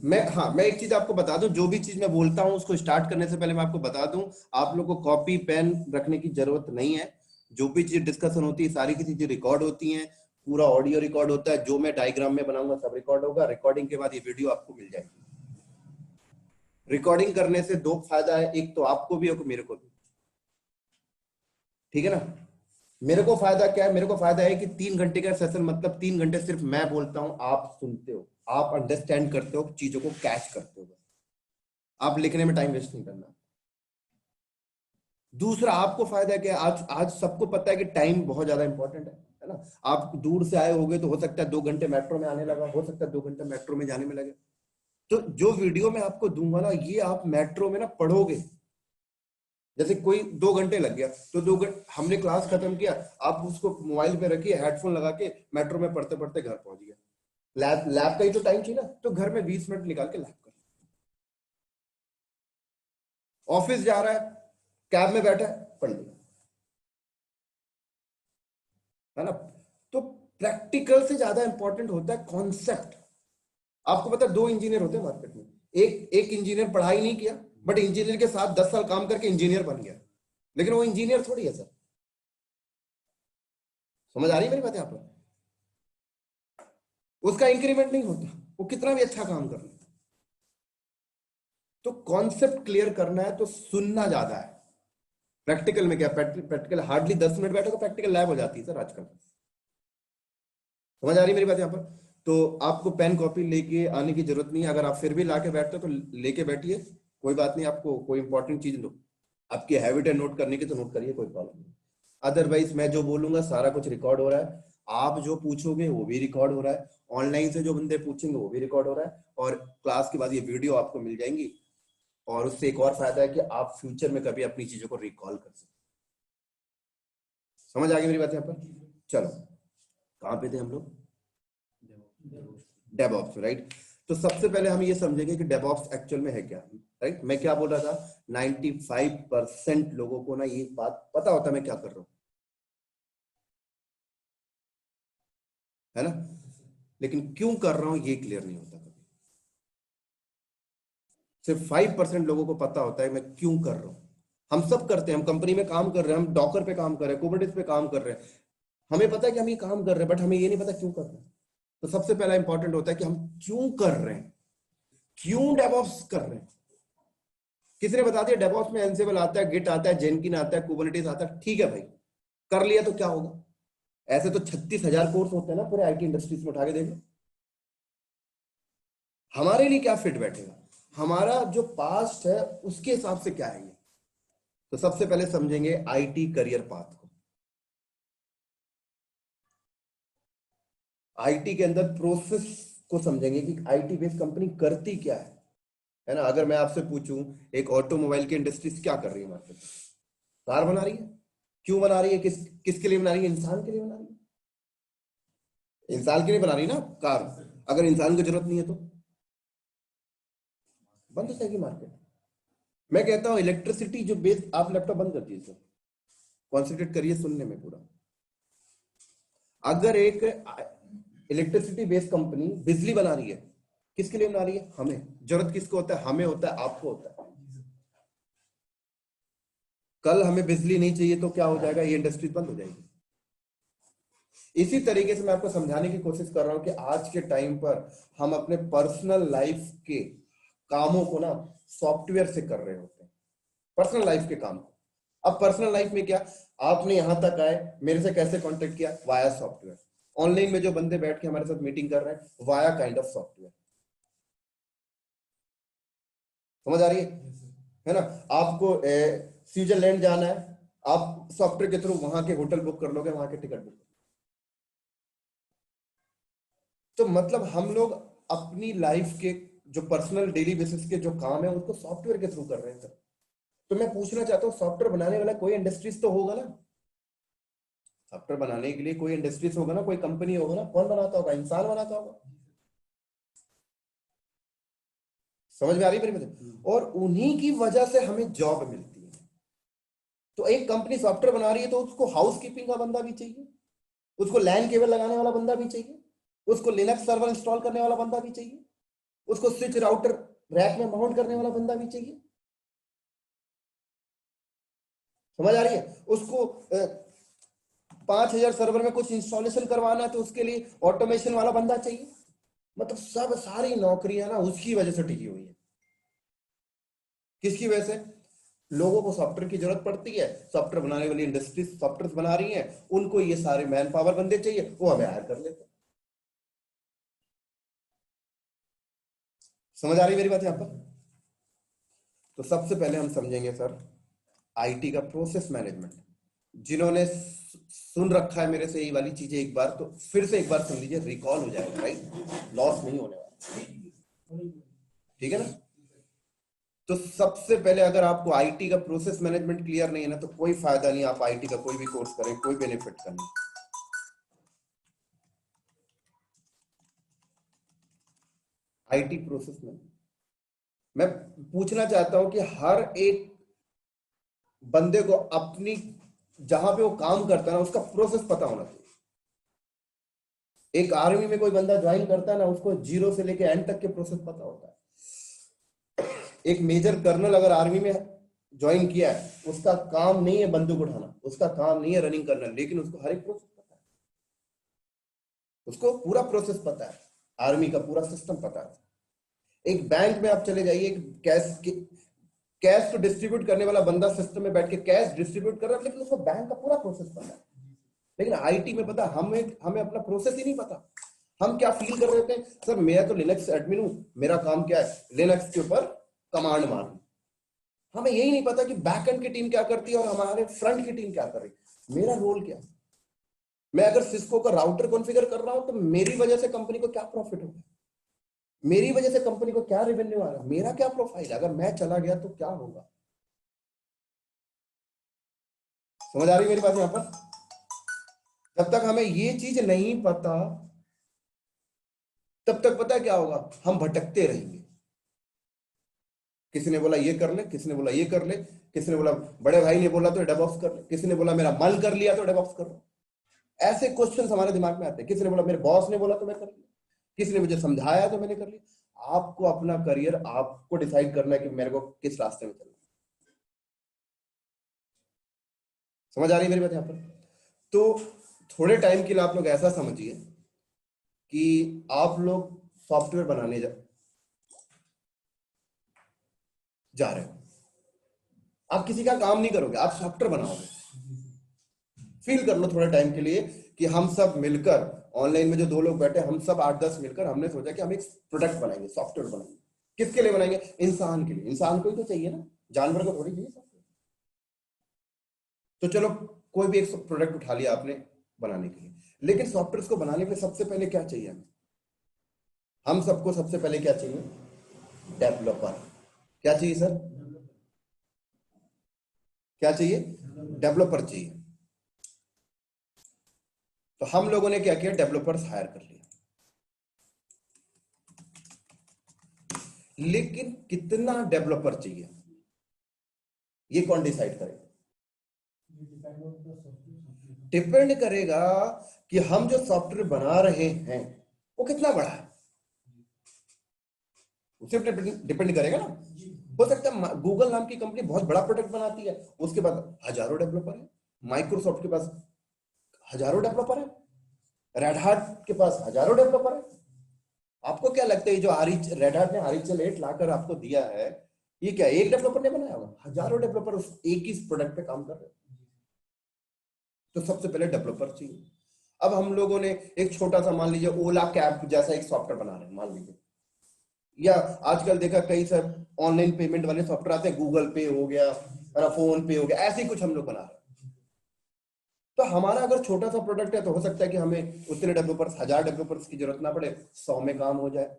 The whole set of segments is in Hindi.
मैं एक चीज आपको बता दूं, जो भी चीज मैं बोलता हूं उसको स्टार्ट करने से पहले मैं आपको बता दूं, आप लोग को कॉपी पेन रखने की जरूरत नहीं है। जो भी चीज डिस्कशन होती है सारी की चीजें रिकॉर्ड होती हैं, पूरा ऑडियो रिकॉर्ड होता है, जो मैं डायग्राम में बनाऊंगा सब रिकॉर्ड होगा। रिकॉर्डिंग के बाद ये वीडियो आपको मिल जाएगी। रिकॉर्डिंग करने से दो फायदा है, एक तो आपको भी और मेरे को भी, ठीक है ना। मेरे को फायदा क्या है, मेरे को फायदा है कि 3 घंटे का सेशन, मतलब 3 घंटे सिर्फ मैं बोलता हूं, आप सुनते हो, आप अंडरस्टैंड करते हो, चीजों को कैच करते हो, आप लिखने में टाइम वेस्ट नहीं करना। दूसरा आपको फायदा क्या है, आज आज सबको पता है कि टाइम बहुत ज्यादा इंपॉर्टेंट है ना। आप दूर से आए होगे तो हो सकता है 2 घंटे मेट्रो में आने लगा, हो सकता है 2 घंटे मेट्रो में जाने में लगे। तो जो वीडियो मैं आपको दूंगा ना, ये आप मेट्रो में ना पढ़ोगे। जैसे कोई 2 घंटे लग गया तो 2 घंटे हमने क्लास खत्म किया, आप उसको मोबाइल पे रखिए, हेडफोन लगा के मेट्रो में पढ़ते पढ़ते घर पहुंच गया। लैब लैब का ही तो टाइम चाहिए ना, तो घर में 20 मिनट निकाल के लैब कर। ऑफिस जा रहा है, कैब में बैठा है, पढ़ लिया, है ना। तो प्रैक्टिकल से ज्यादा इंपॉर्टेंट होता है कॉन्सेप्ट। आपको पता है 2 इंजीनियर होते हैं मार्केट में, एक एक इंजीनियर पढ़ाई नहीं किया, बट इंजीनियर के साथ 10 साल काम करके इंजीनियर बन गया, लेकिन वो इंजीनियर थोड़ी है सर। समझ आ रही है मेरी बात यहाँ पर। उसका इंक्रीमेंट नहीं होता, वो कितना भी अच्छा काम कर ले। तो कॉन्सेप्ट क्लियर करना है तो सुनना ज्यादा है। प्रैक्टिकल में क्या, प्रैक्टिकल हार्डली 10 मिनट बैठो तो प्रैक्टिकल लैब हो जाती है सर आजकल। समझ आ रही है मेरी बात यहाँ पर। तो आपको पेन कॉपी लेके आने की जरूरत नहीं है, अगर आप फिर भी लाके बैठते हो तो लेके बैठिए, कोई बात नहीं। आपको कोई इंपॉर्टेंट चीज लो, आपकी हैबिट है नोट करने की तो नोट करिए, कोई प्रॉब्लम नहीं। अदरवाइज मैं जो बोलूंगा सारा कुछ रिकॉर्ड हो रहा है, आप जो पूछोगे वो भी रिकॉर्ड हो रहा है, ऑनलाइन से जो बंदे पूछेंगे वो भी रिकॉर्ड हो रहा है, और क्लास के बाद ये वीडियो आपको मिल जाएंगी। और उससे एक और फायदा है कि आप फ्यूचर में कभी अपनी चीजों को रिकॉल कर सकते। समझ आ गई मेरी बात यहाँ पर। चलो, कहाँ पे थे हम लोग? DevOps, right. तो सबसे पहले हम ये समझेंगे कि डेवऑप्स एक्चुअल में है क्या, राइट। मैं क्या बोल रहा था, 95% लोगों को ना ये बात पता होता है मैं क्या कर रहा हूं, है ना, लेकिन क्यों कर रहा हूं ये क्लियर नहीं होता कभी। सिर्फ 5% लोगों को पता होता है मैं क्यों कर रहा हूं। हम सब करते हैं, हम कंपनी में काम कर रहे हैं, हम डॉकर पे काम कर रहे हैं, कुबरटिस पे काम कर रहे हैं, हमें पता है कि हम ये काम कर रहे हैं, बट हमें ये नहीं पता क्यों कर रहे हैं। तो सबसे पहला इंपॉर्टेंट होता है कि हम क्यों कर रहे हैं, क्यों डेवऑप्स कर रहे हैं। किसी ने बता दिया डेवऑप्स में एंसिबल आता है, गिट आता है, जेनकिन आता है, कुबरनेटिस आता है, ठीक है भाई, कर लिया तो क्या होगा। ऐसे तो 36,000 कोर्स होते हैं ना पूरे आईटी इंडस्ट्रीज में, उठा के देखो। हमारे लिए क्या फिट बैठेगा, हमारा जो पास्ट है उसके हिसाब से क्या है ये। तो सबसे पहले समझेंगे आईटी करियर पाथ को। आईटी के अंदर प्रोसेस को समझेंगे कि आईटी बेस्ड कंपनी करती क्या है ना। अगर मैं आपसे पूछूं, एक ऑटोमोबाइल की इंडस्ट्री क्या कर रही है मार्केट में? कार बना रही है। क्यों बना रही है, किसके लिए बना रही है? इंसान के लिए बना रही है। इंसान के लिए बना रही है ना कार। अगर इंसान को जरूरत नहीं है तो बंद हो जाएगी मार्केट। मैं कहता हूं इलेक्ट्रिसिटी जो बेस, आप लैपटॉप बंद कर दीजिए, कॉन्सेंट्रेट करिए सुनने में पूरा। अगर एक इलेक्ट्रिसिटी बेस्ड कंपनी बिजली बना रही है, किसके लिए बना रही है? हमें। जरूरत किसको होता है? हमें होता है, आपको होता है। कल हमें बिजली नहीं चाहिए तो क्या हो जाएगा? ये इंडस्ट्री बंद हो जाएगी। इसी तरीके से मैं आपको समझाने की कोशिश कर रहा हूं कि आज के टाइम पर हम अपने पर्सनल लाइफ के कामों को ना सॉफ्टवेयर से कर रहे होते हैं, पर्सनल लाइफ के काम को। अब पर्सनल लाइफ में क्या, आपने यहां तक आए, मेरे से कैसे कांटेक्ट किया? Via software. ऑनलाइन में जो बंदे बैठ के हमारे साथ मीटिंग कर रहे हैं, वाया काइंड ऑफ सॉफ्टवेयर। समझ आ रही है ना। आपको स्विट्जरलैंड जाना है, आप सॉफ्टवेयर के थ्रू वहां के होटल बुक कर लोगे, वहां के टिकट बुक। तो मतलब हम लोग अपनी लाइफ के जो पर्सनल डेली बेसिस के जो काम है उसको सॉफ्टवेयर के थ्रू कर रहे हैं सर। तो मैं पूछना चाहता हूँ, सॉफ्टवेयर बनाने वाला कोई इंडस्ट्रीज तो होगा ना। सॉफ्टवेयर बनाने के लिए कोई इंडस्ट्रीज होगा ना, कोई कंपनी होगा ना। कौन बनाता होगा? इंसान बनाता होगा। समझ में आ रही है मेरी बात? और उन्हीं की वजह से हमें जॉब मिलती है। तो एक कंपनी सॉफ्टवेयर बना रही है तो उसको हाउस कीपिंग का बंदा भी चाहिए, उसको लैन केबल लगाने वाला बंदा भी चाहिए, उसको लिनक्स सर्वर इंस्टॉल करने वाला बंदा भी चाहिए, उसको स्विच राउटर रैक में माउंट करने वाला बंदा भी चाहिए। समझ आ रही है? उसको 5,000 सर्वर में कुछ इंस्टॉलेशन करवाना है तो उसके लिए ऑटोमेशन वाला बंदा चाहिए। मतलब सब सारी नौकरियां ना उसकी वजह से टिकी हुई है। किसकी वजह से? लोगों को सॉफ्टवेयर की जरूरत पड़ती है, सॉफ्टवेयर बनाने वाली इंडस्ट्री सॉफ्टवेयर बना रही है, उनको ये सारे मैन पावर बंदे चाहिए, वो हमें हायर कर लेते हैं। समझ आ रही मेरी बात यहां पर? तो सबसे पहले हम समझेंगे सर आईटी का प्रोसेस मैनेजमेंट। जिन्होंने सुन रखा है मेरे से ये वाली चीजें एक बार, तो फिर से एक बार सुन लीजिए, रिकॉल हो जाएगा, राइट? लॉस नहीं होने वाला, ठीक है ना? तो सबसे पहले अगर आपको आईटी का प्रोसेस मैनेजमेंट क्लियर नहीं है ना, तो कोई फायदा नहीं आप आईटी का कोई भी कोर्स करें, कोई बेनिफिट का नहीं। आईटी प्रोसेस में मैं पूछना चाहता हूं कि हर एक बंदे को अपनी जहां पे वो काम करता है ना उसका प्रोसेस पता होना चाहिए। एक आर्मी में कोई बंदा ज्वाइन करता है ना, उसको जीरो से लेके एंड तक के प्रोसेस पता होता है। एक मेजर कर्नल अगर आर्मी में ज्वाइन किया है, उसका काम नहीं है बंदूक उठाना, उसका काम नहीं है रनिंग करना, लेकिन उसको हर एक प्रोसेस पता है, उसको पूरा प्रोसेस पता है, आर्मी का पूरा सिस्टम पता है। एक बैंक में आप चले जाइए, कैश तो डिस्ट्रीब्यूट करने वाला बंदा सिस्टम में बैठ के कैश डिस्ट्रीब्यूट कर रहा है, लेकिन उसको बैंक का पूरा प्रोसेस पता है। लेकिन आईटी में पता हमें अपना प्रोसेस ही नहीं पता। हम क्या फील कर रहे थे, सर मैं तो लिनक्स एडमिन हूं, मेरा काम क्या है, लिनक्स के ऊपर कमांड मारना। हमें यही नहीं पता कि बैकएंड की टीम क्या करती है और हमारे फ्रंट की टीम क्या कर रही है, मेरा रोल क्या है। मैं अगर सिस्को का राउटर कॉन्फ़िगर कर रहा हूं तो मेरी वजह से कंपनी को क्या प्रॉफिट होगा, मेरी वजह से कंपनी को क्या रेवेन्यू आ रहा है, मेरा क्या प्रोफाइल है, अगर मैं चला गया तो क्या होगा। समझ आ रही मेरी बात यहां पर? जब तक हमें ये चीज नहीं पता तब तक पता है क्या होगा, हम भटकते रहेंगे। किसी ने बोला ये कर ले, किसी ने बोला ये कर ले, किसी ने बोला बड़े भाई ने बोला तो डेवऑप्स कर ले, किसी ने बोला मेरा मन कर लिया तो डेवऑप्स कर लो। ऐसे क्वेश्चंस हमारे दिमाग में आते हैं। किसी ने बोला मेरे बॉस ने बोला तो मैं कर लिया, किसी ने मुझे समझाया तो मैंने कर लिया। आपको अपना करियर आपको डिसाइड करना है कि मेरे को किस रास्ते में चलना है। समझ आ रही है मेरी बात यहाँ पर? तो थोड़े टाइम के लिए आप लोग ऐसा समझिए कि आप लोग सॉफ्टवेयर बनाने जा रहे हो। आप किसी का काम नहीं करोगे, आप सॉफ्टवेयर बनाओगे। फील कर लो थोड़े टाइम के लिए कि हम सब मिलकर, ऑनलाइन में जो दो लोग बैठे, हम सब 8-10 मिलकर हमने सोचा कि हम एक प्रोडक्ट बनाएंगे, सॉफ्टवेयर बनाएंगे। किसके लिए बनाएंगे? इंसान के लिए। इंसान को ही तो चाहिए ना, जानवर को थोड़ी चाहिए सॉफ्टवेयर। तो चलो कोई भी एक प्रोडक्ट उठा लिया आपने बनाने के लिए, लेकिन सॉफ्टवेयर को बनाने के लिए सबसे पहले क्या चाहिए हमें? हम सबको सबसे पहले क्या चाहिए? डेवलपर। क्या चाहिए सर? क्या चाहिए? डेवलपर चाहिए। तो हम लोगों ने क्या किया, डेवलपर्स हायर कर लिया। लेकिन कितना डेवलपर चाहिए ये कौन डिसाइड करेगा? डिपेंड करेगा कि हम जो सॉफ्टवेयर बना रहे हैं वो कितना बड़ा है, उससे डिपेंड करेगा ना। हो सकता है गूगल नाम की कंपनी बहुत बड़ा प्रोडक्ट बनाती है, उसके पास हजारों डेवलपर है। माइक्रोसॉफ्ट के पास हजारों डेवलपर है। रेड हार्ट के पास हजारों डेवलपर है। आपको क्या लगता है जो रेड हार्ट ने आरएचएल 8 लाकर आपको दिया है, ये क्या एक डेवलपर ने बनाया होगा? हजारों डेवलपर उस एक ही प्रोडक्ट पे काम कर रहे हैं। तो सबसे पहले डेवलपर चाहिए। अब हम लोगों ने एक छोटा सा, मान लीजिए ओला कैब जैसा एक सॉफ्टवेयर बना रहे हैं मान लीजिए, या आजकल देखा कई सब ऑनलाइन पेमेंट वाले सॉफ्टवेयर आते हैं, गूगल पे हो गया, फोन पे हो गया, ऐसे ही कुछ हम लोग बना रहे हैं। तो हमारा अगर छोटा सा प्रोडक्ट है तो हो सकता है कि हमें उतने डेवलपर्स, 1000 डेवलपर्स की जरूरत ना पड़े, 100 में काम हो जाए,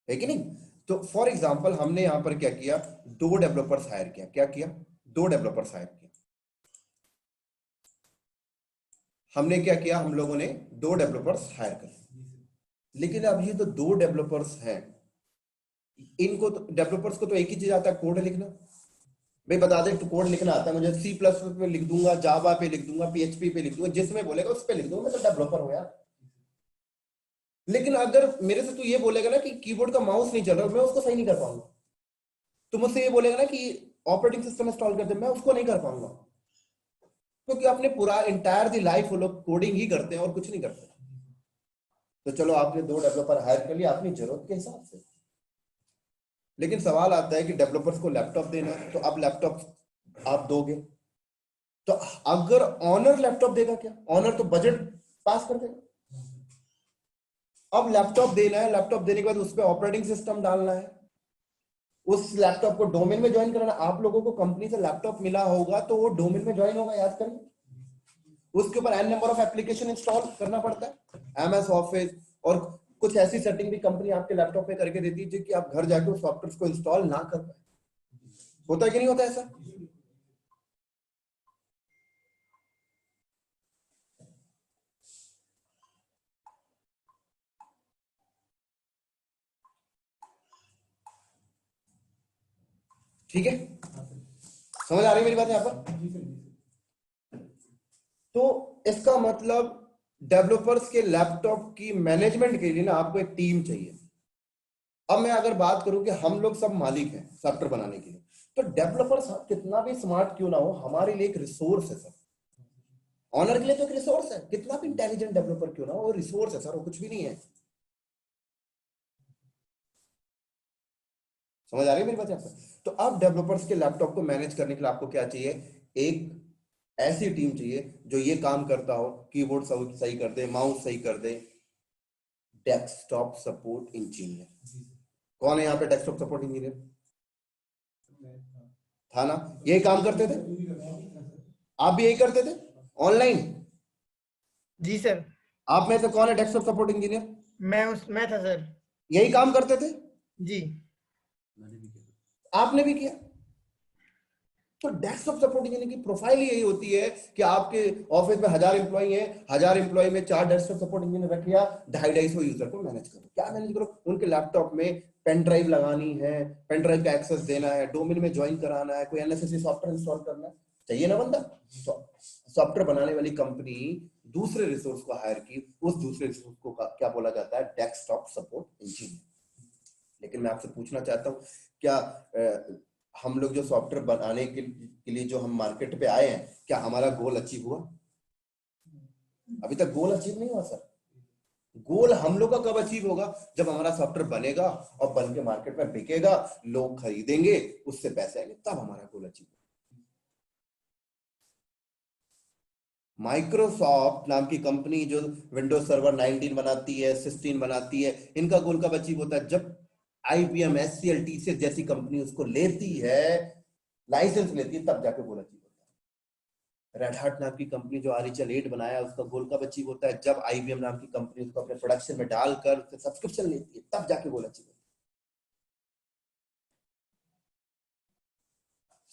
है कि नहीं? तो फॉर एग्जाम्पल हमने यहां पर क्या किया, 2 डेवलपर्स हायर किया। क्या किया? 2 डेवलपर्स हायर किया। हमने क्या किया, हम लोगों ने 2 डेवलपर्स हायर कर लिए। लेकिन अब ये तो 2 डेवलपर्स हैं, इनको तो डेवलपर्स को तो एक ही चीज आता है, कोड लिखना। भाई बता दे, तो कोड लिखना आता है मुझे, सी प्लस प्लस पे लिख दूंगा, जावा पे लिख दूंगा, पीएचपी पे लिख दूंगा, जिसमें बोलेगा उस पे लिख दूंगा, मैं तो डेवलपर हूं यार। लेकिन अगर मेरे से तू ये बोलेगा ना कि कीबोर्ड का माउस नहीं चल रहा, मैं उसको सही नहीं कर पाऊंगा। तो मुझसे ये बोलेगा ना कि ऑपरेटिंग सिस्टम इंस्टॉल कर दे, मैं उसको नहीं कर पाऊंगा, क्योंकि अपने पूरा इंटायर दी लाइफ वो लोग कोडिंग ही करते हैं और कुछ नहीं करते। तो चलो आपने 2 डेवलपर हायर कर लिया अपनी जरूरत के हिसाब से, लेकिन सवाल आता है कि डेवलपर्स को लैपटॉप देना है, तो अब लैपटॉप आप दोगे, तो अगर ऑनर लैपटॉप देगा क्या? ऑनर तो बजट पास कर देगा। अब लैपटॉप देना है, लैपटॉप देने के बाद उस पर ऑपरेटिंग सिस्टम डालना है, उस लैपटॉप को डोमेन में ज्वाइन कराना। आप लोगों को कंपनी से लैपटॉप मिला होगा तो वो डोमेन में ज्वाइन होगा, याद करिए। उसके ऊपर an number of application install करना पड़ता है, एमएस ऑफिस, और कुछ ऐसी सेटिंग भी कंपनी आपके लैपटॉप पे करके देती है कि आप घर जाके उस सॉफ्टवेयर को इंस्टॉल ना कर पाए। होता है कि नहीं होता ऐसा? ठीक है, समझ आ रही है मेरी बात यहाँ पर? तो इसका मतलब डेवलपर्स के लैपटॉप की मैनेजमेंट के लिए ना आपको एक टीम चाहिए। अब मैं अगर बात करूं कि हम लोग सब मालिक हैं सॉफ्टवेयर बनाने के लिए, तो डेवलपर्स कितना भी स्मार्ट क्यों ना हो, हमारे लिए एक रिसोर्स है सर। ऑनर के लिए तो एक रिसोर्स है, कितना भी इंटेलिजेंट डेवलपर क्यों ना हो, वो रिसोर्स है सर, वो कुछ भी नहीं है। समझ आ रही है मेरी बात यहाँ पर? तो अब डेवलपर्स के लैपटॉप को मैनेज करने के लिए आपको क्या चाहिए? एक ऐसी टीम चाहिए जो ये काम करता हो, कीबोर्ड सही कर दे, माउस सही कर दे। Desktop support engineer. कौन है यहाँ पे डेस्कटॉप सपोर्ट इंजीनियर? था ना? यही काम करते थे, आप भी यही करते थे ऑनलाइन। जी सर। आप में से कौन है डेस्कटॉप सपोर्ट इंजीनियर? मैं था सर। यही काम करते थे, जी। आपने भी किया। तो डेस्कटॉप सपोर्ट इंजीनियर की प्रोफाइल यही होती है कि आपके ऑफिस में 1000 एम्प्लॉई हैं, 1000 एम्प्लॉई में 4 डेस्कटॉप सपोर्ट इंजीनियर रख लिया, 250-250 यूजर को मैनेज करो। क्या मैनेज करो? उनके लैपटॉप में पेन ड्राइव लगानी है, पेन ड्राइव का एक्सेस देना है, डोमेन में ज्वाइन कराना है, कोई एनएसएससी सॉफ्टवेयर इंस्टॉल करना है, चाहिए ना बंदा। सॉफ्टवेयर बनाने वाली कंपनी दूसरे रिसोर्स को हायर की, उस दूसरे रिसोर्स को क्या बोला जाता है? Desktop support engineer. लेकिन मैं आपसे पूछना चाहता हूँ, क्या हम लोग जो सॉफ्टवेयर बनाने के लिए जो हम मार्केट पे आए हैं, क्या हमारा गोल अचीव हुआ? अभी तक गोल अचीव नहीं हुआ सर। गोल हम लोग का कब अचीव होगा? जब हमारा सॉफ्टवेयर बनेगा और बन के मार्केट में बिकेगा, लोग खरीदेंगे, उससे पैसे आएंगे, तब हमारा गोल अचीव होगा। माइक्रोसॉफ्ट नाम की कंपनी जो विंडोज सर्वर 19 बनाती है, 16 बनाती है, इनका गोल कब अचीव होता है? जब आईबीएम, एचसीएल, टीसीएस जैसी कंपनी उसको लेती है, लाइसेंस लेती है, तब जाके गोल अचीव होता है। रेड हार्ट नाम की कंपनी जो आरएचएल 8 बनाया, उसका गोल कब अचीव होता है? जब आईबीएम नाम की कंपनी उसको अपने प्रोडक्शन में डालकर सब्सक्रिप्शन लेती है, तब जाके गोल अचीव होता है।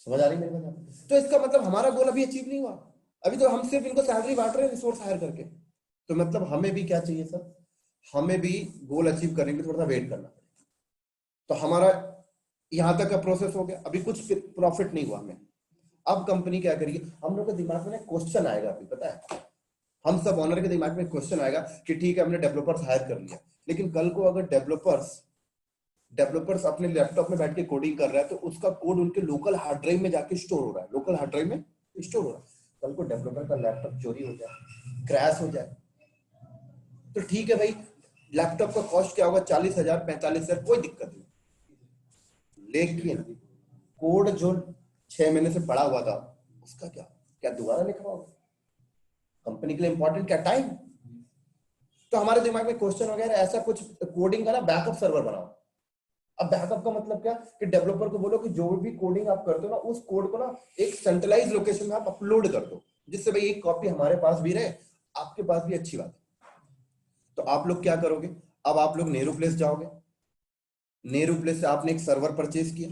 समझ आ रही है मेरी बात? तो इसका मतलब हमारा गोल अभी अचीव नहीं हुआ, अभी तो हम सिर्फ इनको सैलरी बांट रहे हैं रिसोर्स हायर करके। तो मतलब हमें भी क्या चाहिए सर? हमें भी गोल अचीव करने के लिए थोड़ा सा वेट करना पड़ेगा। तो हमारा यहां तक का प्रोसेस हो गया, अभी कुछ प्रॉफिट नहीं हुआ हमें। अब कंपनी क्या करेगी? हम लोग के दिमाग में क्वेश्चन आएगा, अभी पता है, हम सब ऑनर के दिमाग में क्वेश्चन आएगा कि ठीक है हमने डेवलपर्स हायर कर लिया, लेकिन कल को अगर डेवलपर्स अपने लैपटॉप में बैठ के कोडिंग कर रहा है, तो उसका कोड उनके लोकल हार्ड ड्राइव में जाके स्टोर हो रहा है, लोकल हार्ड ड्राइव में स्टोर हो रहा है। कल को डेवलपर का लैपटॉप चोरी हो जाए, क्रैश हो जाए, तो ठीक है भाई, लैपटॉप का कॉस्ट क्या होगा? 40,000, 45,000, कोई दिक्कत नहीं। लेकिन कोड जो 6 महीने से पड़ा हुआ था, उसका क्या दोबारा लिखवाओगे? कंपनी के लिए इंपॉर्टेंट क्या? टाइम। तो हमारे दिमाग में क्वेश्चन वगैरह ऐसा कुछ, कोडिंग का ना बैकअप सर्वर बनाओ। अब बैकअप का मतलब क्या? कि डेवलपर को बोलो कि जो भी कोडिंग आप करते हो ना, उस कोड को ना एक सेंट्रलाइज लोकेशन में आप अपलोड कर दो, जिससे भाई एक कॉपी हमारे पास भी रहे, आपके पास भी, अच्छी बात है। तो आप लोग क्या करोगे? अब आप लोग नेहरू प्लेस जाओगे, नेहरू प्लेस से आपने एक सर्वर परचेज किया।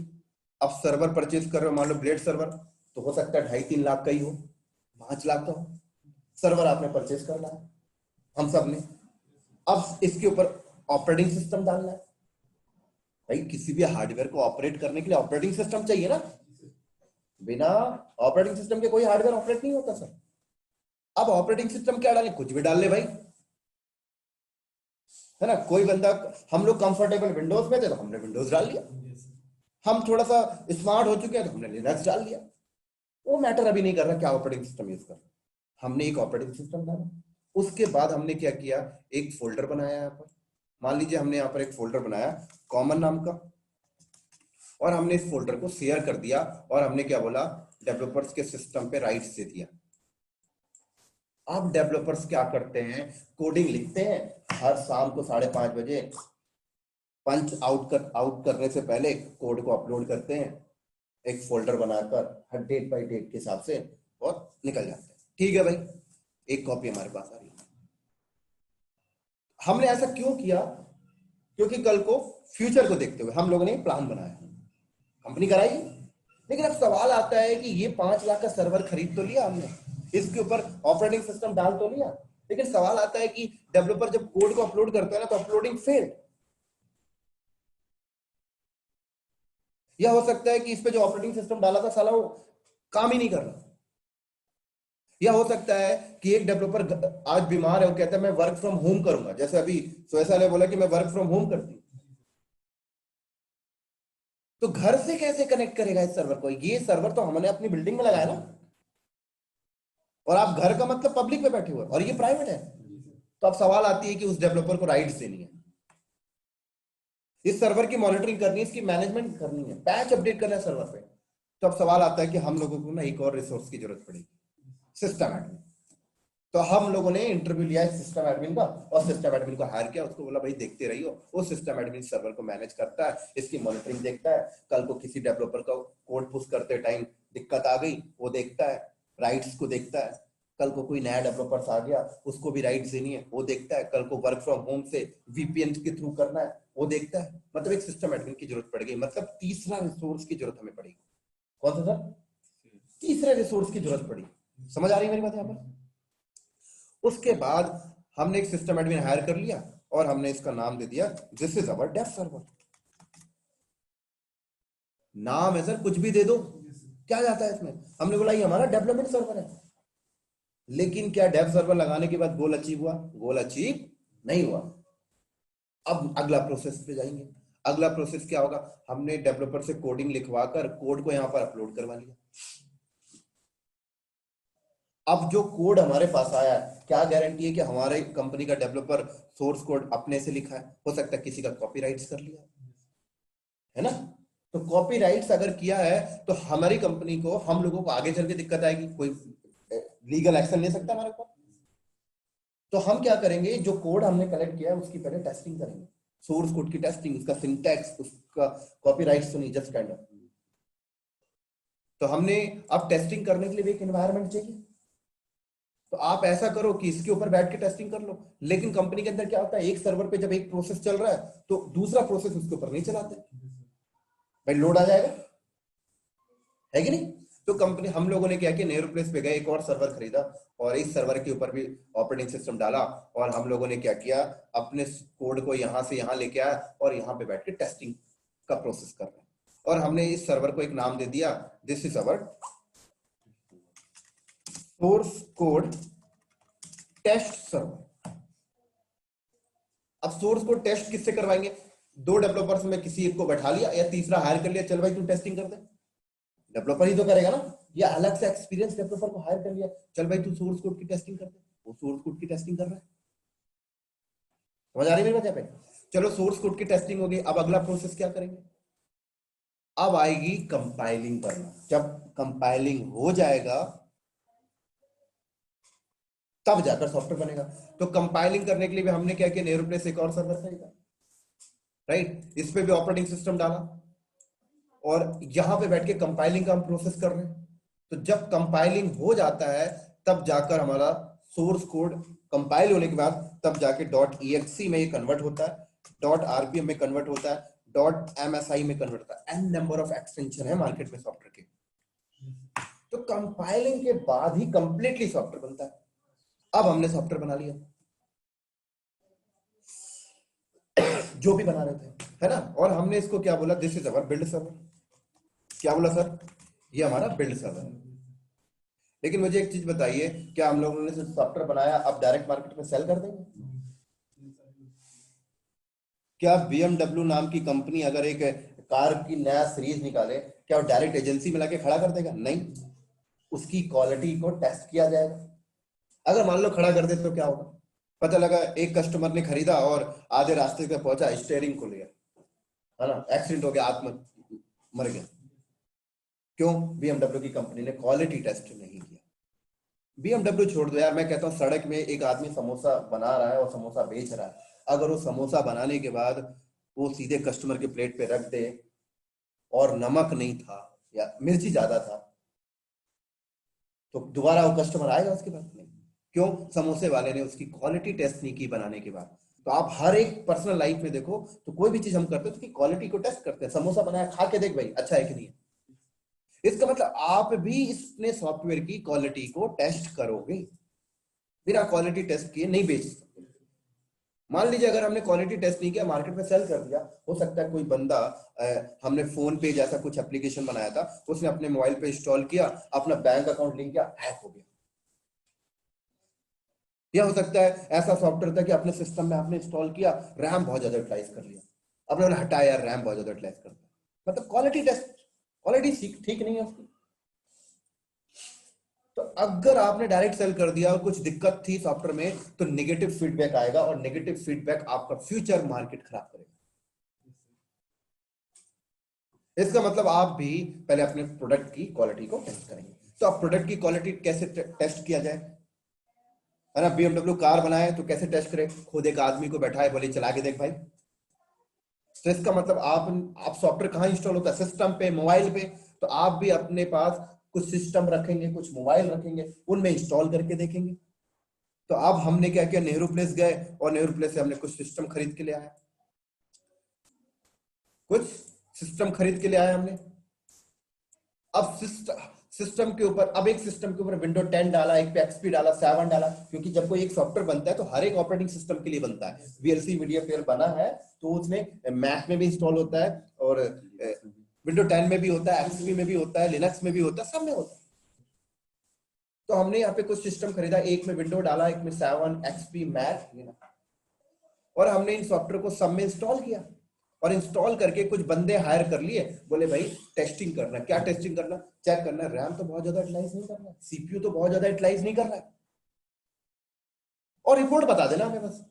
अब सर्वर परचेज कर रहे हो, मान लो ग्रेड सर्वर, तो हो सकता है 2.5-3 लाख का ही हो, 5 लाख का हो। सर्वर आपने परचेज करना है, हम सब ने। अब इसके ऊपर ऑपरेटिंग सिस्टम डालना है। भाई किसी भी हार्डवेयर को ऑपरेट करने के लिए ऑपरेटिंग सिस्टम चाहिए ना, बिना ऑपरेटिंग सिस्टम के कोई हार्डवेयर ऑपरेट नहीं होता सर। अब ऑपरेटिंग सिस्टम क्या डाले? कुछ भी डाल ले भाई, है ना। कोई बंदा, हम लोग कंफर्टेबल विंडोज में थे तो हमने विंडोज डाल लिया, हम थोड़ा सा स्मार्ट हो चुके हैं तो हमने लिनक्स डाल लिया। वो मैटर अभी नहीं कर रहा क्या ऑपरेटिंग सिस्टम यूज कर रहा है। हमने एक ऑपरेटिंग सिस्टम डाला, उसके बाद हमने क्या किया, एक फोल्डर बनाया यहाँ पर। मान लीजिए हमने यहाँ पर एक फोल्डर बनाया कॉमन नाम का, और हमने इस फोल्डर को शेयर कर दिया, और हमने क्या बोला, डेवलपर्स के सिस्टम पे राइट्स दे दिया। अब डेवलपर्स क्या करते हैं, कोडिंग लिखते हैं, हर शाम को 5:30 बजे पंच आउट करने से पहले कोड को अपलोड करते हैं एक फोल्डर बनाकर हर डेट बाय डेट के हिसाब से, और निकल जाते हैं। ठीक है भाई, एक कॉपी हमारे पास आ रही है। हमने ऐसा क्यों किया, क्योंकि कल को फ्यूचर को देखते हुए हम लोगों ने प्लान बनाया, कंपनी कराई। लेकिन अब सवाल आता है कि ये 5 लाख का सर्वर खरीद तो लिया हमने, इसके ऊपर ऑपरेटिंग सिस्टम डाल तो लिया, लेकिन सवाल आता है कि डेवलपर जब कोड को अपलोड करता है ना तो अपलोडिंग फेल्ड। या हो सकता है कि इस पे जो ऑपरेटिंग सिस्टम डाला था साला वो काम ही नहीं कर रहा। या हो सकता है कि एक डेवलपर आज बीमार है, वो कहता है मैं वर्क फ्रॉम होम करूंगा, जैसे अभी सोहेल ने बोला कि मैं वर्क फ्रॉम होम करती हूँ, तो घर से कैसे कनेक्ट करेगा इस सर्वर को। ये सर्वर तो हमने अपनी बिल्डिंग में लगाया ना, और आप घर का मतलब पब्लिक पे बैठे हुए और ये प्राइवेट है। तो अब सवाल आती है कि उस डेवलपर को राइट्स देनी है, इस सर्वर की मॉनिटरिंग करनी है, इसकी मैनेजमेंट करनी है, पैच अपडेट करना है सर्वर पे। तो अब सवाल आता है कि हम लोगों को ना एक और रिसोर्स की जरूरत पड़ेगी, सिस्टम एडमिन। तो हम लोगों ने इंटरव्यू लिया सिस्टम एडमिन का, और सिस्टम एडमिन को हायर किया। उसको बोला भाई देखते रहियो, वो सिस्टम एडमिन सर्वर को मैनेज करता है, इसकी मॉनिटरिंग देखता है, कल को किसी डेवलपर का कोड पुश करते टाइम दिक्कत आ गई वो देखता है, राइट्स को देखता है, कल को कोई नया डेवलपर आ गया उसको भी राइट्स देनी है वो देखता है, कल को वर्क फ्रॉम होम से वीपीएन के थ्रू करना है वो देखता है। मतलब एक सिस्टम एडमिन की जरूरत पड़ गई, मतलब तीसरा रिसोर्स की जरूरत हमें पड़ेगी। कौन सा सर, तीसरे रिसोर्स की जरूरत पड़ी। समझ आ रही है मेरी बात यहाँ पर। उसके बाद हमने एक सिस्टम एडमिन हायर कर लिया, और हमने इसका नाम दे दिया this is our dev server. नाम है सर, कुछ भी दे दो, क्या जाता है इसमें। हमने बोला ये हमारा डेवलपमेंट सर्वर है, लेकिन क्या डेव सर्वर लगाने के बाद गोल अचीव हुआ, गोल अचीव नहीं हुआ। अब अगला प्रोसेस पे जाएंगे। अगला प्रोसेस क्या होगा, हमने डेवलपर से कोडिंग लिखवाकर कोड को यहां पर अपलोड करवा लिया। अब जो कोड हमारे पास आया है, क्या गारंटी है कि हमारे कंपनी का डेवलपर सोर्स कोड अपने से लिखा है, हो सकता है किसी का कॉपीराइट्स कर लिया है ना। तो कॉपीराइट्स अगर किया है तो हमारी कंपनी को, हम लोगों को आगे चल के दिक्कत आएगी, कोई लीगल एक्शन ले सकता है हमारे ऊपर। तो हम क्या करेंगे, जो कोड हमने कलेक्ट किया है उसकी पहले टेस्टिंग करेंगे, सोर्स कोड की टेस्टिंग, उसका सिंटैक्स, उसका कॉपीराइट्स तो नहीं, जस्ट काइंड ऑफ। तो हमने अब टेस्टिंग करने के लिए भी एक एनवायरनमेंट चाहिए। तो आप ऐसा करो कि इसके ऊपर बैठ के टेस्टिंग कर लो। लेकिन कंपनी के अंदर क्या होता है, एक सर्वर पे जब एक प्रोसेस चल रहा है तो दूसरा प्रोसेस उसके ऊपर नहीं चलाते, भाई लोड आ जाएगा, है कि नहीं। तो कंपनी, हम लोगों ने क्या किया, नेहरू प्लेस पे गए, एक और सर्वर खरीदा, और इस सर्वर के ऊपर भी ऑपरेटिंग सिस्टम डाला, और हम लोगों ने क्या किया, अपने कोड को यहां से यहां लेके आया, और यहां पे बैठ के टेस्टिंग का प्रोसेस कर रहे हैं। और हमने इस सर्वर को एक नाम दे दिया, this is our source code test server. अब सोर्स कोड टेस्ट किससे करवाएंगे, 2 डेवलपर्स में किसी एक को बैठा लिया, या तीसरा हायर कर लिया, चल भाई तू टेस्टिंग कर दे, डेवलपर ही तो करेगा ना। या अलग से एक्सपीरियंस डेवलपर को हायर कर लिया, चल भाई तू सोर्स कोड की टेस्टिंग कर दे, वो सोर्स कोड की टेस्टिंग कर रहा है। समझ आ रही है मेरी बात यहाँ पे। चलो सोर्स कोड की टेस्टिंग होगी, अब अगला प्रोसेस क्या करेंगे, अब आएगी कंपाइलिंग करना। जब कंपाइलिंग हो जाएगा तब जाकर सॉफ्टवेयर बनेगा। तो कंपाइलिंग करने के लिए भी हमने क्या किया, नेहरू प्लेस एक और सर्वर खरीदा, राइट, इस पे भी ऑपरेटिंग सिस्टम डाला, और यहां पे बैठ के कंपाइलिंग का हम प्रोसेस कर रहे हैं। तो जब कंपाइलिंग हो जाता है तब जाकर हमारा सोर्स कोड कंपाइल होने के बाद तब जाके .exe में ये कन्वर्ट होता है, .rpm में कन्वर्ट होता है, .msi में कन्वर्ट होता है। n नंबर ऑफ एक्सटेंशन है मार्केट में सॉफ्टवेयर के। तो कंपाइलिंग के बाद ही कंप्लीटली सॉफ्टवेयर बनता है। अब हमने सॉफ्टवेयर बना लिया जो भी बना रहे थे, है ना। और हमने इसको क्या बोला, this is our build server. क्या बोला सर, ये हमारा बिल्ड सर्वर है। लेकिन मुझे एक चीज बताइए, क्या हम लोगों ने सॉफ्टवेयर बनाया अब डायरेक्ट मार्केट में सेल कर देंगे, क्या BMW नाम की कंपनी अगर एक कार की नया सीरीज निकाले, क्या वो डायरेक्ट एजेंसी में लाके खड़ा कर देगा? नहीं, उसकी क्वालिटी को टेस्ट किया जाएगा। अगर मान लो खड़ा कर दे तो क्या होगा? पता लगा एक कस्टमर ने खरीदा और आधे रास्ते पे पहुंचा, स्टीयरिंग को लिया, है ना, एक्सीडेंट हो गया, आत्म मर गया। क्यों? BMW की कंपनी ने क्वालिटी टेस्ट नहीं किया। BMW छोड़ दो यार, मैं कहता हूँ सड़क में एक आदमी समोसा बना रहा है और समोसा बेच रहा है, अगर वो समोसा बनाने के बाद वो सीधे कस्टमर के प्लेट पे रख दे और नमक नहीं था या मिर्ची ज्यादा था, तो दोबारा वो कस्टमर आएगा उसके पास? नहीं। क्यों? समोसे वाले ने उसकी क्वालिटी टेस्ट नहीं की बनाने के बाद। तो आप हर एक पर्सनल लाइफ में देखो, तो कोई भी चीज हम करते हैं तो उसकी क्वालिटी को टेस्ट करते हैं। समोसा बनाया, खा के देख भाई अच्छा है कि नहीं है। इसका मतलब आप भी इसने सॉफ्टवेयर की क्वालिटी को टेस्ट करोगे। बिना क्वालिटी टेस्ट किए नहीं बेच सकते। मान लीजिए अगर हमने क्वालिटी टेस्ट नहीं किया, मार्केट में सेल कर दिया, हो सकता है कोई बंदा हमने फोन पे जैसा कुछ एप्लीकेशन बनाया था, उसने अपने मोबाइल पे इंस्टॉल किया, अपना बैंक अकाउंट लिंक किया, हैक हो गया। या हो सकता है ऐसा सॉफ्टवेयर था कि अपने सिस्टम में आपने इंस्टॉल किया, रैम बहुत ज्यादा यूटिलाइज कर लिया, आपने बोला हटाया, रैम बहुत ज्यादा यूटिलाइज कर दिया। मतलब क्वालिटी टेस्ट, क्वालिटी ठीक नहीं है उसकी। तो अगर आपने डायरेक्ट सेल कर दिया और कुछ दिक्कत थी सॉफ्टवेयर में, तो नेगेटिव फीडबैक आएगा और नेगेटिव फीडबैक आपका फ्यूचर मार्केट खराब करेगा। इसका मतलब आप भी पहले अपने प्रोडक्ट की क्वालिटी को टेस्ट करेंगे। तो आप प्रोडक्ट की क्वालिटी कैसे टेस्ट किया जाए, है ना? BMW कार बनाए तो कैसे टेस्ट करें? खुद एक आदमी को बैठाए, बोले चला के देख भाई। तो इसका मतलब आप सॉफ्टवेयर कहाँ इंस्टॉल होता है? सिस्टम पे, मोबाइल पे। तो आप भी अपने पास कुछ सिस्टम रखेंगे, कुछ मोबाइल रखेंगे, उनमें इंस्टॉल करके देखेंगे। तो अब हमने क्या किया, नेहरू प्लेस गए और नेहरू प्लेस से हमने कुछ सिस्टम खरीद के ले आया, कुछ सिस्टम खरीद के ले आया हमने। अब सिस्टम के ऊपर, अब एक सिस्टम के ऊपर विंडो 10 डाला, एक पे XP डाला, 7 डाला, क्योंकि जब कोई एक सॉफ्टवेयर बनता है तो हर एक ऑपरेटिंग सिस्टम के लिए बनता है। VLC मीडिया प्लेयर बना है तो उसमें मैक में भी इंस्टॉल होता है और विंडो 10 में भी होता है, XP में भी होता है, लिनक्स में भी होता है, सब में होता है। तो हमने यहाँ पे कुछ सिस्टम खरीदा, एक में विंडो डाला, एक में 7, XP, मैक, और हमने इन सॉफ्टवेयर को सब में इंस्टॉल किया और इंस्टॉल करके कुछ बंदे हायर कर लिए, बोले भाई टेस्टिंग करना। क्या टेस्टिंग करना? चेक करना रैम तो बहुत ज्यादा यूटिलाइज नहीं कर रहा है, CPU तो बहुत ज्यादा यूटिलाइज नहीं कर रहा है, और रिपोर्ट बता देना हमें बस।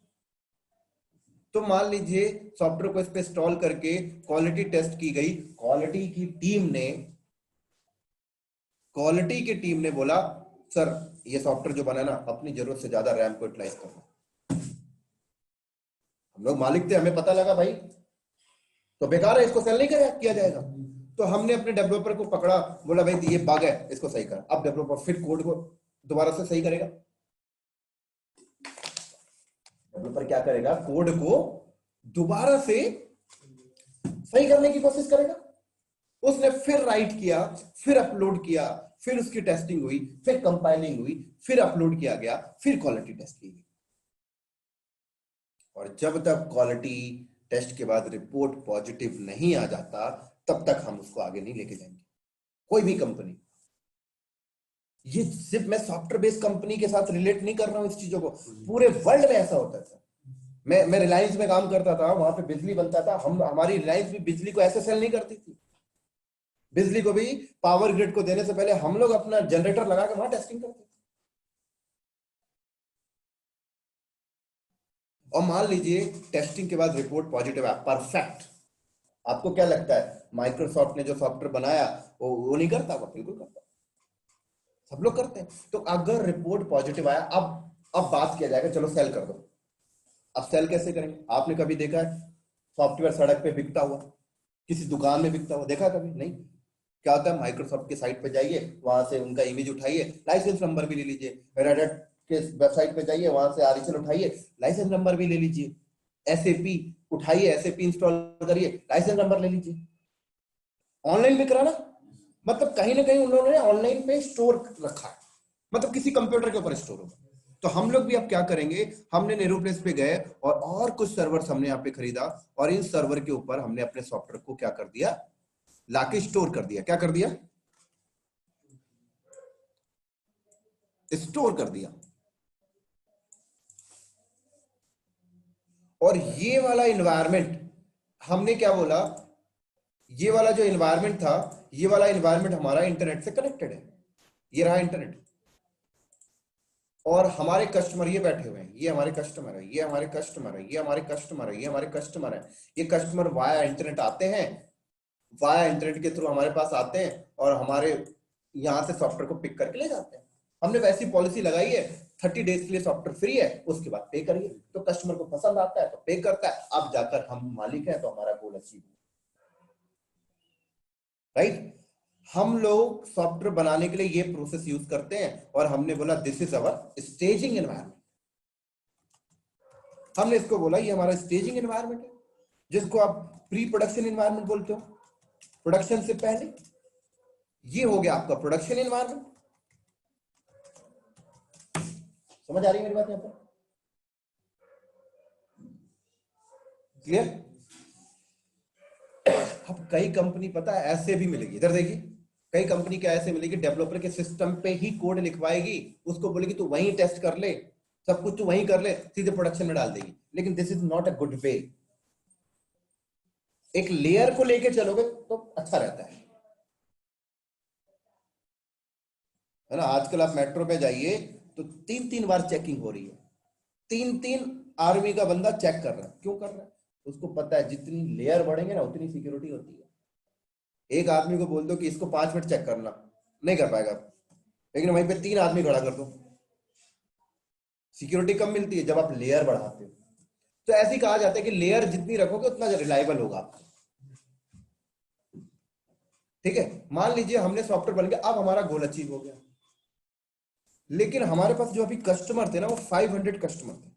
तो मान लीजिए सॉफ्टवेयर को इस पे इंस्टॉल करके क्वालिटी टेस्ट की गई, क्वालिटी की टीम ने बोला सर ये सॉफ्टवेयर जो बना ना, अपनी जरूरत से ज्यादा रैम को यूटिलाइज कर रहा है। हम लोग मालिक थे, हमें पता लगा भाई तो बेकार है, इसको सेल नहीं किया जाएगा। तो हमने अपने डेवलपर को पकड़ा, बोला भाई ये बग है, इसको सही कर। अब डेवलपर फिर कोड को दोबारा से सही करेगा। डेवलपर क्या करेगा? कोड को दोबारा से सही करने की कोशिश करेगा। उसने फिर राइट किया, फिर अपलोड किया, फिर उसकी टेस्टिंग हुई, फिर कंपाइलिंग हुई, फिर अपलोड किया गया, फिर क्वालिटी टेस्ट की गई। और जब तक क्वालिटी टेस्ट के बाद रिपोर्ट पॉजिटिव नहीं आ जाता, तब तक हम उसको आगे नहीं लेके जाएंगे, कोई भी कंपनी। ये सिर्फ मैं सॉफ्टवेयर बेस्ड कंपनी के साथ रिलेट नहीं कर रहा हूं इस चीजों को, पूरे वर्ल्ड में ऐसा होता है सर। मैं रिलायंस में काम करता था, वहां पे बिजली बनता था, हमारी रिलायंस भी बिजली को ऐसे सेल नहीं करती थी। बिजली को भी पावर ग्रिड को देने से पहले हम लोग अपना जनरेटर लगा के वहां टेस्टिंग करते थे। और मान लीजिए टेस्टिंग के बाद रिपोर्ट पॉजिटिव है, परफेक्ट। आपको क्या लगता है माइक्रोसॉफ्ट ने जो सॉफ्टवेयर बनाया वो नहीं करता? वो बिल्कुल करता, सब लोग करते हैं। तो अगर रिपोर्ट पॉजिटिव आया, अब बात किया जाएगा चलो सेल कर दो। अब सेल कैसे करेंगे? आपने कभी देखा है सॉफ्टवेयर सड़क पे बिकता हुआ, किसी दुकान में बिकता हुआ देखा कभी? नहीं। क्या होता है, माइक्रोसॉफ्ट के साइट पे जाइए, वहां से उनका इमेज उठाइए, लाइसेंस नंबर भी ले लीजिए। रेडिट के वेबसाइट पे जाइए, वहां से RHEL उठाइए, लाइसेंस नंबर भी ले लीजिए। SAP उठाइए, SAP इंस्टॉल करिए, लाइसेंस नंबर ले लीजिए। ऑनलाइन बिक रहा ना, मतलब कहीं ना कहीं उन्होंने ऑनलाइन पे स्टोर रखा है, मतलब किसी कंप्यूटर के ऊपर स्टोर होगा। तो हम लोग भी अब क्या करेंगे, हमने नेहरू प्लेस पे गए और कुछ सर्वर्स हमने यहाँ पे खरीदा, और इन सर्वर के ऊपर हमने अपने सॉफ्टवेयर को क्या कर दिया, लाके स्टोर कर दिया। क्या कर दिया? स्टोर कर दिया। और ये वाला इन्वायरमेंट हमने क्या बोला, ये वाला जो इन्वायरमेंट था, ये वाला इन्वायरमेंट हमारा इंटरनेट से कनेक्टेड है, ये रहा इंटरनेट। और हमारे कस्टमर ये बैठे हुए हैं, ये हमारे कस्टमर है, ये हमारे कस्टमर है, ये हमारे कस्टमर है, ये हमारे कस्टमर है। ये कस्टमर वाया इंटरनेट आते हैं, वाया इंटरनेट के थ्रू हमारे पास आते हैं और हमारे यहाँ से सॉफ्टवेयर को पिक करके ले जाते हैं। हमने वैसी पॉलिसी लगाई है 30 डेज के लिए सॉफ्टवेयर फ्री है, उसके बाद पे करिए। तो कस्टमर को पसंद आता है तो पे करता है, अब जाकर हम मालिक हैं तो हमारा गोल अचीव, राइट। हम लोग सॉफ्टवेयर बनाने के लिए ये प्रोसेस यूज करते हैं और हमने बोला this is our staging environment. हमने इसको बोला ये हमारा स्टेजिंग एनवायरनमेंट है, जिसको आप प्री प्रोडक्शन एनवायरनमेंट बोलते हो, प्रोडक्शन से पहले। ये हो गया आपका प्रोडक्शन एनवायरनमेंट। समझ आ रही है मेरी बात यहां पर? क्लियर? अब कई कंपनी पता है ऐसे भी मिलेगी, इधर देखिए, कई कंपनी क्या ऐसे मिलेगी, डेवलपर के सिस्टम पे ही कोड लिखवाएगी, उसको बोलेगी तू वहीं टेस्ट कर ले, सब कुछ तू वहीं कर ले, सीधे प्रोडक्शन में डाल देगी। लेकिन this is not a good way. एक लेयर को लेके चलोगे तो अच्छा रहता है ना। आजकल आप मेट्रो पे जाइए तो 3-3 बार चेकिंग हो रही है, 3-3 आर्मी का बंदा चेक कर रहा है। क्यों कर रहा है? उसको पता है जितनी लेयर बढ़ेंगे ना उतनी सिक्योरिटी होती है। एक आदमी को बोल दो कि इसको 5 मिनट चेक करना, नहीं कर पाएगा, लेकिन वहीं पे 3 आदमी खड़ा कर दो, सिक्योरिटी कम मिलती है जब आप लेयर बढ़ाते हो। तो ऐसे ही कहा जाता है कि लेयर जितनी रखोगे उतना रिलायबल होगा आपका। ठीक है, मान लीजिए हमने सॉफ्टवेयर बन गया, अब हमारा गोल अचीव हो गया, लेकिन हमारे पास जो अभी कस्टमर थे ना वो 500 कस्टमर थे।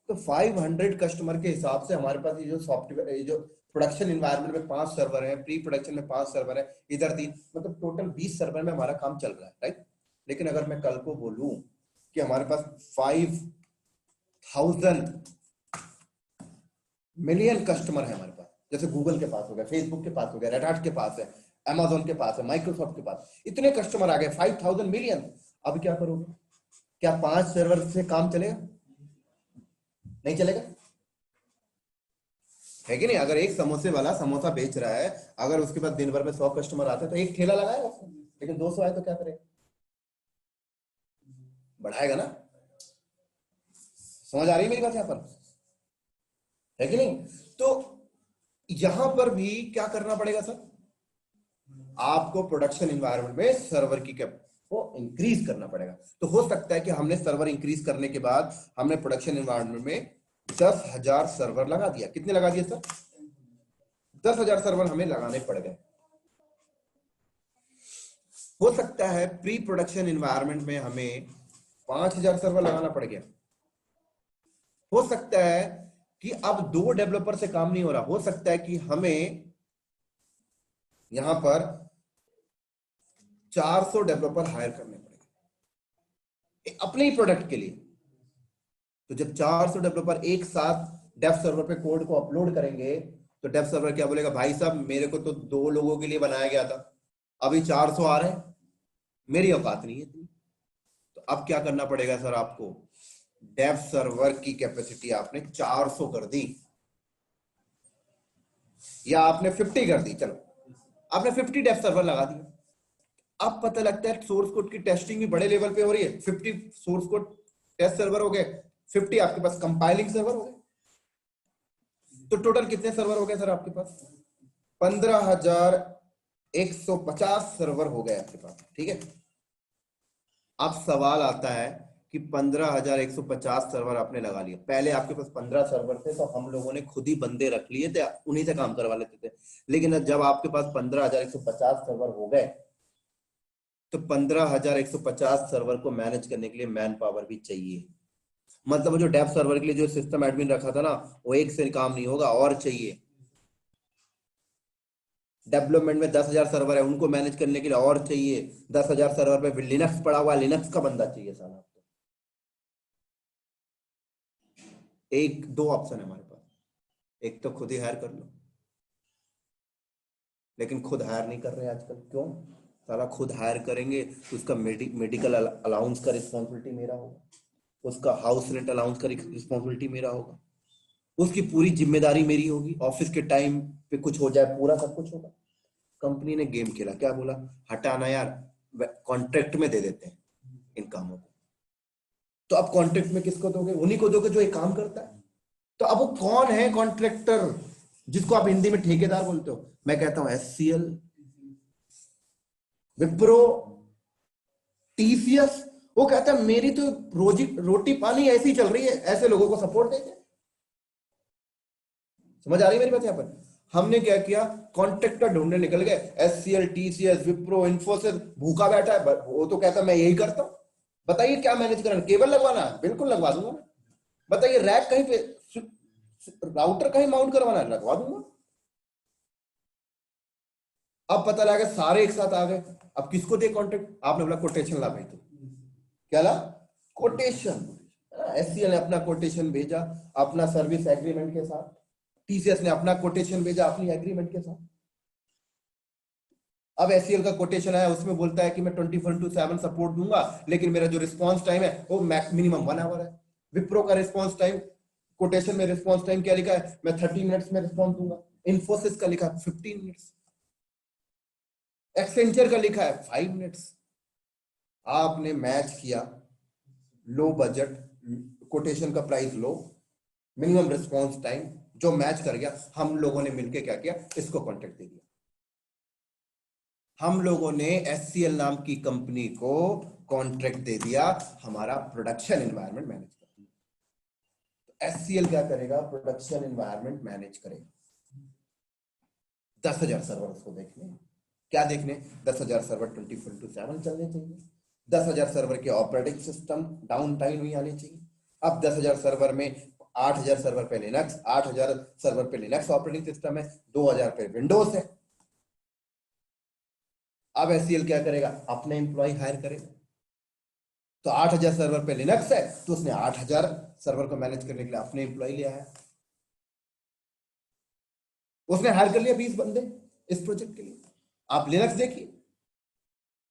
तो 500 कस्टमर के हिसाब से हमारे पास ये जो सॉफ्टवेयर, ये जो प्रोडक्शन इन्वायरमेंट में 5 सर्वर है, प्री प्रोडक्शन में 5 सर्वर है, इधर 3, मतलब टोटल 20 सर्वर में हमारा काम चल रहा है, राइट। लेकिन अगर मैं कल को बोलूं कि हमारे पास 5000 मिलियन कस्टमर है हमारे पास, जैसे गूगल के पास हो गया, फेसबुक के पास हो गया, रेड हैट के पास है, अमेजोन के पास है, माइक्रोसॉफ्ट के पास, इतने कस्टमर आ गए 5000 मिलियन। अब क्या करोगे? क्या 5 सर्वर से काम चलेगा? नहीं चलेगा, है कि नहीं। अगर एक समोसे वाला समोसा बेच रहा है, अगर उसके पास दिन भर में 100 कस्टमर आते हैं तो एक ठेला लगाएगा उसने, लेकिन 200 आए तो क्या करेगा? बढ़ाएगा ना। समझ आ रही है मेरी बात यहां पर, है कि नहीं? तो यहां पर भी क्या करना पड़ेगा सर, आपको प्रोडक्शन इन्वायरमेंट में सर्वर की को इंक्रीज करना पड़ेगा। तो हो सकता है कि हमने सर्वर इंक्रीज करने के बाद हमने प्रोडक्शन इन्वायरमेंट में 10,000 सर्वर लगा दिया। कितने लगा दिए सर? 10,000 सर्वर हमें लगाने पड़ गए। हो सकता है प्री प्रोडक्शन इन्वायरमेंट में हमें 5,000 सर्वर लगाना पड़ गया। हो सकता है कि अब 2 डेवलपर से काम नहीं हो रहा, हो सकता है कि हमें यहां पर 400 डेवलपर हायर करने पड़ेंगे अपने ही प्रोडक्ट के लिए। तो जब 400 डेवलपर एक साथ डेव सर्वर पे कोड को अपलोड करेंगे तो डेव सर्वर क्या बोलेगा, भाई साहब मेरे को तो 2 लोगों के लिए बनाया गया था, अभी 400 आ रहे हैं, मेरी औकात नहीं है इतनी। तो अब क्या करना पड़ेगा सर आपको, डेव सर्वर की कैपेसिटी आपने 400 कर दी या आपने 50 कर दी, चलो आपने 50 डेव सर्वर लगा दिया। अब पता लगता है सोर्स कोड की टेस्टिंग भी बड़े लेवल पे हो रही है, 50 सोर्स कोड टेस्ट सर्वर हो गए, 50 आपके पास कंपाइलिंग सर्वर हो गए। तो टोटल कितने सर्वर हो गए सर आपके पास? 15,150 सर्वर हो गए आपके पास। ठीक है, अब सवाल आता है कि 15,150 सर्वर आपने लगा लिया, पहले आपके पास 15 सर्वर थे तो हम लोगों ने खुद ही बंदे रख लिए थे, उन्हीं से काम करवा लेते थे। लेकिन जब आपके पास 15,150 सर्वर हो गए तो 15,150 सर्वर को मैनेज करने के लिए मैन पावर भी चाहिए। मतलब जो डेव सर्वर के लिए जो सिस्टम एडमिन रखा था ना, वो एक से काम नहीं होगा, और चाहिए। डेवलपमेंट में 10,000 सर्वर है, उनको मैनेज करने के लिए और चाहिए 10,000 सर्वर पे लिनक्स पड़ा हुआ, लिनक्स का बंदा चाहिए साला। एक दो ऑप्शन है हमारे पास, एक तो खुद ही हायर कर लो, लेकिन खुद हायर नहीं कर रहे आजकल। क्यों? साला खुद हायर करेंगे तो उसका मेडिकल अलाउंस का रिस्पॉन्सिबिलिटी मेरा होगा, उसका हाउस रेंट अलाउंस का रिस्पॉन्सिबिलिटी मेरा होगा, उसकी पूरी जिम्मेदारी मेरी होगी, ऑफिस के टाइम पे कुछ हो जाए पूरा सब कुछ होगा। कंपनी ने गेम खेला, क्या बोला, हटाना यार, कॉन्ट्रैक्ट में दे देते हैं इन कामों को। तो अब कॉन्ट्रैक्ट में किसको दोगे, उन्हीं को दोगे जो एक काम करता है। तो अब वो कौन है कॉन्ट्रैक्टर, जिसको आप हिंदी में ठेकेदार बोलते हो? मैं कहता हूं एचसीएल, विप्रो, टीसीएस। वो कहता है मेरी तो रोजी रोटी पानी ऐसी चल रही है, ऐसे लोगों को सपोर्ट देते। समझ आ रही है मेरी बात? यहां पर हमने क्या किया, कॉन्ट्रैक्टर ढूंढने निकल गए। एचसीएल, टीसीएस, विप्रो, इन्फोसिस भूखा बैठा है, वो तो कहता मैं यही करता हूं। बताइए क्या मैनेज करना, केबल लगवाना है, बिल्कुल लगवा दूंगा मैं। बताइए रैक कहीं पे, राउटर कहीं माउंट करवाना है, लगवा दूंगा। अब पता लगा सारे एक साथ आ गए। अब किसको दे कॉन्ट्रैक्ट? आपने बोला कोटेशन ला भाई, तो क्या ला? कोटेशन। एचसीएल ने अपना कोटेशन भेजा अपना सर्विस एग्रीमेंट के साथ, टीसीएस ने अपना कोटेशन भेजा अपनी एग्रीमेंट के साथ। अब एचसीएल का कोटेशन आया, उसमें बोलता है कि मैं 24/7 सपोर्ट दूंगा, लेकिन मेरा जो रिस्पांस टाइम है वो मिनिमम 1 आवर है। विप्रो का रिस्पांस टाइम, कोटेशन में रिस्पांस टाइम क्या लिखा है, मैं 30 मिनट्स में रिस्पॉन्स दूंगा। इन्फोसिस का लिखा है 15 मिनट्स। एक्सेंचर का लिखा है 5 मिनट्स। आपने मैच किया, लो बजट, कोटेशन का प्राइस लो, मिनिमम रिस्पॉन्स टाइम, जो मैच कर गया, हम लोगों ने मिलकर क्या किया, इसको कॉन्ट्रैक्ट दे दिया। हम लोगों ने एचसीएल नाम की कंपनी को कॉन्ट्रैक्ट दे दिया हमारा प्रोडक्शन एनवायरनमेंट मैनेज करने। तो एचसीएल क्या करेगा, प्रोडक्शन एनवायरनमेंट मैनेज करेगा। 10,000 सर्वर उसको देखने, क्या देखने, 10,000 सर्वर 24/7 चलने चाहिए। 10,000 सर्वर के ऑपरेटिंग सिस्टम डाउन टाइम नहीं आने चाहिए। अब 10,000 सर्वर में 8,000 सर्वर पे लिनक्स, 8,000 सर्वर पे लिनक्स ऑपरेटिंग सिस्टम है, 2,000 पे विंडोज है। अब एचसीएल क्या करेगा, अपने एम्प्लॉय हायर करेगा। तो 8,000 सर्वर पे लिनक्स है, तो उसने 8,000 सर्वर को मैनेज करने के लिए अपने एम्प्लॉय लिया है। उसने हायर कर लिया 20 बंदे इस प्रोजेक्ट के लिए। आप लिनक्स देखिए,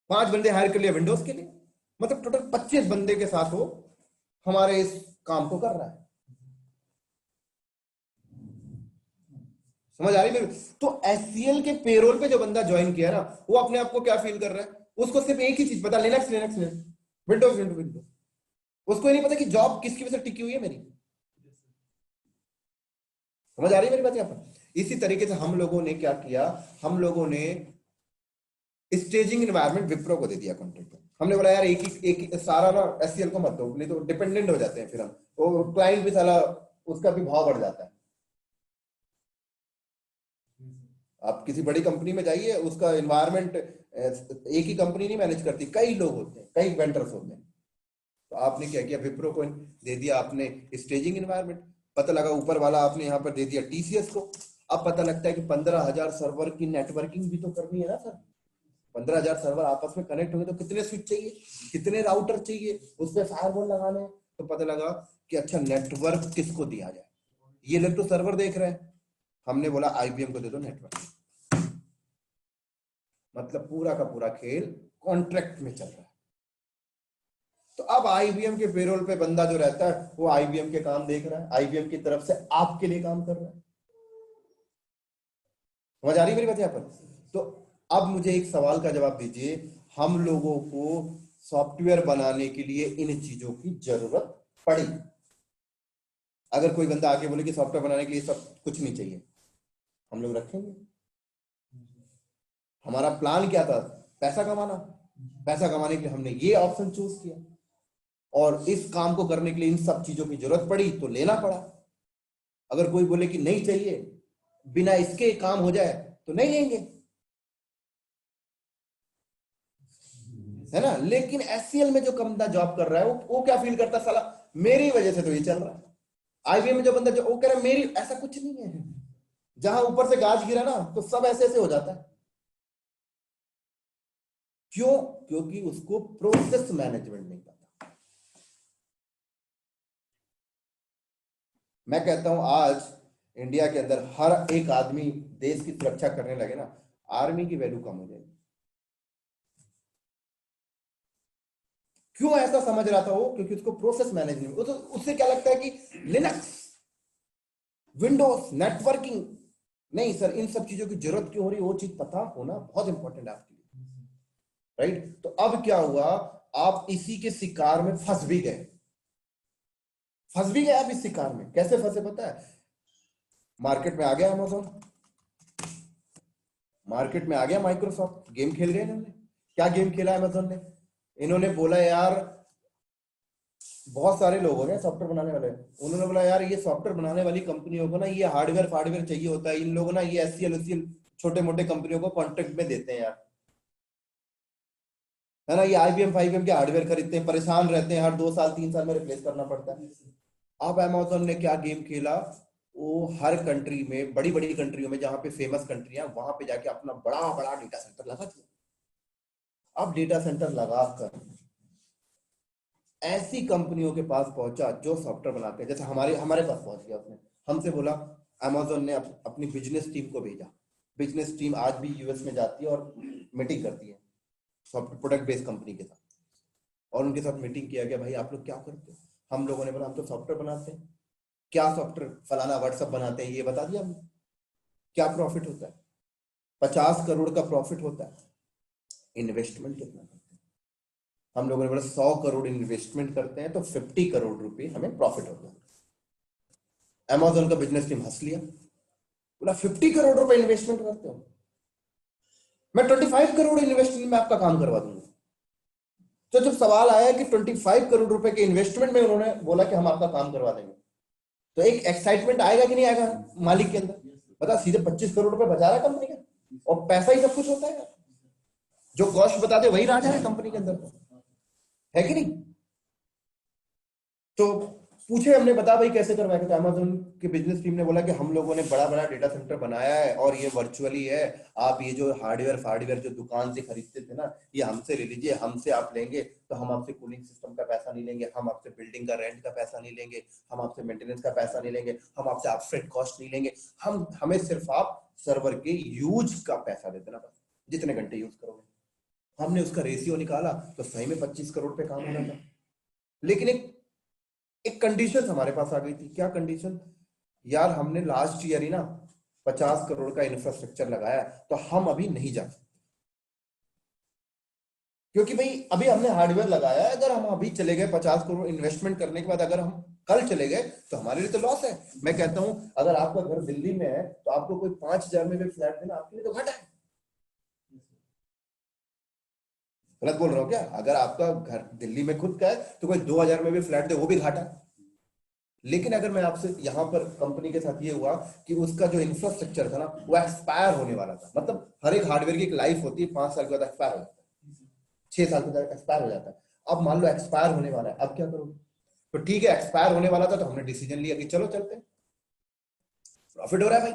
5 बंदे हायर कर लिया विंडोज के लिए, मतलब टोटल 25 बंदे के साथ वो हमारे इस काम को कर रहा है। समझ आ रही मेरी? तो एचसीएल के पेरोल पे जो बंदा ज्वाइन किया ना, वो अपने आप को क्या फील कर रहा है, उसको सिर्फ एक ही चीज पता, Linux Linux Linux, Windows Windows Windows. उसको ये नहीं पता कि जॉब किसकी वजह से टिकी हुई है मेरी। समझ आ रही है मेरी बात यहां पर? इसी तरीके से हम लोगों ने क्या किया, हम लोगों ने स्टेजिंग एनवायरनमेंट विप्रो को दे दिया कॉन्ट्रैक्ट। हमने बोला यार एक सारा ना एचसीएल को मत दो, नहीं तो डिपेंडेंट हो जाते हैं फिर हम, वो क्लाइंट भी साला, उसका भी भाव बढ़ जाता है। आप किसी बड़ी कंपनी में जाइए, उसका एनवायरनमेंट एक ही कंपनी नहीं मैनेज करती, कई लोग होते हैं, कई वेंडर्स होते हैं। तो आपने क्या किया, विप्रो को दे दिया आपने स्टेजिंग एनवायरनमेंट। पता लगा ऊपर वाला आपने यहाँ पर दे दिया टीसीएस को। अब पता लगता है कि 15,000 सर्वर की नेटवर्किंग भी तो करनी है ना सर। 15,000 सर्वर आपस में कनेक्ट होंगे तो कितने स्विच चाहिए, कितने राउटर चाहिए, उस पर फायरवॉल लगाने हैं। तो पता लगा कि अच्छा नेटवर्क किसको दिया जाए, ये लोग तो सर्वर देख रहे हैं, हमने बोला आईबीएम को दे दो नेटवर्क। मतलब पूरा का पूरा खेल कॉन्ट्रैक्ट में चल रहा है। तो अब आईबीएम के पेरोल पे बंदा जो रहता है वो आईबीएम के काम देख रहा है, आईबीएम की तरफ से आपके लिए काम कर रहा है। समझ आ रही मेरी बात यहां पर? तो अब मुझे एक सवाल का जवाब दीजिए, हम लोगों को सॉफ्टवेयर बनाने के लिए इन चीजों की जरूरत पड़ी? अगर कोई बंदा आके बोले कि सॉफ्टवेयर बनाने के लिए सब कुछ नहीं चाहिए, हम लोग रखेंगे? हमारा प्लान क्या था, पैसा कमाना। पैसा कमाने के लिए हमने ये ऑप्शन चूज किया, और इस काम को करने के लिए इन सब चीजों की जरूरत पड़ी तो लेना पड़ा। अगर कोई बोले कि नहीं चाहिए, बिना इसके काम हो जाए, तो नहीं लेंगे, है ना। लेकिन एचसीएल में जो बंदा जॉब कर रहा है वो क्या फील करता है, साला मेरी वजह से तो ये चल रहा है। आईबीएम में जो बंदा जो वो कह रहा है मेरी, ऐसा कुछ नहीं है। जहां ऊपर से गाज गिरा ना तो सब ऐसे ऐसे हो जाता है। क्यों? क्योंकि उसको प्रोसेस मैनेजमेंट नहीं पता। मैं कहता हूं आज इंडिया के अंदर हर एक आदमी देश की सुरक्षा करने लगे ना, आर्मी की वैल्यू कम हो जाएगी। क्यों ऐसा समझ रहा था वो? क्योंकि उसको प्रोसेस मैनेजमेंट, उससे क्या लगता है कि लिनक्स विंडोज, नेटवर्किंग। नहीं सर, इन सब चीजों की जरूरत क्यों हो रही है, वो चीज पता होना बहुत इंपॉर्टेंट है आपके लिए, राइट। तो अब क्या हुआ, आप इसी के शिकार में फंस भी गए, आप इस शिकार में कैसे फंसे पता है? मार्केट में आ गया अमेजोन, मार्केट में आ गया माइक्रोसॉफ्ट, गेम खेल गए इन्होंने। क्या गेम खेला अमेजोन ने? इन्होंने बोला यार, बहुत सारे लोग हो गए सॉफ्टवेयर बनाने वाले, उन्होंने बोला यार ये सॉफ्टवेयर बनाने वाली कंपनियों को ना ये हार्डवेयर चाहिए होता है, इन लोगों ना ये एससीएल छोटे मोटे कंपनियों को कॉन्ट्रैक्ट में देते हैं यार, है ना। ये आईबीएम फाईबीएम के हार्डवेयर खरीदते हैं, परेशान रहते हैं, हर 2 साल 3 साल में रिप्लेस करना पड़ता है। अब अमेजोन ने क्या गेम खेला, वो हर कंट्री में, बड़ी बड़ी कंट्रियों में जहां पे फेमस कंट्रियां, वहां पे जाके अपना बड़ा बड़ा डेटा सेंटर लगा दिया। अब डेटा सेंटर लगाकर ऐसी कंपनियों के पास पहुंचा जो सॉफ्टवेयर बनाते हैं, जैसे हमारे हमारे पास पहुंच गया उसने, हमसे बोला, अमेजोन ने अपनी बिजनेस टीम को भेजा। बिजनेस टीम आज भी यूएस में जाती है और मीटिंग करती है सॉफ्टवेयर प्रोडक्ट बेस्ड कंपनी के साथ, और उनके साथ मीटिंग किया गया, भाई आप लोग क्या करते हो? हम लोगों ने बोला हम तो सॉफ्टवेयर बनाते हैं। क्या सॉफ्टवेयर? फलाना व्हाट्सएप बनाते हैं, ये बता दिया हमने। क्या प्रॉफिट होता है? 50 करोड़ का प्रॉफिट होता है। इन्वेस्टमेंट कितना करते हैं? हम लोगों ने बोला 100 करोड़ इन्वेस्टमेंट करते हैं तो 50 करोड़ रुपए हमें प्रॉफिट होता है। अमेजोन का बिजनेस टीम हंस लिया, बोला 50 करोड़ रुपए इन्वेस्टमेंट करते हो, मैं 25 करोड़ इन्वेस्टमेंट में आपका काम करवा दूंगा। तो जब सवाल आया कि 25 करोड़ रुपए के इन्वेस्टमेंट में उन्होंने बोला कि हम आपका काम करवा देंगे, तो एक एक्साइटमेंट आएगा कि नहीं आएगा मालिक के अंदर? बता, सीधे 25 करोड़ रुपए बचा रहा है कंपनी का, और पैसा ही सब कुछ होता है, जो कॉस्ट बता दे वही राजा है कंपनी के अंदर, है कि नहीं? तो पूछे हमने, बता भाई कैसे करवाया? तो अमेजोन के बिजनेस टीम ने बोला कि हम लोगों ने बड़ा बड़ा डेटा सेंटर बनाया है और ये वर्चुअली है, आप ये जो हार्डवेयर जो दुकान से खरीदते थे ना, ये हमसे ले लीजिए, हमसे आप लेंगे तो हम आपसे कूलिंग सिस्टम का पैसा नहीं लेंगे, हम आपसे बिल्डिंग का रेंट का पैसा नहीं लेंगे, हम आपसे मेंटेनेंस का पैसा नहीं लेंगे, हम आपसे अपफ्रंट कॉस्ट नहीं लेंगे, हमें सिर्फ आप सर्वर के यूज का पैसा दे देना, बस जितने घंटे यूज करोगे। हमने उसका रेशियो निकाला तो सही में 25 करोड़ पे काम होना था। लेकिन एक कंडीशन हमारे पास आ गई थी। क्या कंडीशन? यार हमने लास्ट ईयर ही ना 50 करोड़ का इंफ्रास्ट्रक्चर लगाया, तो हम अभी नहीं जा सकते, क्योंकि भाई अभी हमने हार्डवेयर लगाया है, अगर हम अभी चले गए 50 करोड़ इन्वेस्टमेंट करने के बाद, अगर हम कल चले गए तो हमारे लिए तो लॉस है। मैं कहता हूं अगर आपका घर दिल्ली में है तो आपको कोई 5,000 में भी फ्लैट देना आपके लिए तो घाटा है। गलत बोल रहा हूं क्या? अगर आपका घर दिल्ली में खुद का है तो कोई 2,000 में भी फ्लैट दे, वो भी घाटा है। लेकिन अगर मैं आपसे यहाँ पर कंपनी के साथ ये हुआ कि उसका जो इंफ्रास्ट्रक्चर था ना वो एक्सपायर होने वाला था, मतलब हर एक हार्डवेयर की एक लाइफ होती है, 5 साल के बाद एक्सपायर हो जाता है, 6 साल के बाद एक्सपायर हो जाता है। अब मान लो एक्सपायर होने वाला है, अब क्या करोगे? तो ठीक है, एक्सपायर होने वाला था तो हमने डिसीजन लिया कि चलो चलते हैं, प्रॉफिट हो रहा है भाई।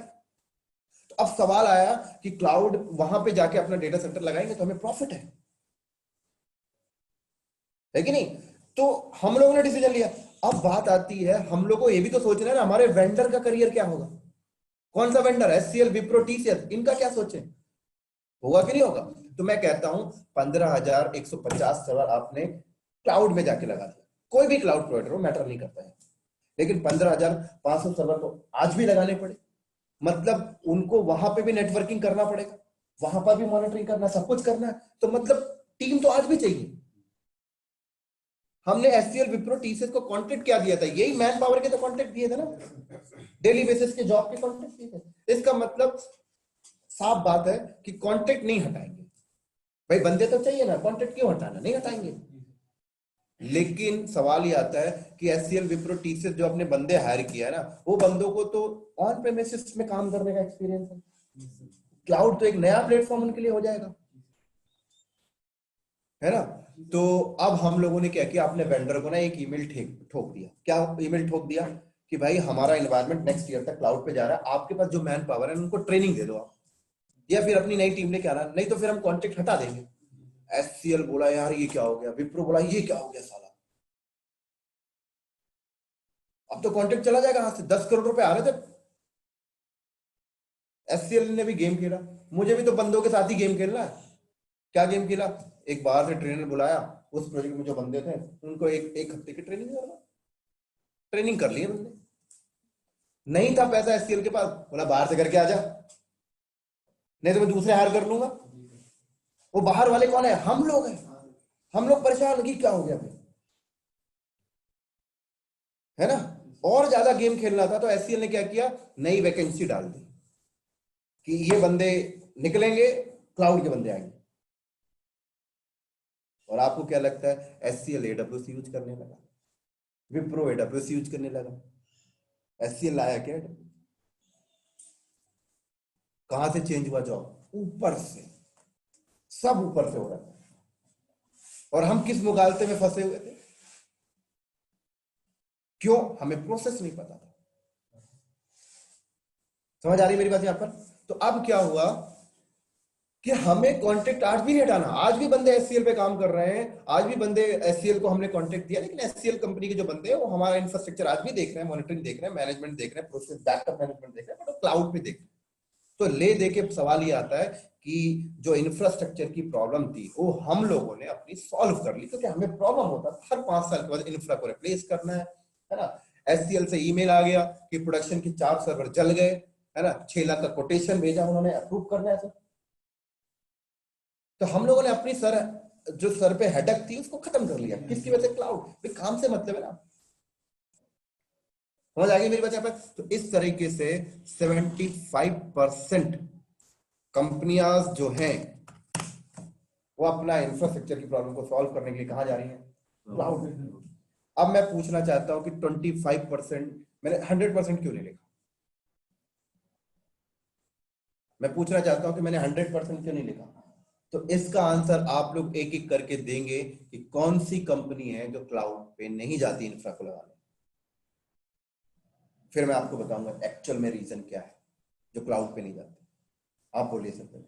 तो अब सवाल आया कि क्लाउड वहां पे जाके अपना डेटा सेंटर लगाएंगे तो हमें प्रॉफिट है कि नहीं? तो हम लोगों ने डिसीजन लिया। अब बात आती है, हम लोग को ये भी तो सोचना है ना हमारे वेंडर का करियर क्या होगा। कौन सा वेंडर? एचसीएल, विप्रो, टीसीएस, इनका क्या सोचे, होगा कि नहीं होगा? तो मैं कहता हूं 15,150 सर्वर आपने क्लाउड में जाके लगा दिया, कोई भी क्लाउड प्रोवाइडर हो, मैटर नहीं करता है, लेकिन 15,500 सर्वर तो आज भी लगाने पड़े, मतलब उनको वहां पे भी नेटवर्किंग करना पड़ेगा, वहां पर भी मॉनिटरिंग करना, सब कुछ करना है, तो मतलब टीम तो आज भी चाहिए। हमने एचसीएल, विप्रो, टीसीएस को कॉन्ट्रैक्ट क्या दिया था? यही मैन पावर के तो कॉन्ट्रैक्ट दिए थे ना, डेली बेसिस के जॉब के कॉन्ट्रैक्ट दिए थे। इसका मतलब साफ बात है कि कॉन्ट्रैक्ट नहीं हटाएंगे भाई, बंदे तो चाहिए ना, कॉन्ट्रैक्ट क्यों हटाना, नहीं हटाएंगे। लेकिन सवाल ये आता है कि एचसीएल, विप्रो, टीसीएस जो अपने बंदे हायर किया है ना, वो बंदों को तो ऑन प्रेमिसेस में काम करने का एक्सपीरियंस है, क्लाउड तो एक नया प्लेटफॉर्म उनके लिए हो जाएगा, है ना। तो अब हम लोगों ने क्या किया, अपने वेंडर को ना एक ईमेल ठोक दिया। क्या ईमेल ठोक दिया? कि भाई हमारा एनवायरनमेंट नेक्स्ट ईयर तक क्लाउड पे जा रहा है, आपके पास जो मैन पावर है उनको ट्रेनिंग दे दो आप, या फिर अपनी नई टीम लेके आना, नहीं तो फिर हम कॉन्ट्रैक्ट हटा देंगे। एचसीएल बोला यार ये क्या हो गया, विप्रो बोला ये क्या हो गया साला, अब तो कॉन्ट्रैक्ट चला जाएगा हाथ से, 10 करोड़ रुपए आ रहे थे। एचसीएल ने भी गेम खेला, मुझे भी तो बंदों के साथ ही गेम खेलना है। क्या गेम खेला? एक बाहर से ट्रेनर बुलाया, उस प्रोजेक्ट में जो बंदे थे उनको एक हफ्ते की ट्रेनिंग करना, ट्रेनिंग कर लिए बंदे, नहीं था पैसा एचसीएल के पास, बोला बाहर से करके आ जा, नहीं तो मैं दूसरे हायर कर लूंगा। वो बाहर वाले कौन है? हम लोग हैं। हम लोग परेशान कि क्या हो गया भाई, है ना। और ज्यादा गेम खेलना था तो एचसीएल ने क्या किया, नई वैकेंसी डाल दी कि ये बंदे निकलेंगे, क्लाउड के बंदे आएंगे। और आपको क्या लगता है, एचसीएल एडब्ल्यूएस यूज करने लगा, विप्रो एडब्ल्यूएस यूज करने लगा। एचसीएल लाया क्या? कहां से चेंज हुआ जॉब? ऊपर से, सब ऊपर से हो रहा था। और हम किस मुगालते में फंसे हुए थे? क्यों? हमें प्रोसेस नहीं पता था। समझ आ रही मेरी बात यहां पर? तो अब क्या हुआ कि हमें कॉन्ट्रैक्ट आज भी नहीं हटाना। आज भी बंदे एचसीएल पे काम कर रहे हैं, आज भी बंदे एचसीएल को हमने कॉन्ट्रैक्ट दिया, लेकिन एचसीएल कंपनी के जो बंदे हैं वो हमारा इंफ्रास्ट्रक्चर आज भी देख रहे हैं, मॉनिटरिंग देख रहे हैं, मैनेजमेंट देख रहे हैं, प्रोसेस बैकअप मैनेजमेंट देख रहे हैं, बट क्लाउड पे देख रहे हैं। तो ले दे के सवाल ये आता है कि जो इंफ्रास्ट्रक्चर की प्रॉब्लम थी वो हम लोगों ने अपनी सॉल्व कर ली, क्योंकि हमें प्रॉब्लम होता था हर 5 साल के बाद इंफ्रा को रिप्लेस करना है ना। एचसीएल से ईमेल आ गया कि प्रोडक्शन के 4 सर्वर जल गए, है ना, 6 लाख का कोटेशन भेजा, उन्होंने अप्रूव करना है। तो हम लोगों ने अपनी जो सर पे हेडक थी उसको खत्म कर लिया। किसकी वजह से? क्लाउड। काम से मतलब है ना। समझ आ गई मेरी बात यहाँ पर? तो इस तरीके से 75% कंपनियां जो हैं वो अपना इंफ्रास्ट्रक्चर की प्रॉब्लम को सॉल्व करने के लिए कहां जा रही हैं? क्लाउड। अब मैं पूछना चाहता हूं कि 25%, मैंने 100% क्यों नहीं लिखा? मैं पूछना चाहता हूं कि मैंने 100% क्यों नहीं लिखा? तो इसका आंसर आप लोग एक एक करके देंगे कि कौन सी कंपनी है जो क्लाउड पे नहीं जाती इंफ्रा को लगाने। फिर मैं आपको बताऊंगा एक्चुअल में रीजन क्या है जो क्लाउड पे नहीं जाते। आप बोलिए सर पहले।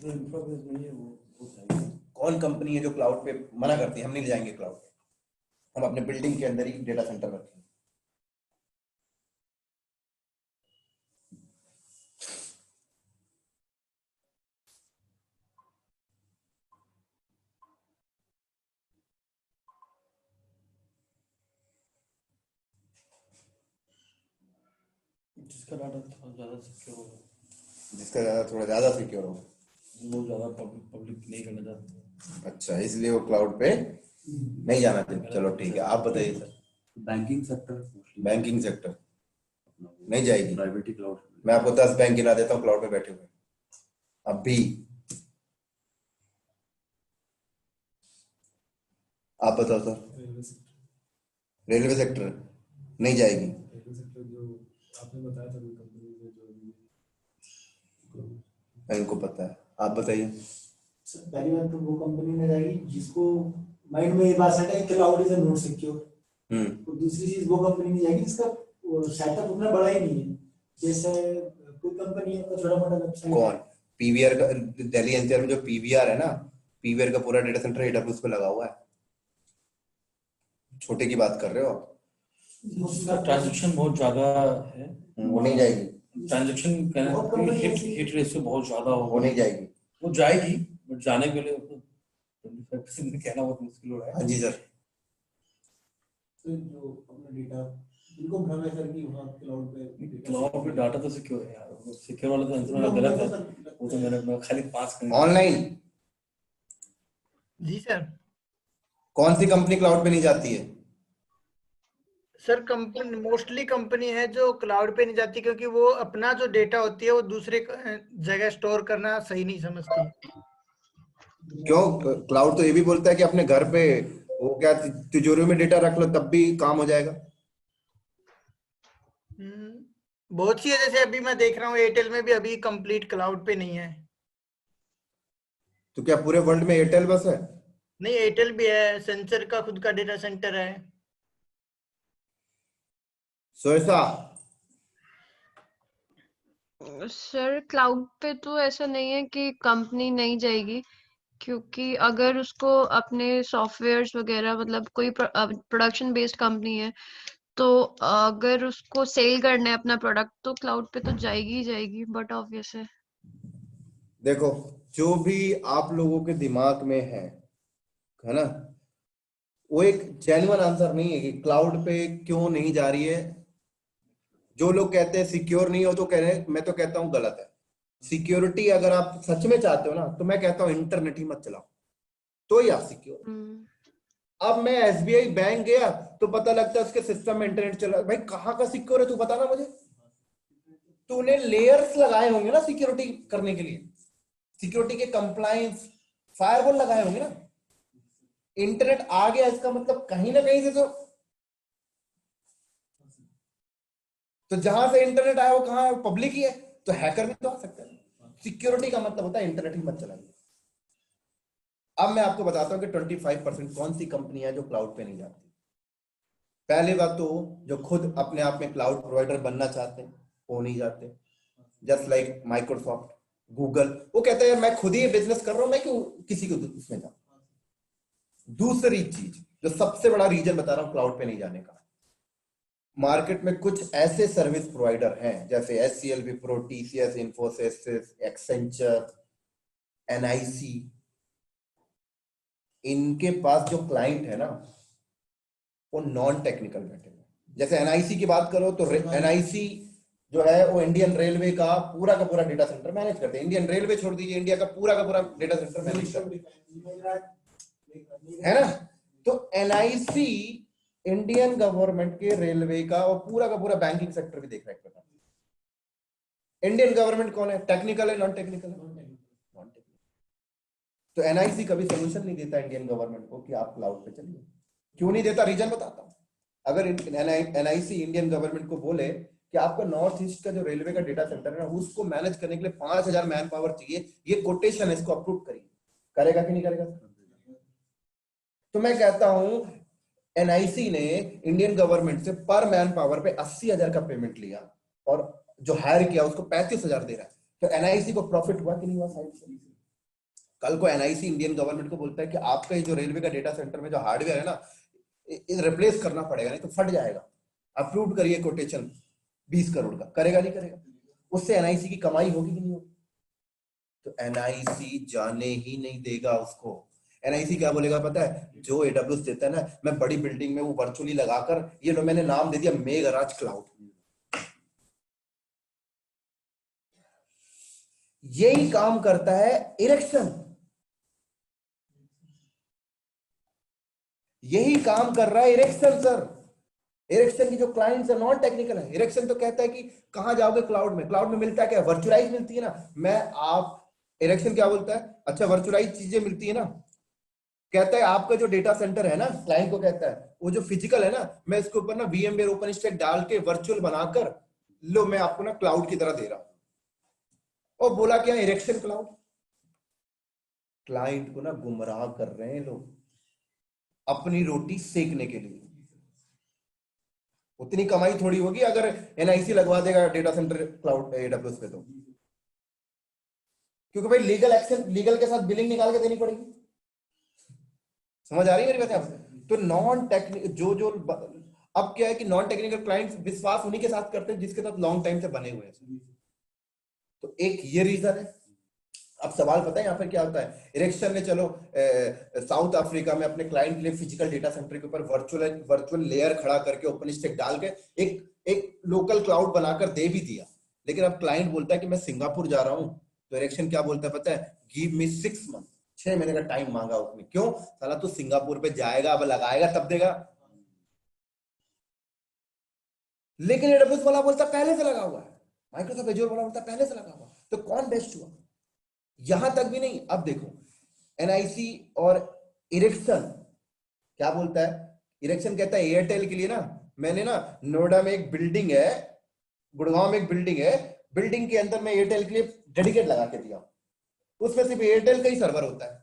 जो इंफ्रा बेस नहीं है वो चाहिए। कौन कंपनी है जो क्लाउड पे मना करती है, हम नहीं ले जाएंगे क्लाउड पे, हम अपने बिल्डिंग के अंदर ही डेटा सेंटर रखेंगे? जिसका डाटा थोड़ा ज़्यादा सिक्योर हो, जिसका थोड़ा ज्यादा सिक्योर हो। वो ज़्यादा पब्लिक नहीं करना चाहते। अच्छा, इसलिए वो क्लाउड पे नहीं जाना चाहिए। चलो ठीक है, आप बताइए sir. Banking sector, banking sector नहीं जाएगी। Private cloud. मैं आपको 10 बैंक गिना देता हूँ क्लाउड पे बैठे हुए अभी। आप बताओ सर। रेलवे सेक्टर नहीं जाएगी। रेलवे सेक्टर जो आपने बताया था कंपनी में जो इनको पता है, आप बताइए। पहली बात तो वो कंपनी में जाएगी जिसको माइंड में ये बात सेट है क्लाउड इज नॉट सिक्योर। तो दूसरी चीज वो कंपनी में जाएगी जिसका सेटअप उतना बड़ा ही नहीं है। जैसे कोई कंपनी है तो छोटा मोटा वेबसाइट। कौन? पीवीआर का दिल्ली एनसीआर में जो पीवीआर है ना, पीवीआर का पूरा डेटा सेंटर एडब्ल्यूएस पे लगा हुआ है। छोटे की बात कर रहे हो आप? उसका ट्रांजैक्शन बहुत ज्यादा है, वो नहीं जाएगी। ट्रांजैक्शन हिट रेशियो बहुत ज्यादा हो, वो नहीं जाएगी। वो जाएगी बट जाने के लिए 25% कहना बहुत मुश्किल हो रहा है। हाँ जी सर। तो जो अपना डेटा इनको भ्रम है सर कि वहाँ क्लाउड पे डाटा तो सिक्योर है यार, वो सिक्योर वाला तो आंसर गलत है। वो तो मैं खाली पास करने ऑनलाइन जी सर। कौन सी कंपनी क्लाउड पे नहीं जाती है? सर कंपनी मोस्टली कंपनी है जो क्लाउड पे नहीं जाती क्योंकि वो अपना जो डेटा होती है वो दूसरे जगह स्टोर करना सही नहीं समझती। क्यों? क्लाउड तो ये भी बोलता है कि अपने घर पे वो क्या तिजोरी में डेटा रख लो तब भी काम हो जाएगा। बहुत सी है, जैसे अभी मैं देख रहा हूँ एयरटेल में भी अभी कंप्लीट क्लाउड पे नहीं है। तो क्या पूरे वर्ल्ड में एयरटेल बस है? नहीं, एयरटेल भी है, सेंसर का खुद का डेटा सेंटर है। सोएसा सर क्लाउड पे तो ऐसा नहीं है कि कंपनी नहीं जाएगी, क्योंकि अगर उसको अपने सॉफ्टवेयर्स वगैरह मतलब कोई प्रोडक्शन बेस्ड कंपनी है तो अगर उसको सेल करना है अपना प्रोडक्ट तो क्लाउड पे तो जाएगी ही जाएगी, बट ऑब्वियस है। देखो, जो भी आप लोगों के दिमाग में है है ना। वो एक जेन्युइन आंसर नहीं है कि क्लाउड पे क्यों नहीं जा रही है। जो लोग कहते हैं सिक्योर नहीं हो तो कह रहे हैं, मैं तो कहता हूं गलत है। सिक्योरिटी अगर आप सच में चाहते हो ना तो मैं कहता हूं इंटरनेट ही मत चलाओ, तो ही आप सिक्योर। अब मैं एसबीआई बैंक गया तो पता लगता है उसके सिस्टम में इंटरनेट चल रहा है। भाई कहाँ का सिक्योर है तू बता ना मुझे। तूने लेयर्स लगाए होंगे ना सिक्योरिटी करने के लिए, सिक्योरिटी के कंप्लायंस फायरवॉल लगाए होंगे ना। इंटरनेट आ गया इसका मतलब कहीं ना कहीं से तो जहां से इंटरनेट आया वो कहां है, पब्लिक ही है, तो हैकर भी तो आ सकता है। सिक्योरिटी का मतलब होता है इंटरनेट ही मत चलाइए। अब मैं आपको बताता हूं कि 25% कौन सी कंपनी है जो क्लाउड पे नहीं जाती। पहले बात तो जो खुद अपने आप में क्लाउड प्रोवाइडर बनना चाहते हैं वो नहीं जाते, जस्ट लाइक माइक्रोसॉफ्ट, गूगल। वो कहते हैं मैं खुद ही बिजनेस कर रहा हूं, मैं क्यों किसी को उसमें जाऊं। दूसरी चीज जो सबसे बड़ा रीजन बता रहा हूं क्लाउड पे नहीं जाने का, मार्केट में कुछ ऐसे सर्विस प्रोवाइडर हैं जैसे HCL, Wipro, TCS, Infosys, Accenture, NIC। इनके पास जो क्लाइंट है ना वो नॉन टेक्निकल बैठे हुए। जैसे NIC की बात करो तो NIC जो है वो इंडियन रेलवे का पूरा डेटा सेंटर मैनेज करते हैं। इंडियन रेलवे छोड़ दीजिए, इंडिया का पूरा डेटा सेंटर मैनेज करते है ना। तो NIC इंडियन गवर्नमेंट के रेलवे का और पूरा बैंकिंग सेक्टर भी देख रहा है। इंडियन गवर्नमेंट कौन है, टेक्निकल है नॉन टेक्निकल है? Non technical. तो NIC कभी सोल्यूशन नहीं देता इंडियन गवर्नमेंट को कि आप क्लाउड पे चलिए। क्यों नहीं देता, रीजन बताता हूं। अगर NIC इंडियन गवर्नमेंट को बोले कि आपका नॉर्थ ईस्ट का जो रेलवे का डेटा सेंटर है ना उसको मैनेज करने के लिए 5000 मैन पावर चाहिए, ये कोटेशन है, इसको अप्रूव करिए, करेगा कि नहीं करेगा? तो मैं कहता हूं NIC ने इंडियन गवर्नमेंट से पर मैन पावर पे 80,000 का पेमेंट लिया और जो हायर किया उसको 35,000 दे रहा है। तो NIC को प्रॉफिट हुआ कि नहीं हुआ साइड से? कल को NIC इंडियन गवर्नमेंट को बोलता है कि आपका ये जो रेलवे का डेटा सेंटर में जो हार्डवेयर है ना रिप्लेस करना पड़ेगा, नहीं तो फट जाएगा, अप्रूव करिए कोटेशन 20 करोड़ का, करेगा नहीं करेगा? उससे NIC की कमाई होगी कि नहीं होगी? तो NIC जाने ही नहीं देगा उसको। NIC क्या बोलेगा पता है, जो AWS देता है ना, मैं बड़ी बिल्डिंग में वो वर्चुअली लगाकर, ये लो मैंने नाम दे दिया मेघराज क्लाउड। यही काम करता है इरेक्शन, यही काम कर रहा है इरेक्शन सर। इरेक्शन की जो क्लाइंट्स है नॉन टेक्निकल है। इरेक्शन तो कहता है कि कहां जाओगे क्लाउड में, क्लाउड में मिलता है क्या, वर्चुअलाइज मिलती है ना। मैं आप इरेक्शन क्या बोलता है, अच्छा वर्चुअलाइज चीजें मिलती है ना, कहता है आपका जो डेटा सेंटर है ना, क्लाइंट को कहता है वो जो फिजिकल है ना, मैं इसके ऊपर ना VMware ओपनस्टैक डाल के वर्चुअल बनाकर लो मैं आपको ना क्लाउड की तरह दे रहा हूं। और बोला क्या, इरेक्शन क्लाउड। क्लाइंट को ना गुमराह कर रहे हैं लोग अपनी रोटी सेकने के लिए। उतनी कमाई थोड़ी होगी अगर NIC लगवा देगा डेटा सेंटर क्लाउड AWS पे तो, क्योंकि भाई लीगल एक्शन, लीगल के साथ बिलिंग निकाल के देनी पड़ेगी। समझ आ रही है मेरी बात आपको? तो नॉन टेक्निकल जो अब क्या है कि नॉन टेक्निकल क्लाइंट्स विश्वास उन्हीं के साथ करते हैं जिसके साथ लॉन्ग टाइम से बने हुए हैं। तो एक ये रीजन है। अब सवाल पता है यहाँ पर क्या होता है, इरेक्शन ने चलो साउथ अफ्रीका में अपने क्लाइंट के लिए फिजिकल डेटा सेंटर के ऊपर वर्चुअल लेयर खड़ा करके ओपनस्टैक डाल के एक लोकल क्लाउड बनाकर दे भी दिया। लेकिन अब क्लाइंट बोलता है कि मैं सिंगापुर जा रहा हूं, तो इरेक्शन क्या बोलता है पता है, गिव मी 6 मंथ, 6 महीने का टाइम मांगा उसने। क्यों? साला तू सिंगापुर पे जाएगा, अब लगाएगा तब देगा। लेकिन AWS वाला बोलता पहले से लगा हुआ है, माइक्रोसॉफ्ट एजूर वाला बोलता पहले से लगा हुआ। तो कौन बेस्ट हुआ? यहां तक भी नहीं। अब देखो NIC और इरेक्शन क्या बोलता है, इरेक्शन कहता है एयरटेल के लिए ना मैंने ना नोएडा में एक बिल्डिंग है, गुड़गांव में एक बिल्डिंग है, बिल्डिंग के अंदर मैं एयरटेल के लिए डेडिकेट लगा के दिया, उसमें सिर्फ एयरटेल का ही सर्वर होता है,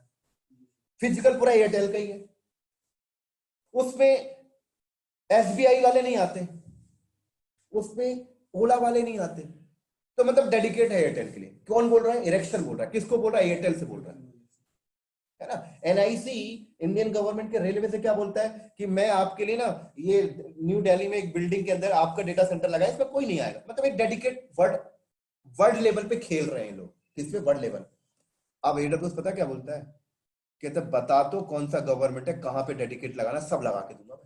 फिजिकल पूरा एयरटेल का ही है, उसमें SBI वाले नहीं आते, उसमें ओला वाले नहीं आते। तो मतलब डेडिकेट है एयरटेल के लिए। कौन बोल रहा है? इरेक्शन बोल रहा है। किसको बोल रहा है? एयरटेल से बोल रहा है ना। NIC इंडियन गवर्नमेंट के रेलवे से क्या बोलता है कि मैं आपके लिए ना ये न्यू दिल्ली में एक बिल्डिंग के अंदर आपका डेटा सेंटर लगाया, इसमें कोई नहीं आएगा। मतलब एक डेडिकेट वर्ल्ड लेवल पे खेल रहे हैं लोग, किस पे? World level. अब AWS पता क्या बोलता है, कहते बता तो कौन सा गवर्नमेंट है, कहाँ पे डेडिकेट लगाना, सब लगा के दूंगा।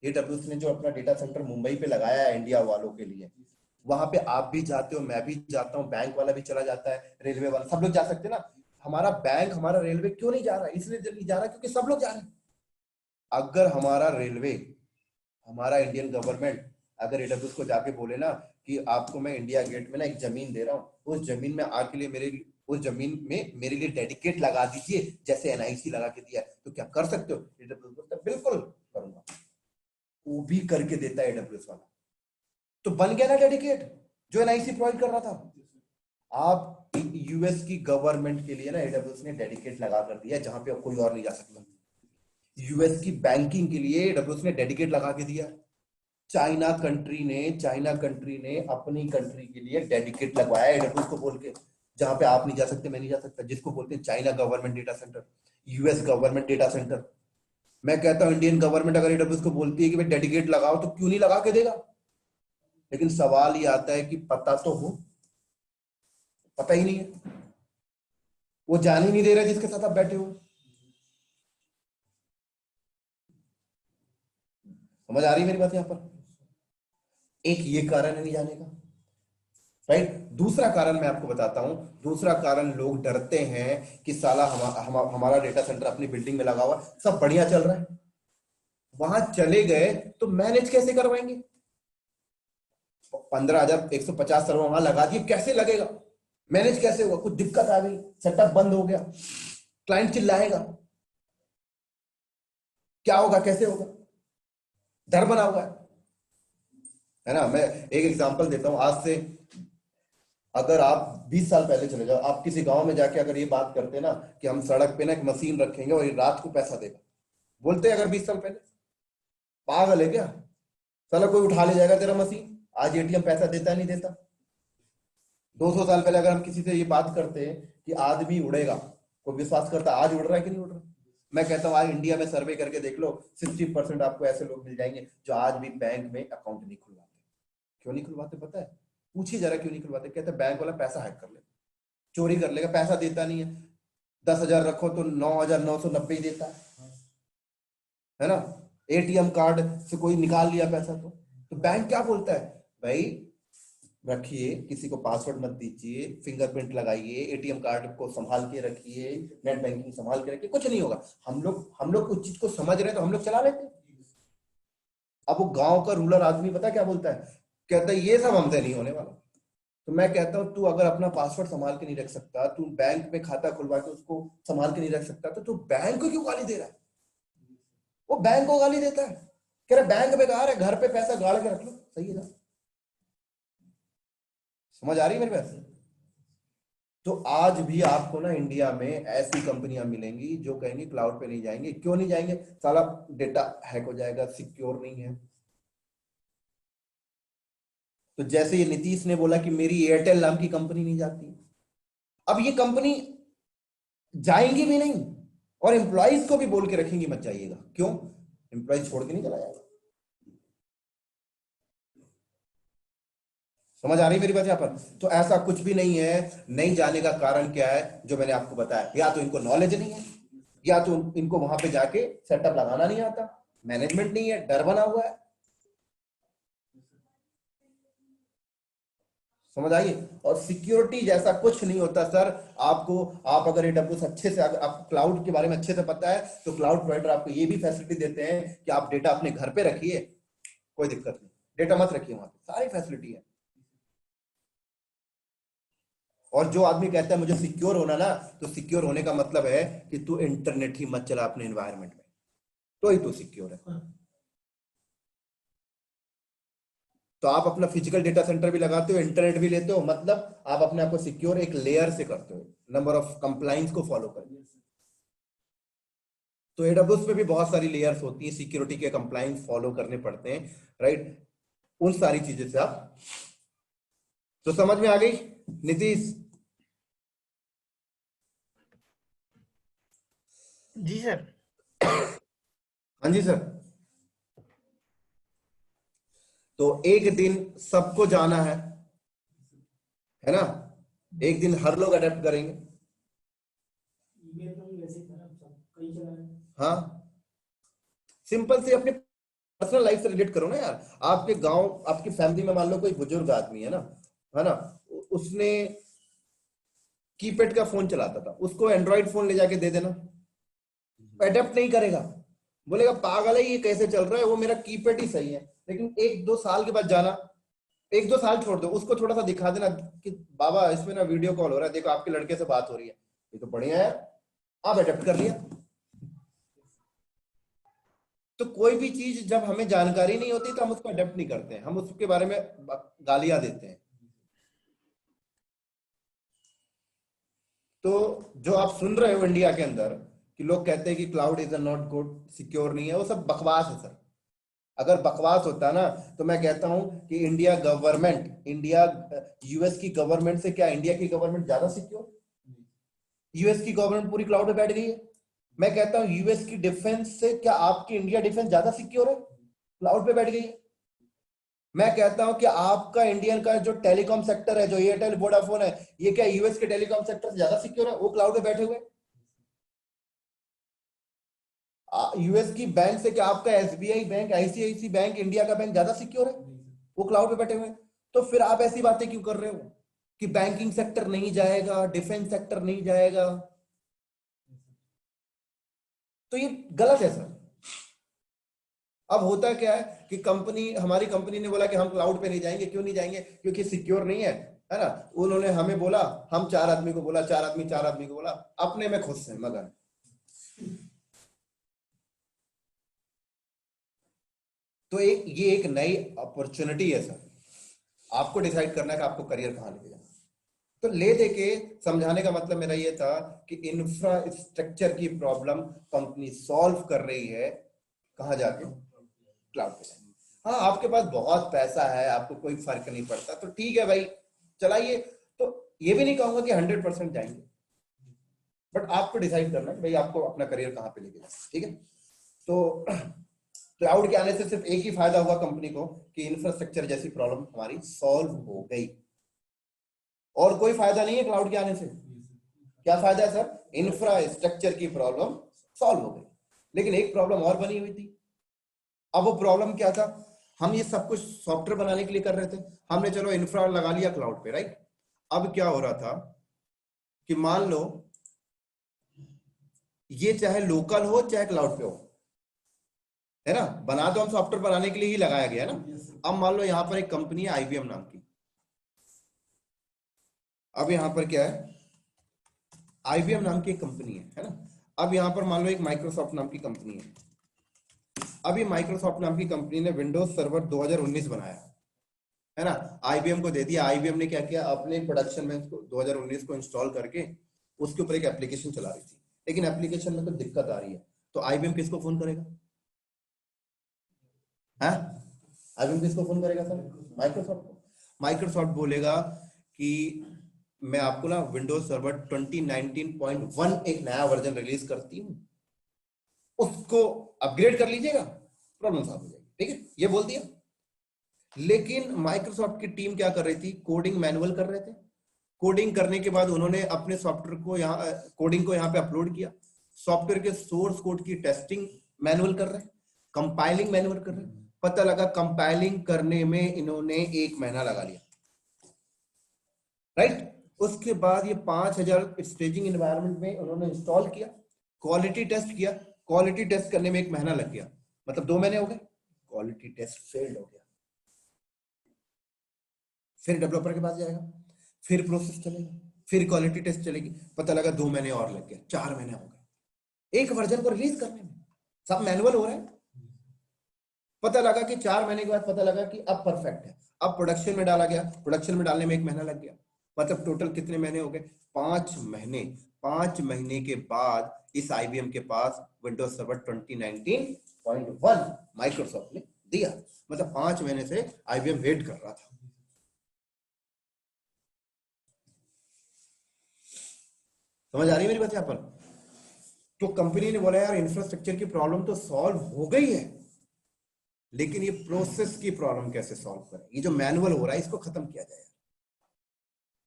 AWS ने जो अपना डेटा सेंटर मुंबई पे लगाया है इंडिया वालों के लिए, वहां पे आप भी जाते हो, मैं भी जाता हूँ, बैंक वाला भी चला जाता है, रेलवे वाला, सब लोग जा सकते हैं ना। हमारा बैंक, हमारा रेलवे क्यों नहीं जा रहा है? इसलिए नहीं जा रहा क्योंकि सब लोग जा रहे हैं। अगर हमारा रेलवे, हमारा इंडियन गवर्नमेंट अगर AWS को जाके बोले ना कि आपको मैं इंडिया गेट में ना एक जमीन दे रहा हूँ, उस जमीन में आके लिए उस जमीन में मेरे लिए डेडिकेट लगा दीजिए जैसे NIC लगा के दिया है, तो क्या कर सकते हो? AWS बोलता है बिल्कुल करूंगा। वो भी करके देता है AWS वाला, तो बन गया ना डेडिकेट जो NIC प्रोवाइड कर रहा था। आप US की गवर्नमेंट के लिए ना AWS ने डेडिकेट लगा कर दिया जहां पे कोई और नहीं जा सकता। US की बैंकिंग के लिए AWS ने डेडिकेट लगा के दिया। चाइना कंट्री ने अपनी कंट्री के लिए डेडिकेट लगवाया AWS को बोल के, जहां पे आप नहीं जा सकते, मैं नहीं जा सकता, जिसको बोलते हैं China government data centre, US government data centre. मैं कहता हूं इंडियन गवर्नमेंट अगर AWS को बोलती है कि भाई डेडिकेट लगाओ, तो क्यों नहीं लगा के देगा? लेकिन सवाल ये आता है कि पता तो हो, पता ही नहीं है, वो जान ही नहीं दे रहे जिसके साथ आप बैठे हो। समझ आ रही है मेरी बात? यहां पर एक ये कारण है नहीं जाने का, राइट। दूसरा कारण मैं आपको बताता हूं, दूसरा कारण लोग डरते हैं कि साला हमारा डेटा सेंटर अपनी बिल्डिंग में लगा हुआ, सब बढ़िया चल रहा है, वहां चले गए तो मैनेज कैसे करवाएंगे? 15,150 सर्वर वहां लगा दिए, कैसे लगेगा? मैनेज कैसे होगा? कुछ दिक्कत आ गई, सेटअप बंद हो गया, क्लाइंट चिल्लाएगा, क्या होगा, कैसे होगा? डर बना हुआ है ना। मैं एक एग्जांपल देता हूं, आज से अगर आप 20 साल पहले चले जाओ, आप किसी गांव में जाके अगर ये बात करते ना कि हम सड़क पे ना एक मशीन रखेंगे और ये रात को पैसा देगा, बोलते अगर 20 साल पहले, पागल है क्या साला, कोई उठा ले जाएगा तेरा मशीन। आज ATM पैसा देता है, नहीं देता। 200 साल पहले अगर हम किसी से ये बात करते हैं कि आदमी उड़ेगा, कोई विश्वास करता? आज उड़ रहा है कि नहीं उड़ रहा? मैं कहता हूं आज इंडिया में सर्वे करके देख लो, 60% आपको ऐसे लोग मिल जाएंगे जो आज भी बैंक में अकाउंट नहीं खुलवाते। क्यों नहीं खुलवाते पता है? पूछिए जरा क्यों नहीं खुलवाते। कहते बैंक वाला पैसा हैक कर लेगा, चोरी कर लेगा, पैसा देता नहीं है। 10,000 रखो तो 9,990 ही देता है ना। ATM कार्ड से कोई निकाल लिया पैसा तो बैंक क्या बोलता है? भाई रखिए, किसी को पासवर्ड मत दीजिए, फिंगरप्रिंट लगाइए, ATM कार्ड को संभाल के रखिए, नेट बैंकिंग संभाल के रखिए, कुछ नहीं होगा। हम लोग उस चीज को समझ रहे हैं तो हम लोग चला लेते हैं। अब वो गांव का रूरल आदमी पता क्या बोलता है? कहता है ये सब हमसे नहीं होने वाला। तो मैं कहता हूं तू अगर अपना पासवर्ड संभाल के नहीं रख सकता, तू बैंक में खाता खुलवा के उसको संभाल के नहीं रख सकता, तो तू बैंक को क्यों गाली दे रहा है? वो बैंक को गाली देता है, कह रहा बैंक बेकार है, घर पे पैसा गाड़ के रख लो, सही है ना। समझ आ रही है मेरी बात? तो आज भी आपको ना इंडिया में ऐसी कंपनियां मिलेंगी जो कहेंगी क्लाउड पे नहीं जाएंगे। क्यों नहीं जाएंगे? साला डेटा हैक हो जाएगा, सिक्योर नहीं है। तो जैसे ये नीतीश ने बोला कि मेरी एयरटेल नाम की कंपनी नहीं जाती, अब ये कंपनी जाएंगी भी नहीं और एम्प्लॉइज को भी बोल के रखेंगी मत जाइएगा। क्यों? एम्प्लॉइज छोड़ के नहीं चला जाएगा। समझ आ रही मेरी बात यहां पर? तो ऐसा कुछ भी नहीं है। नहीं जाने का कारण क्या है? जो मैंने आपको बताया, या तो इनको नॉलेज नहीं है, या तो इनको वहां पे जाके सेटअप लगाना नहीं आता, मैनेजमेंट नहीं है, डर बना हुआ है। समझ आइए। और सिक्योरिटी जैसा कुछ नहीं होता सर। आप अगर AWS अच्छे से, अगर आपको क्लाउड के बारे में अच्छे से पता है, तो क्लाउड प्रोवाइडर आपको ये भी फैसिलिटी देते हैं कि आप डेटा अपने घर पे रखिए, कोई दिक्कत नहीं, डेटा मत रखिए वहां पे, सारी फैसिलिटी है। और जो आदमी कहता है मुझे सिक्योर होना ना, तो सिक्योर होने का मतलब है कि तू इंटरनेट ही मत चला अपने एनवायरनमेंट में, तो ही तू सिक्योर है। तो आप अपना फिजिकल डेटा सेंटर भी लगाते हो, इंटरनेट भी लेते हो, मतलब आप अपने आप को सिक्योर एक लेयर से करते हो, नंबर ऑफ कंप्लाइंस को फॉलो करके। तो AWS में भी बहुत सारी लेयर्स होती हैं, सिक्योरिटी के कंप्लाइंस फॉलो करने पड़ते हैं, राइट। उन सारी चीजें से आप, तो समझ में आ गई नीतीश? जी सर। हाँ जी सर। तो एक दिन सबको जाना है ना, एक दिन हर लोग अडेप्ट करेंगे। ईमेल पर भी वैसे ही था ना, हाँ, सिंपल से अपने पर्सनल लाइफ से रिलेट करो ना यार। आपके गांव, आपकी फैमिली में मान लो कोई बुजुर्ग आदमी है ना, उसने कीपैड का फोन चलाता था, उसको एंड्रॉइड फोन ले जाके दे देना, अडेप्ट नहीं करेगा, बोलेगा पागल है ये कैसे चल रहा है, वो मेरा कीपैड ही सही है। लेकिन 1-2 साल के बाद जाना, 1-2 साल छोड़ दो, उसको थोड़ा सा दिखा देना कि बाबा इसमें ना वीडियो कॉल हो रहा है, देखो आपके लड़के से बात हो रही है, ये तो बढ़िया है, आप अडेप्ट कर लिया। तो कोई भी चीज जब हमें जानकारी नहीं होती तो हम उसको अडेप्ट नहीं करते हैं, हम उसके बारे में गालियां देते हैं। तो जो आप सुन रहे हो इंडिया के अंदर कि लोग कहते हैं कि cloud is not good, secure नहीं है, वो सब बकवास है सर। अगर बकवास होता ना तो मैं कहता हूं कि इंडिया गवर्नमेंट, यूएस की गवर्नमेंट से क्या इंडिया की गवर्नमेंट ज्यादा सिक्योर? यूएस की गवर्नमेंट पूरी क्लाउड में बैठ गई है। मैं कहता हूं यूएस की डिफेंस से क्या आपकी इंडिया डिफेंस ज्यादा सिक्योर है? क्लाउड पे बैठ गई है। मैं कहता हूं कि आपका इंडियन का जो टेलीकॉम सेक्टर है, जो एयरटेल वोडाफोन है, ये क्या यूएस के टेलीकॉम सेक्टर से ज्यादा सिक्योर है? वो क्लाउड पे बैठे हुए। यूएस की बैंक से क्या आपका SBI bank, ICICI bank, India का बैंक ज्यादा सिक्योर है? वो क्लाउड पे बैठे हुए। तो फिर आप ऐसी बातें क्यों कर रहे हो कि बैंकिंग सेक्टर नहीं जाएगा, डिफेंस सेक्टर नहीं जाएगा? तो ये गलत है सर। अब होता क्या है कि हमारी कंपनी ने बोला कि हम क्लाउड पे नहीं जाएंगे। क्यों नहीं जाएंगे? क्योंकि सिक्योर नहीं है ना। उन्होंने हमें बोला, हम 4 आदमी को बोला, 4 आदमी को बोला, अपने में खुश है मगर। तो ये एक नई अपॉर्चुनिटी है सर, आपको डिसाइड करना है कि आपको करियर कहां लेके जाना। तो ले देके समझाने का मतलब मेरा ये था कि इंफ्रास्ट्रक्चर की प्रॉब्लम कंपनी सॉल्व कर रही है, कहां जाके? क्लाउड पे। हाँ, आपके पास बहुत पैसा है, आपको कोई फर्क नहीं पड़ता, तो ठीक है भाई, चलाइए। तो ये भी नहीं कहूंगा कि 100% जाएंगे, बट आपको डिसाइड करना है भाई आपको अपना करियर कहां पे लेके जाना, ठीक है? तो क्लाउड के आने से सिर्फ एक ही फायदा हुआ कंपनी को कि इंफ्रास्ट्रक्चर जैसी प्रॉब्लम हमारी सॉल्व हो गई, और कोई फायदा नहीं है क्लाउड के आने से। क्या फायदा है सर? इंफ्रास्ट्रक्चर की प्रॉब्लम सॉल्व हो गई। लेकिन एक प्रॉब्लम और बनी हुई थी। अब वो प्रॉब्लम क्या था? हम ये सब कुछ सॉफ्टवेयर बनाने के लिए कर रहे थे, हमने चलो इंफ्रा लगा लिया क्लाउड पे, राइट? अब क्या हो रहा था कि मान लो ये चाहे लोकल हो चाहे क्लाउड पे हो, है ना, बना तो हम सॉफ्टवेयर बनाने के लिए ही लगाया गया है ना। अब मान लो यहां पर एक कंपनी है आईबीएम नाम की। अब यहां पर क्या है? आईबीएम नाम की एक कंपनी है ना। अब यहां पर मान लो एक माइक्रोसॉफ्ट नाम की कंपनी है। अभी माइक्रोसॉफ्ट नाम की कंपनी ने विंडोज सर्वर 2019 बनाया, है ना, आईबीएम को दे दिया। आईबीएम ने क्या किया? अपने प्रोडक्शन में 2019 को इंस्टॉल करके उसके ऊपर एक एप्लीकेशन चला रही थी, लेकिन एप्लीकेशन में तो दिक्कत आ रही है। तो आईबीएम किसको फोन करेगा? आईबीएम किसको फोन करेगा सर? माइक्रोसॉफ्ट को। माइक्रोसॉफ्ट बोलेगा कि मैं आपको ना विंडोज सर्वर 2019.1 एक नया वर्जन रिलीज करती हूँ, उसको अपग्रेड कर लीजिएगा, प्रॉब्लम सॉल्व हो जाएगी, ठीक है, ये बोल दिया। लेकिन माइक्रोसॉफ्ट की टीम क्या कर रही थी? कोडिंग मैनुअल कर रहे थे। कोडिंग करने के बाद उन्होंने अपने सॉफ्टवेयर को कोडिंग को यहाँ पे अपलोड किया। सॉफ्टवेयर के सोर्स कोड की टेस्टिंग मैनुअल कर रहे हैं, कंपाइलिंग मैनुअल कर रहे हैं। पता लगा कंपाइलिंग करने में इन्होंने 1 महीना लगा लिया, राइट? उसके बाद ये 5000 स्टेजिंग एनवायरनमेंट में उन्होंने इंस्टॉल किया, क्वालिटी टेस्ट किया। क्वालिटी टेस्ट करने में 1 महीना लग गया, मतलब 2 महीने हो गए। क्वालिटी टेस्ट फेल्ड हो गया, फिर डेवलपर के पास जाएगा, फिर प्रोसेस चलेगा, फिर क्वालिटी टेस्ट चलेगी। पता लगा 2 महीने और लग गया, 4 महीने हो गए एक वर्जन को रिलीज करने में। सब मैनुअल हो रहा है। पता लगा कि 4 महीने के बाद पता लगा कि अब परफेक्ट है, अब प्रोडक्शन में डाला गया, प्रोडक्शन में डालने में 1 महीना लग गया। मतलब टोटल कितने महीने हो गए? 5 महीने। 5 महीने के बाद इस आईबीएम के पास विंडोज सर्वर 2019.1 माइक्रोसॉफ्ट ने दिया। मतलब 5 महीने से आईबीएम वेट कर रहा था। समझ आ रही है मेरी बात यहां पर? तो कंपनी ने बोला यार इंफ्रास्ट्रक्चर की प्रॉब्लम तो सॉल्व हो गई है, लेकिन ये प्रोसेस की प्रॉब्लम कैसे सॉल्व करें? ये जो मैनुअल हो रहा है इसको खत्म किया जाए।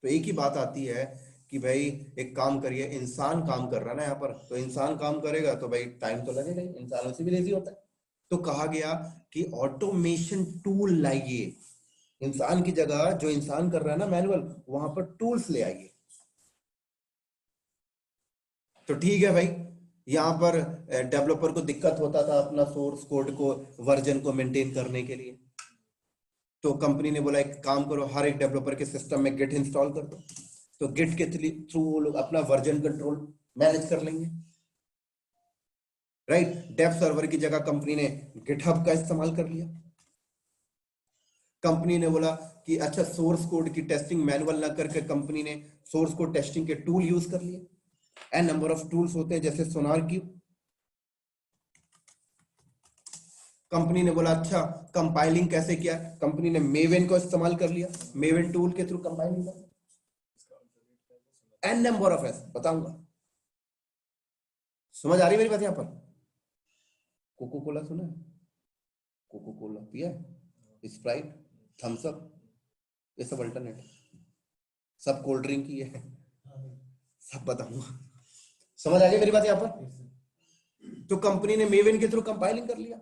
तो एक ही बात आती है कि भाई एक काम करिए, इंसान काम कर रहा है ना यहाँ पर, तो इंसान काम करेगा तो भाई टाइम तो लगेगा ही, इंसानों से भी लेजी होता है। तो कहा गया कि ऑटोमेशन टूल लाइए, इंसान की जगह जो इंसान कर रहा है ना मैनुअल, वहां पर टूल्स ले आइए। तो ठीक है भाई, यहाँ पर डेवलपर को दिक्कत होता था अपना सोर्स कोड को, वर्जन को मेंटेन करने के लिए। तो कंपनी ने बोला एक काम करो, हर एक डेवलपर के सिस्टम में गिट इंस्टॉल कर दो, तो गिट के थ्रू वो लोग अपना वर्जन कंट्रोल मैनेज कर लेंगे, राइट। डेव सर्वर की जगह कंपनी ने गिटहब का इस्तेमाल कर लिया। कंपनी ने बोला कि अच्छा सोर्स कोड की टेस्टिंग मैनुअल ना करके कंपनी ने सोर्स कोड टेस्टिंग के टूल यूज कर लिए। एन नंबर ऑफ टूल्स होते हैं जैसे सोनार क्यूब। कंपनी ने बोला अच्छा कंपाइलिंग कैसे किया, कंपनी ने मेवेन को इस्तेमाल कर लिया, मेवेन टूल के थ्रू कंपाइलिंग कर, एन नंबर ऑफ एस बताऊंगा। समझ आ रही मेरी बात? यहां पर कोको कोला सुना है? कोको कोला पिया है? स्प्राइट, थम्स अप, ये सब अल्टरनेट, सब कोल्ड ड्रिंक ही है, सब बताऊंगा। समझ आ गई मेरी बात यहां पर? तो कंपनी ने मेवेन के थ्रू कंपाइलिंग कर लिया।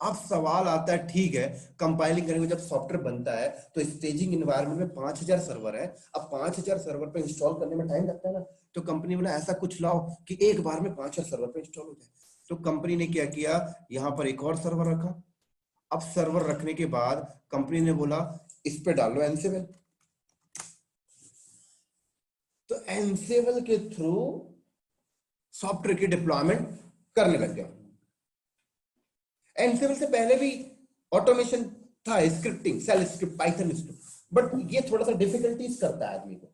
अब सवाल आता है ठीक है, कंपाइलिंग करने में जब सॉफ्टवेयर बनता है तो स्टेजिंग एनवायरनमेंट में 5000 सर्वर है, अब 5000 सर्वर पे इंस्टॉल करने में टाइम लगता है ना, तो कंपनी बोला ऐसा कुछ लाओ कि एक बार में 5000 सर्वर पे इंस्टॉल हो जाए। तो कंपनी ने क्या किया, यहां पर एक और सर्वर रखा। अब सर्वर रखने के बाद कंपनी ने बोला इस पे डालो एनसेबल। तो एनसेबल के थ्रू सॉफ्टवेयर की डिप्लॉयमेंट करने लग गया। एनसेबल से पहले भी ऑटोमेशन था, scripting, shell script, Python script, but ये थोड़ा सा डिफिकल्टीज करता है आदमी को।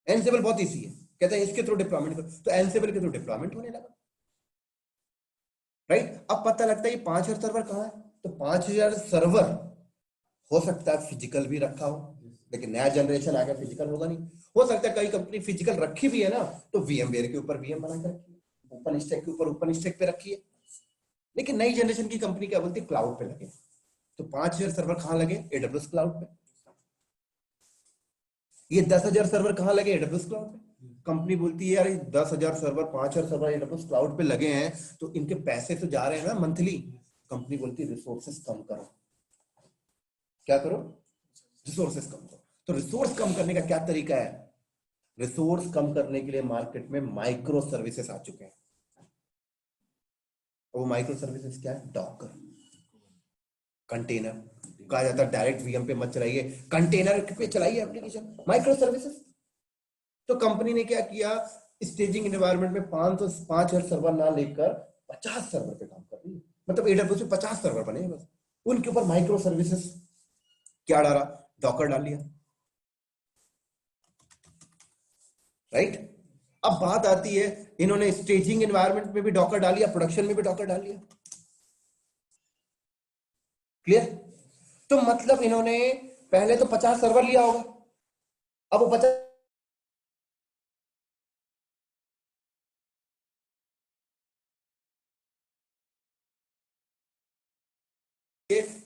एनसेबल बहुत इजी है, कहते हैं इसके थ्रू डिप्लॉयमेंट करो, तो एनसेबल के थ्रू डिप्लॉयमेंट होने लगा, राइट। अब पता लगता है ये 5000 सर्वर कहां है, तो 5000 सर्वर हो सकता है फिजिकल भी रखा हो, लेकिन नया जनरेशन आ गया फिजिकल होगा नहीं। हो सकता है कई कंपनी फिजिकल रखी भी है ना, तो VMware के ऊपर VM बना के रखी है, ओपन स्टैक के ऊपर ओपन स्टैक पे रखी है, लेकिन नई जनरेशन की कंपनी क्या बोलती है क्लाउड पे लगे। तो 5000 सर्वर कहां लगे, AWS क्लाउड पे। ये 10,000 सर्वर कहां लगे, AWS क्लाउड पे। कंपनी बोलती है यार 10,000 सर्वर 5000 सर्वर AWS क्लाउड पे लगे हैं, तो इनके पैसे तो जा रहे हैं ना मंथली। कंपनी बोलती है रिसोर्सेस कम करो। क्या करो, रिसोर्सेस कम करो। तो रिसोर्स कम करने का क्या तरीका है, रिसोर्स कम करने के लिए मार्केट में माइक्रो सर्विसेज आ चुके हैं। वो माइक्रो सर्विसेज क्या है, डॉकर, कंटेनर। कहा जाता है डायरेक्ट VM पे मत चलाइए, कंटेनर पे चलाइए एप्लीकेशन, माइक्रो सर्विसेज। तो कंपनी ने क्या किया, स्टेजिंग एनवायरनमेंट में 5,000 सर्वर ना लेकर 50 सर्वर पे काम कर रही है। मतलब AWS में 50 सर्वर बने बस, उनके ऊपर माइक्रो सर्विसेज क्या डाला, डॉकर डाल लिया, राइट। अब बात आती है, इन्होंने स्टेजिंग एनवायरनमेंट में भी डॉकर डाल लिया, प्रोडक्शन में भी डॉकर डाल लिया। क्लियर? तो मतलब इन्होंने पहले तो 50 सर्वर लिया होगा, अब वो 50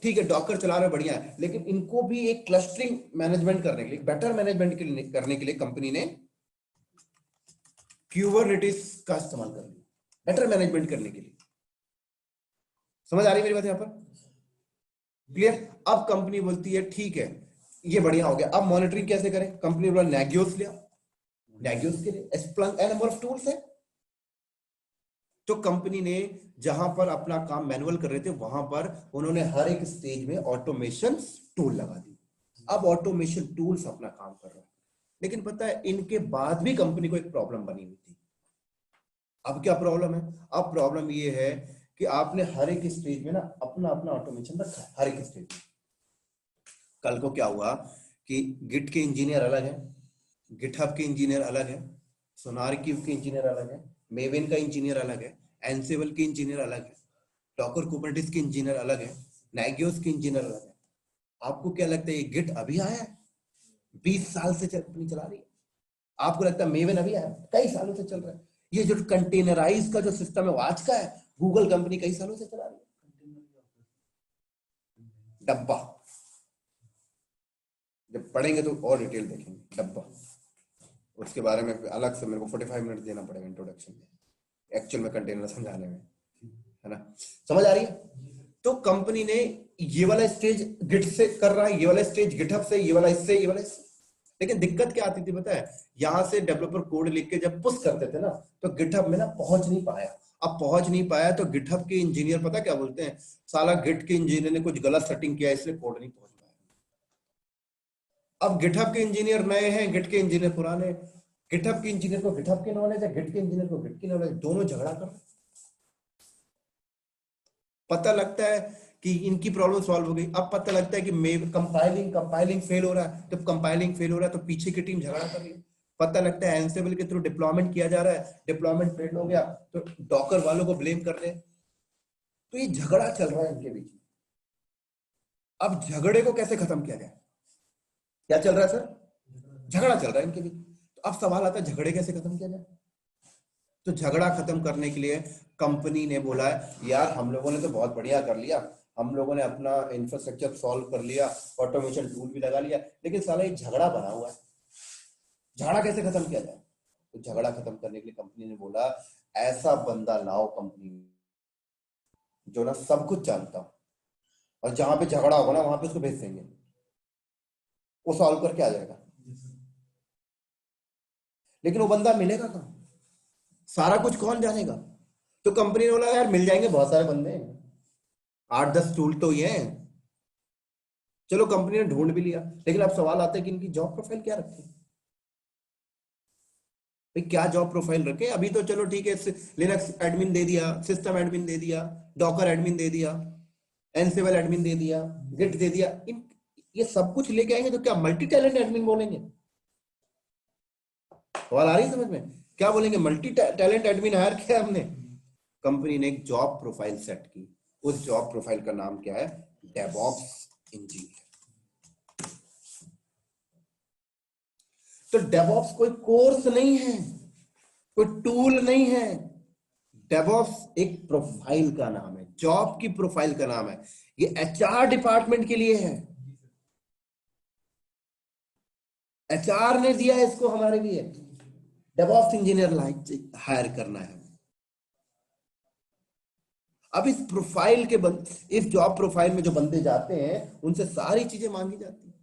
ठीक है डॉकर चला रहे बढ़िया है, लेकिन इनको भी एक क्लस्टरिंग मैनेजमेंट करने के लिए, बेटर मैनेजमेंट करने के लिए कंपनी ने क्यूबरनेटिस का इस्तेमाल कर लिया, बेटर मैनेजमेंट करने के लिए। समझ आ रही मेरी बात यहां पर? क्लियर? अब कंपनी बोलती है ठीक है ये बढ़िया हो गया, अब मॉनिटरिंग कैसे करें, कंपनी बोला नेगियोस लिया, नेगियोस के लिए Splunk an number of tools है। तो कंपनी ने जहां पर अपना काम मैनुअल कर रहे थे वहां पर उन्होंने हर एक स्टेज में ऑटोमेशन टूल लगा दी। अब ऑटोमेशन टूल्स अपना काम कर रहे हैं, लेकिन पता है इनके बाद भी कंपनी को एक प्रॉब्लम बनी हुई थी। अब क्या प्रॉब्लम है, अब प्रॉब्लम ये है कि आपने हर एक स्टेज में ना अपना अपना ऑटोमेशन रखा है, हर एक स्टेज में। कल को क्या हुआ कि गिट के इंजीनियर अलग है, गिटहब के इंजीनियर अलग है, सोनार क्यूब के इंजीनियर अलग है, मेवेन का इंजीनियर अलग है, एनसेबल के इंजीनियर अलग है, डॉकर कुबरनेटिस के इंजीनियर अलग है, नागियोस के इंजीनियर अलग है। आपको क्या लगता है ये गिट अभी आया है? 20 साल से कंपनी चला रही है। आपको लगता है मेवेन अभी आया? कई सालों से चल रहा है। ये जो कंटेनराइज का जो सिस्टम है वो आज का है, गूगल कंपनी कई सालों से चला रही है। डब्बा, जब पढ़ेंगे तो और डिटेल देखेंगे। डब्बा उसके बारे में अलग से मेरे को 45 मिनट देना पड़ेगा इंट्रोडक्शन में, एक्चुअल में कंटेनर समझाने में, है ना? समझ आ रही है? तो कंपनी ने ये वाला स्टेज गिट से कर रहा है, ये वाला स्टेज गिटहब से, ये वाला इससे, ये वाला इससे। लेकिन दिक्कत क्या आती थी पता है? यहां से डेवलपर कोड लिख के जब पुश करते थे ना, तो गिटहब में ना पहुंच नहीं पाया। अब पहुंच नहीं पाया तो गिटहब के इंजीनियर पता क्या बोलते हैं, साला गिट के इंजीनियर ने कुछ गलत सेटिंग किया इसलिए कोड नहीं पहुंच पाया। अब गिटहब के इंजीनियर नए हैं, गिट के इंजीनियर पुराने। गिटहब के इंजीनियर को गिटहब की नॉलेज है, गिट के इंजीनियर को गिट की नॉलेज, दोनों झगड़ा कर रहे। पता लगता है कि इनकी प्रॉब्लम सॉल्व हो गई। अब पता लगता है कि कंपाइलिंग फेल हो रहा है। जब कंपाइलिंग फेल हो रहा है तो पीछे की टीम झगड़ा कर रही है। पता लगता है एंसिबल के थ्रू डिप्लॉयमेंट किया जा रहा है, डिप्लॉयमेंट फेल हो गया तो डॉकर वालों को ब्लेम कर रहे हैं। तो ये झगड़ा चल रहा है इनके बीच। अब झगड़े को कैसे खत्म किया जाए? क्या चल रहा है सर? झगड़ा चल रहा है इनके बीच। तो अब सवाल आता है झगड़े कैसे खत्म किया जाए? तो झगड़ा खत्म करने के लिए कंपनी ने बोला है यार हम लोगों ने तो बहुत बढ़िया कर लिया, हम लोगों ने अपना इंफ्रास्ट्रक्चर सॉल्व कर लिया, ऑटोमेशन टूल भी लगा लिया, लेकिन साला ये झगड़ा बना हुआ है, झगड़ा कैसे खत्म किया जाए? तो झगड़ा खत्म करने के लिए कंपनी ने बोला ऐसा बंदा लाओ कंपनी में जो ना सब कुछ जानता हो, और जहां पे झगड़ा होगा ना वहां पे उसको भेज देंगे, वो सॉल्व करके आ जाएगा। लेकिन वो बंदा मिलेगा कहां? सारा कुछ कौन जानेगा? तो कंपनी ने बोला यार मिल जाएंगे बहुत सारे बंदे, 8-10 टूल तो ये हैं। चलो कंपनी ने ढूंढ भी लिया, लेकिन अब सवाल आता है कि इनकी जॉब प्रोफाइल क्या रखें? भाई क्या जॉब प्रोफाइल रखें? अभी तो चलो ठीक है, लिनक्स एडमिन दे दिया, सिस्टम एडमिन दे दिया, डॉकर एडमिन दे दिया, एनसिबल एडमिन दे दिया, गिट दे दिया। ये सब कुछ लेके आएंगे तो क्या मल्टी टैलेंट एडमिन बोलेंगे? सवाल आ रही है समझ में? क्या बोलेंगे? मल्टी टैलेंट एडमिन हायर किया हमने। कंपनी ने एक जॉब प्रोफाइल सेट की, उस जॉब प्रोफाइल का नाम क्या है? DevOps engineer. तो डेवऑप्स कोई कोर्स नहीं है, कोई टूल नहीं है। डेवऑप्स एक प्रोफाइल का नाम है, जॉब की प्रोफाइल का नाम है। ये एचआर डिपार्टमेंट के लिए है, एचआर ने दिया है इसको हमारे लिए। डेवऑप्स इंजीनियर हायर करना है। अब इस प्रोफाइल के इस जॉब प्रोफाइल में जो बंदे जाते हैं उनसे सारी चीजें मांगी जाती है।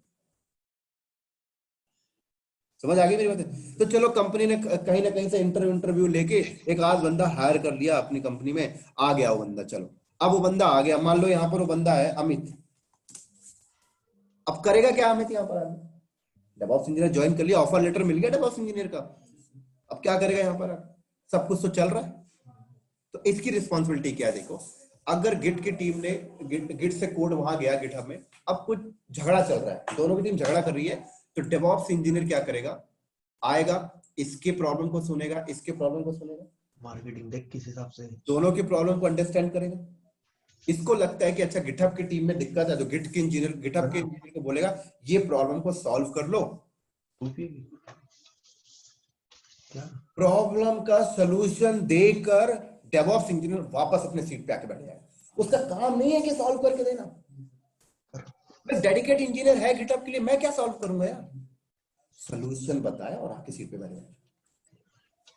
समझ आ गई मेरी बात? तो चलो कंपनी ने कहीं ना कहीं से इंटरव्यू लेके एक आध बंदा हायर कर लिया अपनी कंपनी में, आ गया वो बंदा। चलो अब वो बंदा आ गया, मान लो यहाँ पर वो बंदा है अमित। अब करेगा क्या अमित? यहाँ पर डेवऑप्स इंजीनियर ज्वाइन कर लिया, ऑफर लेटर मिल गया डेवऑप्स इंजीनियर का। अब क्या करेगा यहाँ पर? सब कुछ तो चल रहा है। तो इसकी रिस्पॉन्सिबिलिटी क्या है? देखो, अगर गिट की टीम ने गिट से कोड वहां गया गिटहब में, अब कुछ झगड़ा चल रहा है, दोनों की टीम झगड़ा कर रही है, तो डेवऑप्स इंजीनियर क्या करेगा? आएगा, इसके प्रॉब्लम को सुनेगा, इसके प्रॉब्लम को सुनेगा, मार्केटिंग देख किस हिसाब से दोनों की प्रॉब्लम को अंडरस्टैंड करेगा। इसको लगता है कि अच्छा गिटहब की टीम में दिक्कत है, तो गिटहब के इंजीनियर को बोलेगा ये प्रॉब्लम को सॉल्व कर लो। क्या प्रॉब्लम का सलूशन देकर डेवऑप्स इंजीनियर वापस अपने सीट पे आके बैठ जाएगा। उसका काम नहीं है कि सॉल्व करके देना। डेडिकेट इंजीनियर है गिटहब के लिए, मैं क्या सॉल्व करूंगा यार? सलूशन बताया और आके सीट पे बैठ गया।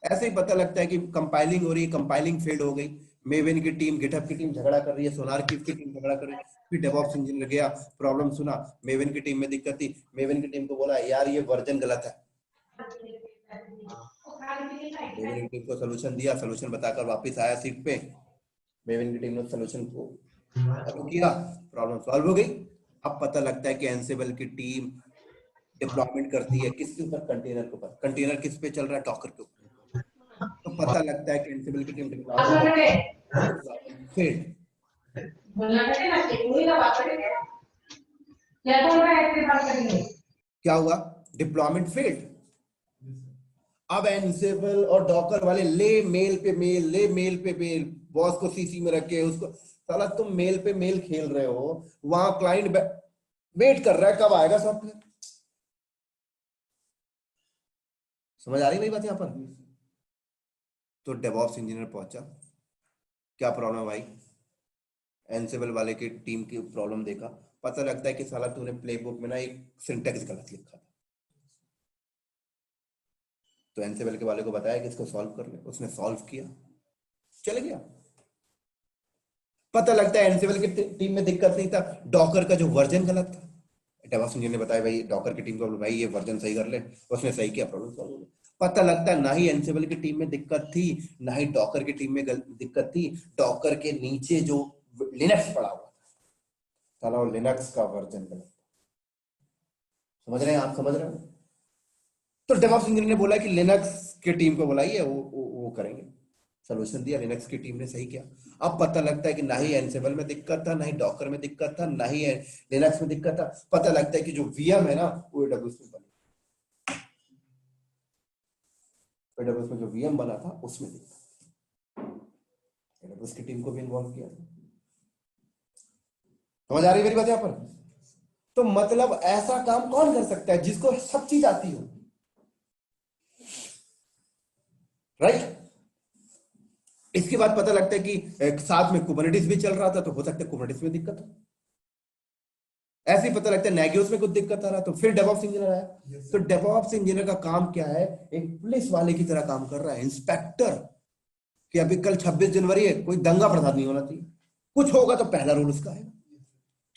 ऐसे ही पता लगता है कि कंपाइलिंग हो रही है, कंपाइलिंग फेल हो गई, मेवेन की टीम गिटहब की टीम झगड़ा कर रही है, सोनार की टीम झगड़ा कर रही है। फिर डेवऑप्स इंजीनियर गया, प्रॉब्लम सुना, मेवेन की टीम में दिक्कत थी, मेवेन की टीम को बोला यार ये वर्जन गलत है, मेवेन की टीम को सलूशन दिया, सलूशन बताकर वापस आया सीट पे, मेवेन की टीम ने सलूशन को किया, प्रॉब्लम सॉल्व हो गई। अब पता लगता है कि एंसिबल की टीम डिप्लॉयमेंट करती है किसके ऊपर? कंटेनर के ऊपर। कंटेनर किस पे चल रहा है? डॉकर के ऊपर। तो पता लगता है कि एंसिबल की टीम क्या हुआ? Deployment failed. अब एंसिबल और डॉकर वाले ले मेल पे मेल, बॉस को सीसी में रखे उसको, साला तुम मेल पे मेल खेल रहे हो, वहां क्लाइंट वेट कर रहा है कब आएगा सॉफ्टवेयर। समझ आ रही मेरी बात? यहां पर तो डेवऑप्स इंजीनियर पहुंचा, क्या प्रॉब्लम भाई? एंसिबल वाले की टीम की प्रॉब्लम देखा, पता लगता है कि साला तूने प्लेबुक में ना एक सिंटेक्स गलत लिखा था। तो एनसेबल के वाले को बताया कि इसको सॉल्व कर ले, उसने सॉल्व किया, चल गया। पता लगता है एनसेबल की टीम में दिक्कत नहीं था, डॉकर का जो वर्जन गलत था। डेवऑप्स इंजीनियर ने बताया भाई डॉकर की टीम को भाई ये वर्जन सही कर ले, उसने सही किया, प्रॉब्लम सॉल्व हो गई। पता लगता है ना ही एनसेबल की टीम में दिक्कत थी, ना ही डॉकर की टीम में दिक्कत थी, डॉकर के नीचे जो लिनक्स पड़ा हुआ था, साला वो लिनक्स का वर्जन गलत। समझ रहे हैं आप, समझ रहे हो? तो डेवऑप्स इंजीनियर ने बोला कि लिनक्स की टीम को बुलाइए, वो करेंगे। सोल्यूशन दिया, लिनक्स की टीम ने सही किया। अब पता लगता है कि ना ही एनसेबल में दिक्कत था, ना ही डॉकर में दिक्कत था, ना ही लिनक्स में दिक्कत था। पता लगता है कि जो वीएम है ना वो एडब्ल्यूएस में बना, एडब्ल्यूएस में जो वीएम बना था उसमें दिक्कत। एडब्ल्यूएस की टीम को भी इन्वॉल्व किया। समझ आ रही मेरी बात यहां पर? तो मतलब ऐसा काम कौन कर सकता है जिसको सब चीज आती हो, राइट? इसके बाद पता लगता है कि साथ में कुबरनेटिस भी चल रहा था, तो हो सकता है कुबरनेटिस में दिक्कत हो। ऐसे ही पता लगता है नेगियोस में कुछ दिक्कत आ रहा, तो फिर डेवऑप्स इंजीनियर आया। तो डेवऑप्स इंजीनियर का काम क्या है? एक पुलिस वाले की तरह काम कर रहा है, इंस्पेक्टर। कि अभी कल 26 जनवरी है, कोई दंगा प्रसाद नहीं होना चाहिए, कुछ होगा तो पहला रोल उसका है।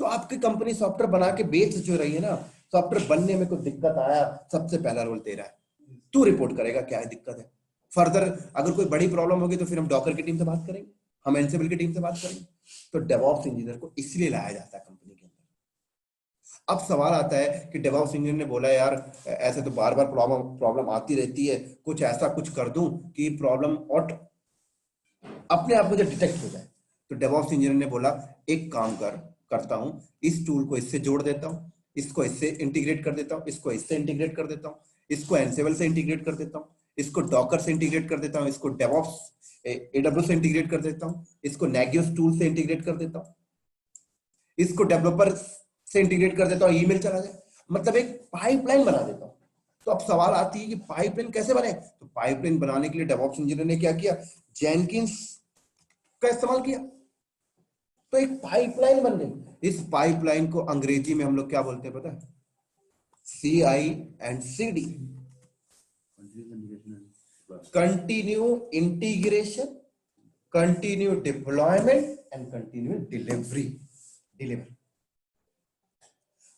तो आपकी कंपनी सॉफ्टवेयर बना के बेच जो रही है ना, सॉफ्टवेयर बनने में कोई दिक्कत आया, सबसे पहला रोल तेरा है, तू रिपोर्ट करेगा क्या है दिक्कत है। फर्दर अगर कोई बड़ी प्रॉब्लम होगी तो फिर हम डॉकर की टीम से बात करेंगे, हम एनसेबल की टीम से बात करेंगे। तो डेवऑप्स इंजीनियर को इसलिए लाया जाता है कंपनी के अंदर। अब सवाल आता है कि डेवऑप्स इंजीनियर ने बोला यार ऐसे तो बार बार प्रॉब्लम आती रहती है, कुछ ऐसा कुछ कर दूं कि प्रॉब्लम और अपने आप मुझे डिटेक्ट हो जाए। तो डेवऑप्स इंजीनियर ने बोला एक काम करता हूं, इस टूल को इससे जोड़ देता हूं, इसको इससे इंटीग्रेट कर देता हूं, इसको इससे इंटीग्रेट कर देता हूं, इसको एनसेबल से इंटीग्रेट कर देता हूं, इसको डॉकर से इंटीग्रेट कर देता हूं, इसको डेवऑप्स एडब्ल्यूएस से इंटीग्रेट कर देता हूं, इसको नेगियोस टूल से इंटीग्रेट कर देता हूं, इसको डेवलपर से इंटीग्रेट कर देता हूं, ईमेल चला जाए, मतलब एक पाइपलाइन बना देता हूं। तो अब सवाल आती है कि पाइपलाइन कैसे बने? तो पाइपलाइन बनाने के लिए डेवऑप्स इंजीनियर ने क्या किया? जेनकिंस का इस्तेमाल किया, तो एक पाइपलाइन बन गई। इस पाइपलाइन को अंग्रेजी में हम लोग क्या बोलते हैं पता है? CI&CD, continue integration, continue deployment and continue deliver.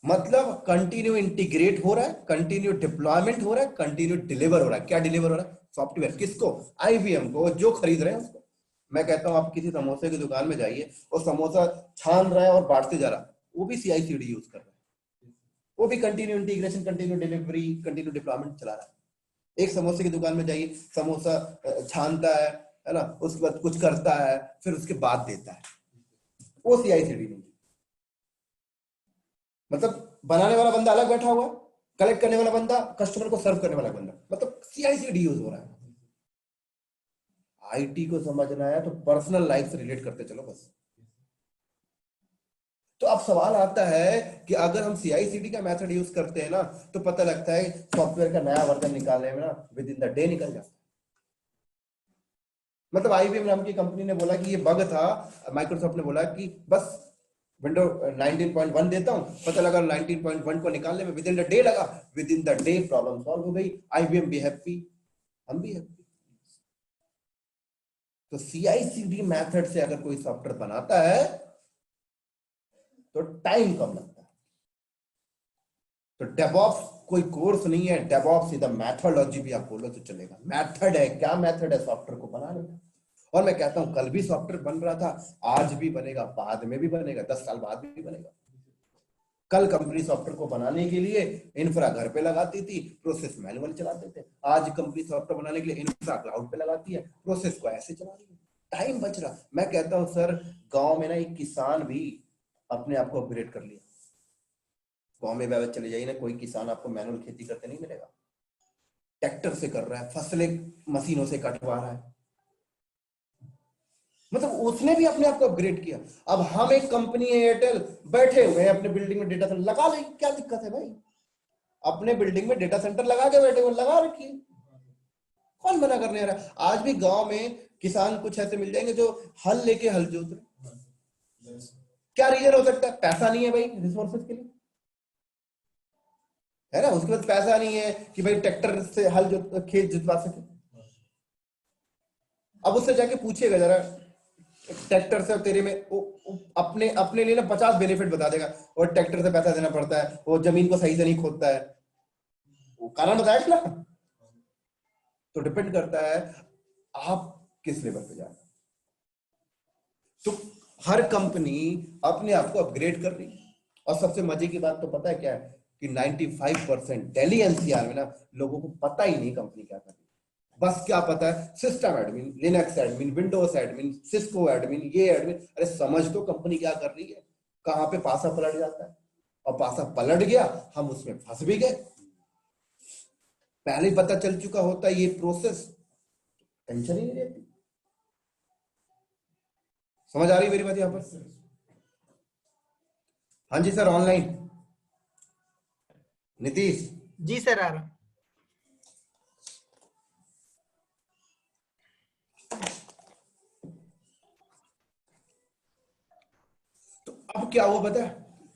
मतलब कंटिन्यू इंटीग्रेट हो रहा है, कंटिन्यू डिप्लॉयमेंट हो रहा है, कंटिन्यू डिलीवर हो रहा है। क्या डिलीवर हो रहा है? सॉफ्टवेयर। किसको? IBM को, जो खरीद रहे हैं उसको। मैं कहता हूं आप किसी समोसे की दुकान में जाइए और समोसा छान रहा है और बांटते जा रहा है, वो भी CI/CD यूज कर रहा है, वो भी continue integration, continue delivery, continue deployment चला रहा है। एक समोसे की दुकान में जाइए, समोसा छानता है ना, उसके बाद कुछ करता है, फिर उसके बाद देता है, वो CI/CD नहीं। मतलब बनाने वाला बंदा अलग बैठा हुआ है, कलेक्ट करने वाला बंदा, कस्टमर को सर्व करने वाला बंदा, मतलब CI/CD यूज हो रहा है। IT को समझना है तो पर्सनल लाइफ से रिलेट करते चलो बस। तो अब सवाल आता है कि अगर हम CI/CD का मेथड यूज करते हैं ना, तो पता लगता है सॉफ्टवेयर का नया वर्जन निकालने में ना विद इन द डे निकल जाता है। मतलब IBM नाम की कंपनी ने बोला कि ये बग था, माइक्रोसॉफ्ट ने बोला कि बस विंडो 19.1 देता हूं, पता लगा 19.1 को निकालने में विद इन द डे लगा, with in the day problem solve हो गई, IBM भी हैप्पी, हम भी हैप्पी। तो CI/CD मेथड से अगर कोई सॉफ्टवेयर बनाता है तो टाइम कम लगता है। तो डेवऑप्स कोई कोर्स नहीं है, डेवऑप्स इज द मेथोडोलॉजी भी आप बोलो तो चलेगा। मेथड है, क्या मेथड है सॉफ्टवेयर को बनाने का। और मैं कहता हूं कल भी सॉफ्टवेयर बन रहा था, आज भी बनेगा, बाद में भी बनेगा, 10 साल बाद भी बनेगा। कल कंपनी सॉफ्टवेयर को बनाने के लिए इंफ्रा घर पे लगाती थी, प्रोसेस मैनुअल चलाते थे। आज कंपनी सॉफ्टवेयर बनाने के लिए इंफ्रा क्लाउड पे लगाती है, प्रोसेस को ऐसे चला रही है, टाइम बच रहा। मैं कहता हूं सर गांव में ना एक किसान भी अपने आप को अपग्रेड कर लिया। गांव में चले जाइए ना, कोई किसान आपको मैनुअल खेती करते नहीं मिलेगा, ट्रैक्टर से कर रहा है, फसलें मशीनों से कटवा रहा है, मतलब उसने भी अपने आप को अपग्रेड किया। अब हम एक कंपनी है एयरटेल, बैठे हुए हैं अपने बिल्डिंग में डेटा सेंटर लगा ले, क्या दिक्कत है भाई? अपने बिल्डिंग में डेटा सेंटर लगा के बैठे हुए, लगा रखिए, कौन मना करने आ रहा है? आज भी गांव में किसान कुछ ऐसे मिल जाएंगे जो हल लेके हल जोत रहे। क्या रीजन हो सकता है? पैसा नहीं है भाई रिसोर्सेज के लिए। है ना, उसके पास पैसा नहीं है कि भाई ट्रैक्टर से हल खेत जुतवा सके। अब उससे जाके पूछिएगा जरा, ट्रैक्टर से तेरे में अपने अपने लिए ना 50 बेनिफिट बता देगा, और ट्रैक्टर से पैसा देना पड़ता है, वो जमीन को सही से नहीं खोदता है, वो कारण बताया ना। तो डिपेंड करता है आप किस लेवल पे जा रहे हैं। तो हर कंपनी अपने आप को अपग्रेड कर रही है। और सबसे मजे की बात तो पता है क्या है कि 95% दिल्ली एनसीआर में ना लोगों को पता ही नहीं कंपनी क्या कर रही है। बस क्या पता है, system admin, Linux admin, Windows admin, Cisco admin, ये एडमिन। अरे समझ तो कंपनी क्या कर रही है, कहां पे पासा पलट जाता है, और पासा पलट गया हम उसमें फंस भी गए, पहले ही पता चल चुका होता है ये प्रोसेस, टेंशन ही नहीं रहती। समझ आ रही मेरी बात यहां पर? हाँ जी sir, online Nitish ji sir, आ रहा। तो अब क्या हुआ पता है,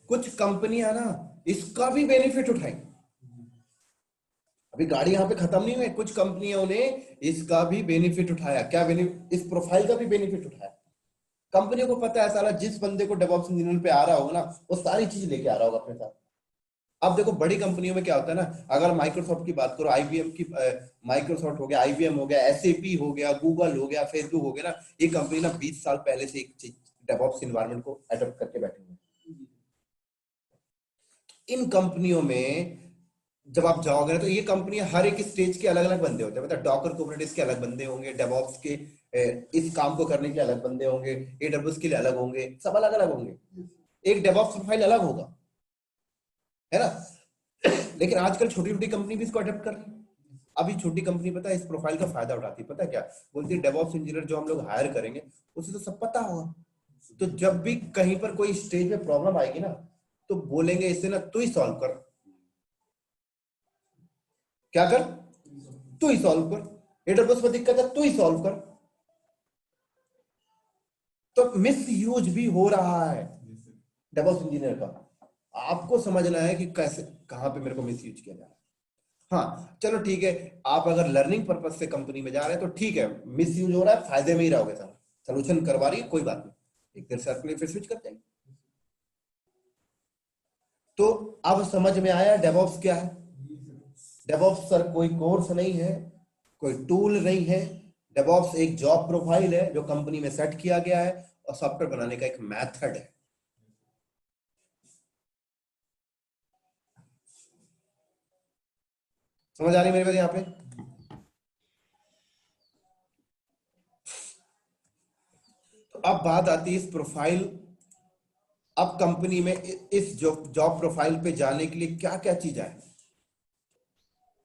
कुछ कंपनियां ना इसका भी बेनिफिट उठाई। अभी गाड़ी यहां पे खत्म नहीं हुई, कुछ कंपनियों ने इसका भी बेनिफिट उठाया। क्या बेनिफिट? इस प्रोफाइल का भी बेनिफिट उठाया। कंपनी को पता है साला जिस बंदे को डेवऑप्स इंजीनियर पे आ रहा होगा ना, वो सारी चीज लेके आ रहा होगा अपने साथ। अब देखो बड़ी कंपनियों में क्या होता है ना, अगर माइक्रोसॉफ्ट की बात करो, आईबीएम की, माइक्रोसॉफ्ट हो गया, आईबीएम हो गया, एसएपी हो गया, गूगल हो गया, फेसबुक हो गया ना, ये कंपनी ना 20 साल पहले से एक डेवऑप्स एनवायरनमेंट को अडॉप्ट करके बैठे हुए। इन कंपनियों में जब आप जाओगे ना, तो ये कंपनियां हर एक स्टेज के अलग अलग बंदे होते हैं। मतलब डॉकर कुबरनेटिस के अलग बंदे होंगे, डेवऑप्स के इस काम को करने के अलग बंदे होंगे, एडब्ल्यूएस के लिए अलग होंगे, सब अलग अलग होंगे। एक डेवऑप्स प्रोफाइल अलग होगा, है ना। लेकिन आजकल छोटी छोटी कंपनी भी इसको अडॉप्ट कर रही है। अभी छोटी कंपनी पता है इस प्रोफाइल का फायदा उठाती है, पता है क्या बोलती है, डेवऑप्स इंजीनियर जो हम लोग हायर करेंगे उसे तो सब पता होगा, तो जब भी कहीं पर कोई स्टेज में प्रॉब्लम आएगी ना, तो बोलेंगे इसे ना तू ही सॉल्व कर। क्या कर? तू ही सॉल्व कर। एडब्ल्यूएस में दिक्कत है, तू ही सॉल्व कर। तो मिस यूज भी हो रहा है डेवऑप्स इंजीनियर का। आपको समझना है कि कैसे, कहां पे मेरे को मिस यूज किया जा रहा है। हाँ चलो ठीक है, आप अगर लर्निंग पर्पज से कंपनी में जा रहे हैं तो ठीक है, मिस यूज हो रहा है, फायदे में ही रहोगे सारा, सोल्यूशन करवा रही है कोई बात नहीं, एक देर से फिर स्विच कर जाएंगे। तो अब समझ में आया डेवऑप्स क्या है। डेवऑप्स सर कोई कोर्स नहीं है, कोई टूल नहीं है। डेवऑप्स एक जॉब प्रोफाइल है जो कंपनी में सेट किया गया है, और सॉफ्टवेयर बनाने का एक मेथड है। समझ आ रही मेरी बात यहां पे? तो अब बात आती है इस प्रोफाइल, अब कंपनी में इस जॉब प्रोफाइल पे जाने के लिए क्या क्या चीजें हैं।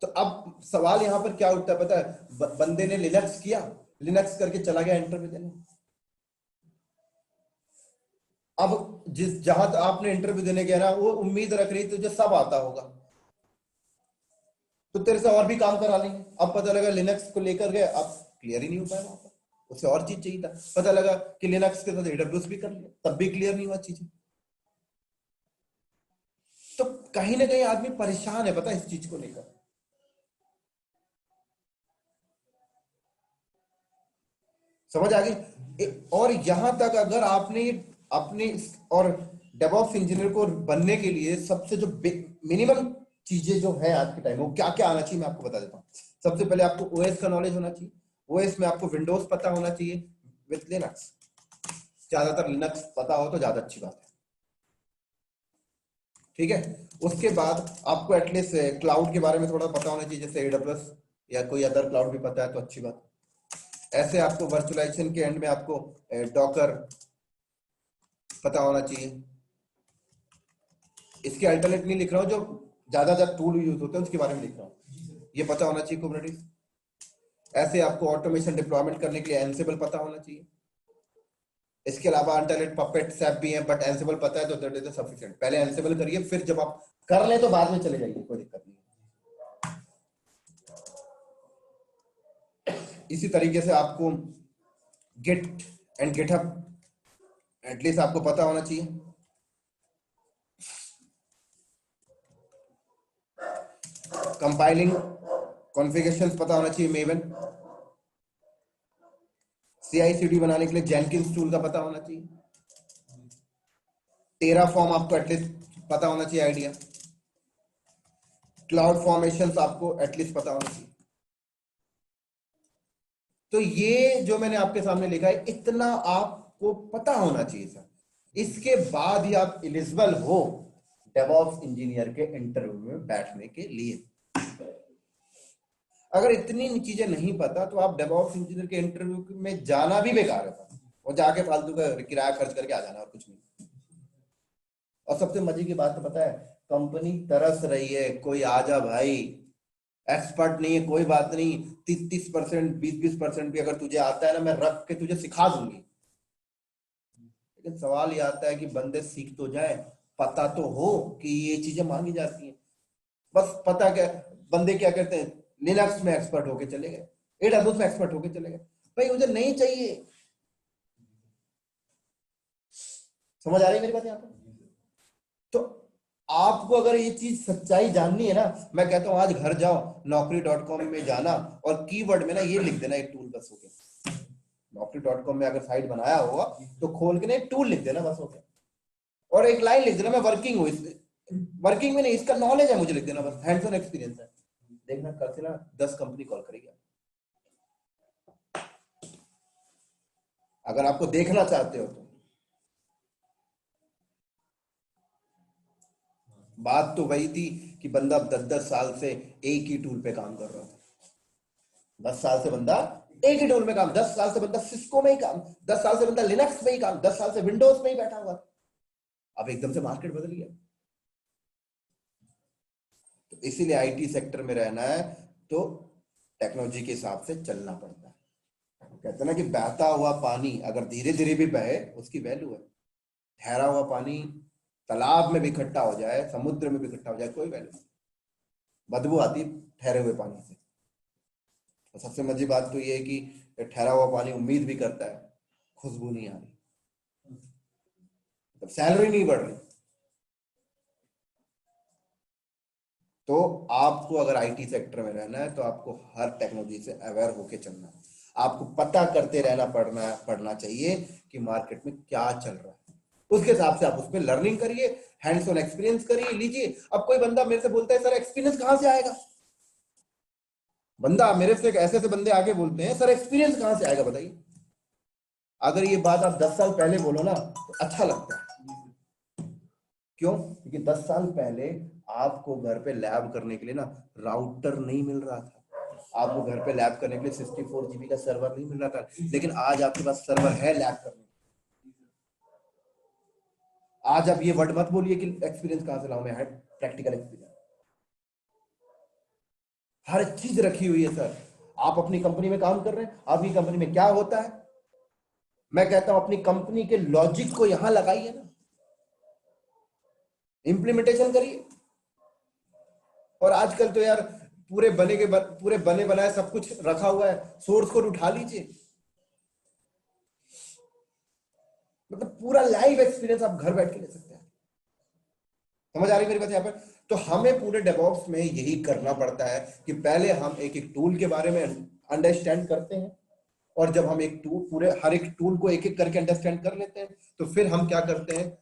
तो अब सवाल यहां पर क्या उठता है पता है, बंदे ने लिनक्स किया, लिनक्स करके चला गया इंटरव्यू देने। अब जिस जहां आपने इंटरव्यू देने गया ना, वो उम्मीद रख रही तुझे सब आता होगा, तो तेरे से और भी काम करा लेंगे। अब पता लगा लिनक्स को लेकर गए, अब क्लियर ही नहीं हो पाया वहां पर, उसे और चीज चाहिए था। पता लगा कि लिनक्स के साथ एडब्ल्यूएस भी कर लिया, तब भी क्लियर नहीं हुआ चीजें। तो कहीं ना कहीं आदमी परेशान है पता है इस चीज को लेकर। समझ आ गई? और यहां तक अगर आपने अपने और डेवऑप्स इंजीनियर को बनने के लिए सबसे जो मिनिमम चीजें जो है आज के टाइम में, वो क्या क्या आना चाहिए मैं आपको बता देता हूँ। सबसे पहले आपको ओएस का नॉलेज होना चाहिए। ओएस में आपको विंडोज पता होना चाहिए विथ लिनक्स, ज्यादातर लिनक्स पता हो तो ज्यादा अच्छी बात है, ठीक है। उसके बाद आपको एटलीस्ट क्लाउड के बारे में थोड़ा पता होना चाहिए, जैसे एडब्ल्यूएस या कोई अदर क्लाउड भी पता है तो अच्छी बात। ऐसे आपको वर्चुअलाइजेशन के एंड में आपको डॉकर पता होना चाहिए। इसके अल्टरनेट नहीं लिख रहा हूं, जो ज्यादा टूल यूज होते हैं उसके बारे में लिख रहा हूं, ये पता होना चाहिए कुबरनेटिस। ऐसे आपको ऑटोमेशन डिप्लॉयमेंट करने के लिए एंसिबल पता होना चाहिए। इसके अलावा अल्टरनेट, पपेट, सैप भी है, बट एंसिबल पता है तो दैट इज सफिशिएंट। पहले एंसिबल करिए, फिर जब आप कर ले तो बाद में चले जाइए, कोई दिक्कत नहीं। इसी तरीके से आपको गिट एंड गिटहब एटलीस्ट आपको पता होना चाहिए। कंपाइलिंग कॉन्फ़िगरेशंस पता होना चाहिए, मेवन। CI/CD बनाने के लिए जेनकिंस टूल का पता होना चाहिए। टेराफॉर्म आपको एटलीस्ट पता होना चाहिए, आइडिया। क्लाउड फॉर्मेशंस आपको एटलीस्ट पता होना चाहिए। तो ये जो मैंने आपके सामने लिखा है, इतना आपको पता होना चाहिए सर। इसके बाद ही आप एलिजिबल हो डेवऑप्स इंजीनियर के इंटरव्यू में बैठने के लिए। अगर इतनी चीजें नहीं पता तो आप डेवऑप्स इंजीनियर के इंटरव्यू में जाना भी बेकार है सर, और जाके फालतू का किराया खर्च करके आ जाना और कुछ नहीं। और सबसे मजे की बात तो पता है, कंपनी तरस रही है, कोई आ जा भाई, एक्सपर्ट नहीं है कोई बात नहीं, 30% 20% भी अगर तुझे आता है ना, मैं रख के तुझे सिखा दूंगी। लेकिन सवाल ये आता है कि बंदे सीख तो जाए, पता तो हो कि ये चीजें मांगी जाती हैं। बस पता क्या, बंदे क्या करते हैं, लिनक्स में एक्सपर्ट होके चले गए, AWS में एक्सपर्ट होके चले गए। भाई मुझे नहीं चाहिए। समझ आ रही है मेरी बात यहाँ पर? तो आपको अगर ये चीज सच्चाई जाननी है ना, मैं कहता हूं आज घर जाओ, naukri.com में जाना और कीवर्ड में ना ये लिख देना, एक टूल, बस हो गया। naukri.com में अगर साइट बनाया होगा तो खोल के ना एक टूल लिख देना, बस हो गया। और एक लाइन लिख देना, मैं वर्किंग हूँ, वर्किंग में नहीं, इसका नॉलेज है मुझे, लिख देना बस, हैंड्स ऑन एक्सपीरियंस है। देखना कल से ना 10 कंपनी कॉल करेगी। अगर आपको देखना चाहते हो तो। बात तो वही थी कि बंदा 10-10 साल से एक ही टूल पे काम कर रहा था। 10 साल से बंदा एक ही टूल में काम, 10 साल से बंदा सिस्को में ही काम, 10 साल से बंदा लिनक्स में ही काम, 10 साल से विंडोज में ही बैठा हुआ। अब एकदम से मार्केट बदल गया। तो इसीलिए आईटी सेक्टर में रहना है तो टेक्नोलॉजी के हिसाब से चलना पड़ता है। कहते हैं ना कि बहता हुआ पानी अगर धीरे धीरे भी बहे उसकी वैल्यू है, ठहरा हुआ पानी तालाब में भी इकट्ठा हो जाए, समुद्र में भी इकट्ठा हो जाए, कोई वैल्यू नहीं। बदबू आती ठहरे हुए पानी से। तो सबसे मजे बात तो ये है कि ठहरा हुआ पानी उम्मीद भी करता है, खुशबू नहीं आ रही, तो सैलरी नहीं बढ़ रही। तो आपको अगर आईटी सेक्टर में रहना है तो आपको हर टेक्नोलॉजी से अवेयर होके चलना है। आपको पता करते रहना पड़ना चाहिए कि मार्केट में क्या चल रहा है, उसके हिसाब से आप उस पर लर्निंग करिए, हैंड्स ऑन एक्सपीरियंस करिए, लीजिए। अब कोई बंदा मेरे से बोलता है सर एक्सपीरियंस कहां से आएगा, बंदा मेरे से ऐसे बंदे आगे बोलते हैं सर एक्सपीरियंस कहां से आएगा बताइए। अगर ये बात आप 10 साल पहले बोलो ना तो अच्छा लगता है। क्यों? क्योंकि 10 साल पहले आपको घर पे लैब करने के लिए ना राउटर नहीं मिल रहा था, आपको घर पे लैब करने के लिए 64 GB का सर्वर नहीं मिल रहा था। लेकिन आज आपके पास सर्वर है लैब करने। आज आप ये वर्ड मत बोलिए कि एक्सपीरियंस कहां से लाऊं, मैं प्रैक्टिकल एक्सपीरियंस, हर चीज रखी हुई है सर। आप अपनी कंपनी में काम कर रहे हैं, आपकी कंपनी में क्या होता है, मैं कहता हूं अपनी कंपनी के लॉजिक को यहां लगाइए ना, इंप्लीमेंटेशन करिए। और आजकल तो यार पूरे बने बनाए सब कुछ रखा हुआ है, सोर्स कोड उठा लीजिए, मतलब पूरा लाइव एक्सपीरियंस आप घर बैठ के ले सकते हैं। समझ आ रही मेरी बात यहाँ पर? तो हमें पूरे डेवऑप्स में यही करना पड़ता है कि पहले हम एक एक टूल के बारे में अंडरस्टैंड करते हैं, और जब हम एक टूल पूरे हर एक टूल को एक एक करके अंडरस्टैंड कर लेते हैं तो फिर हम क्या करते हैं,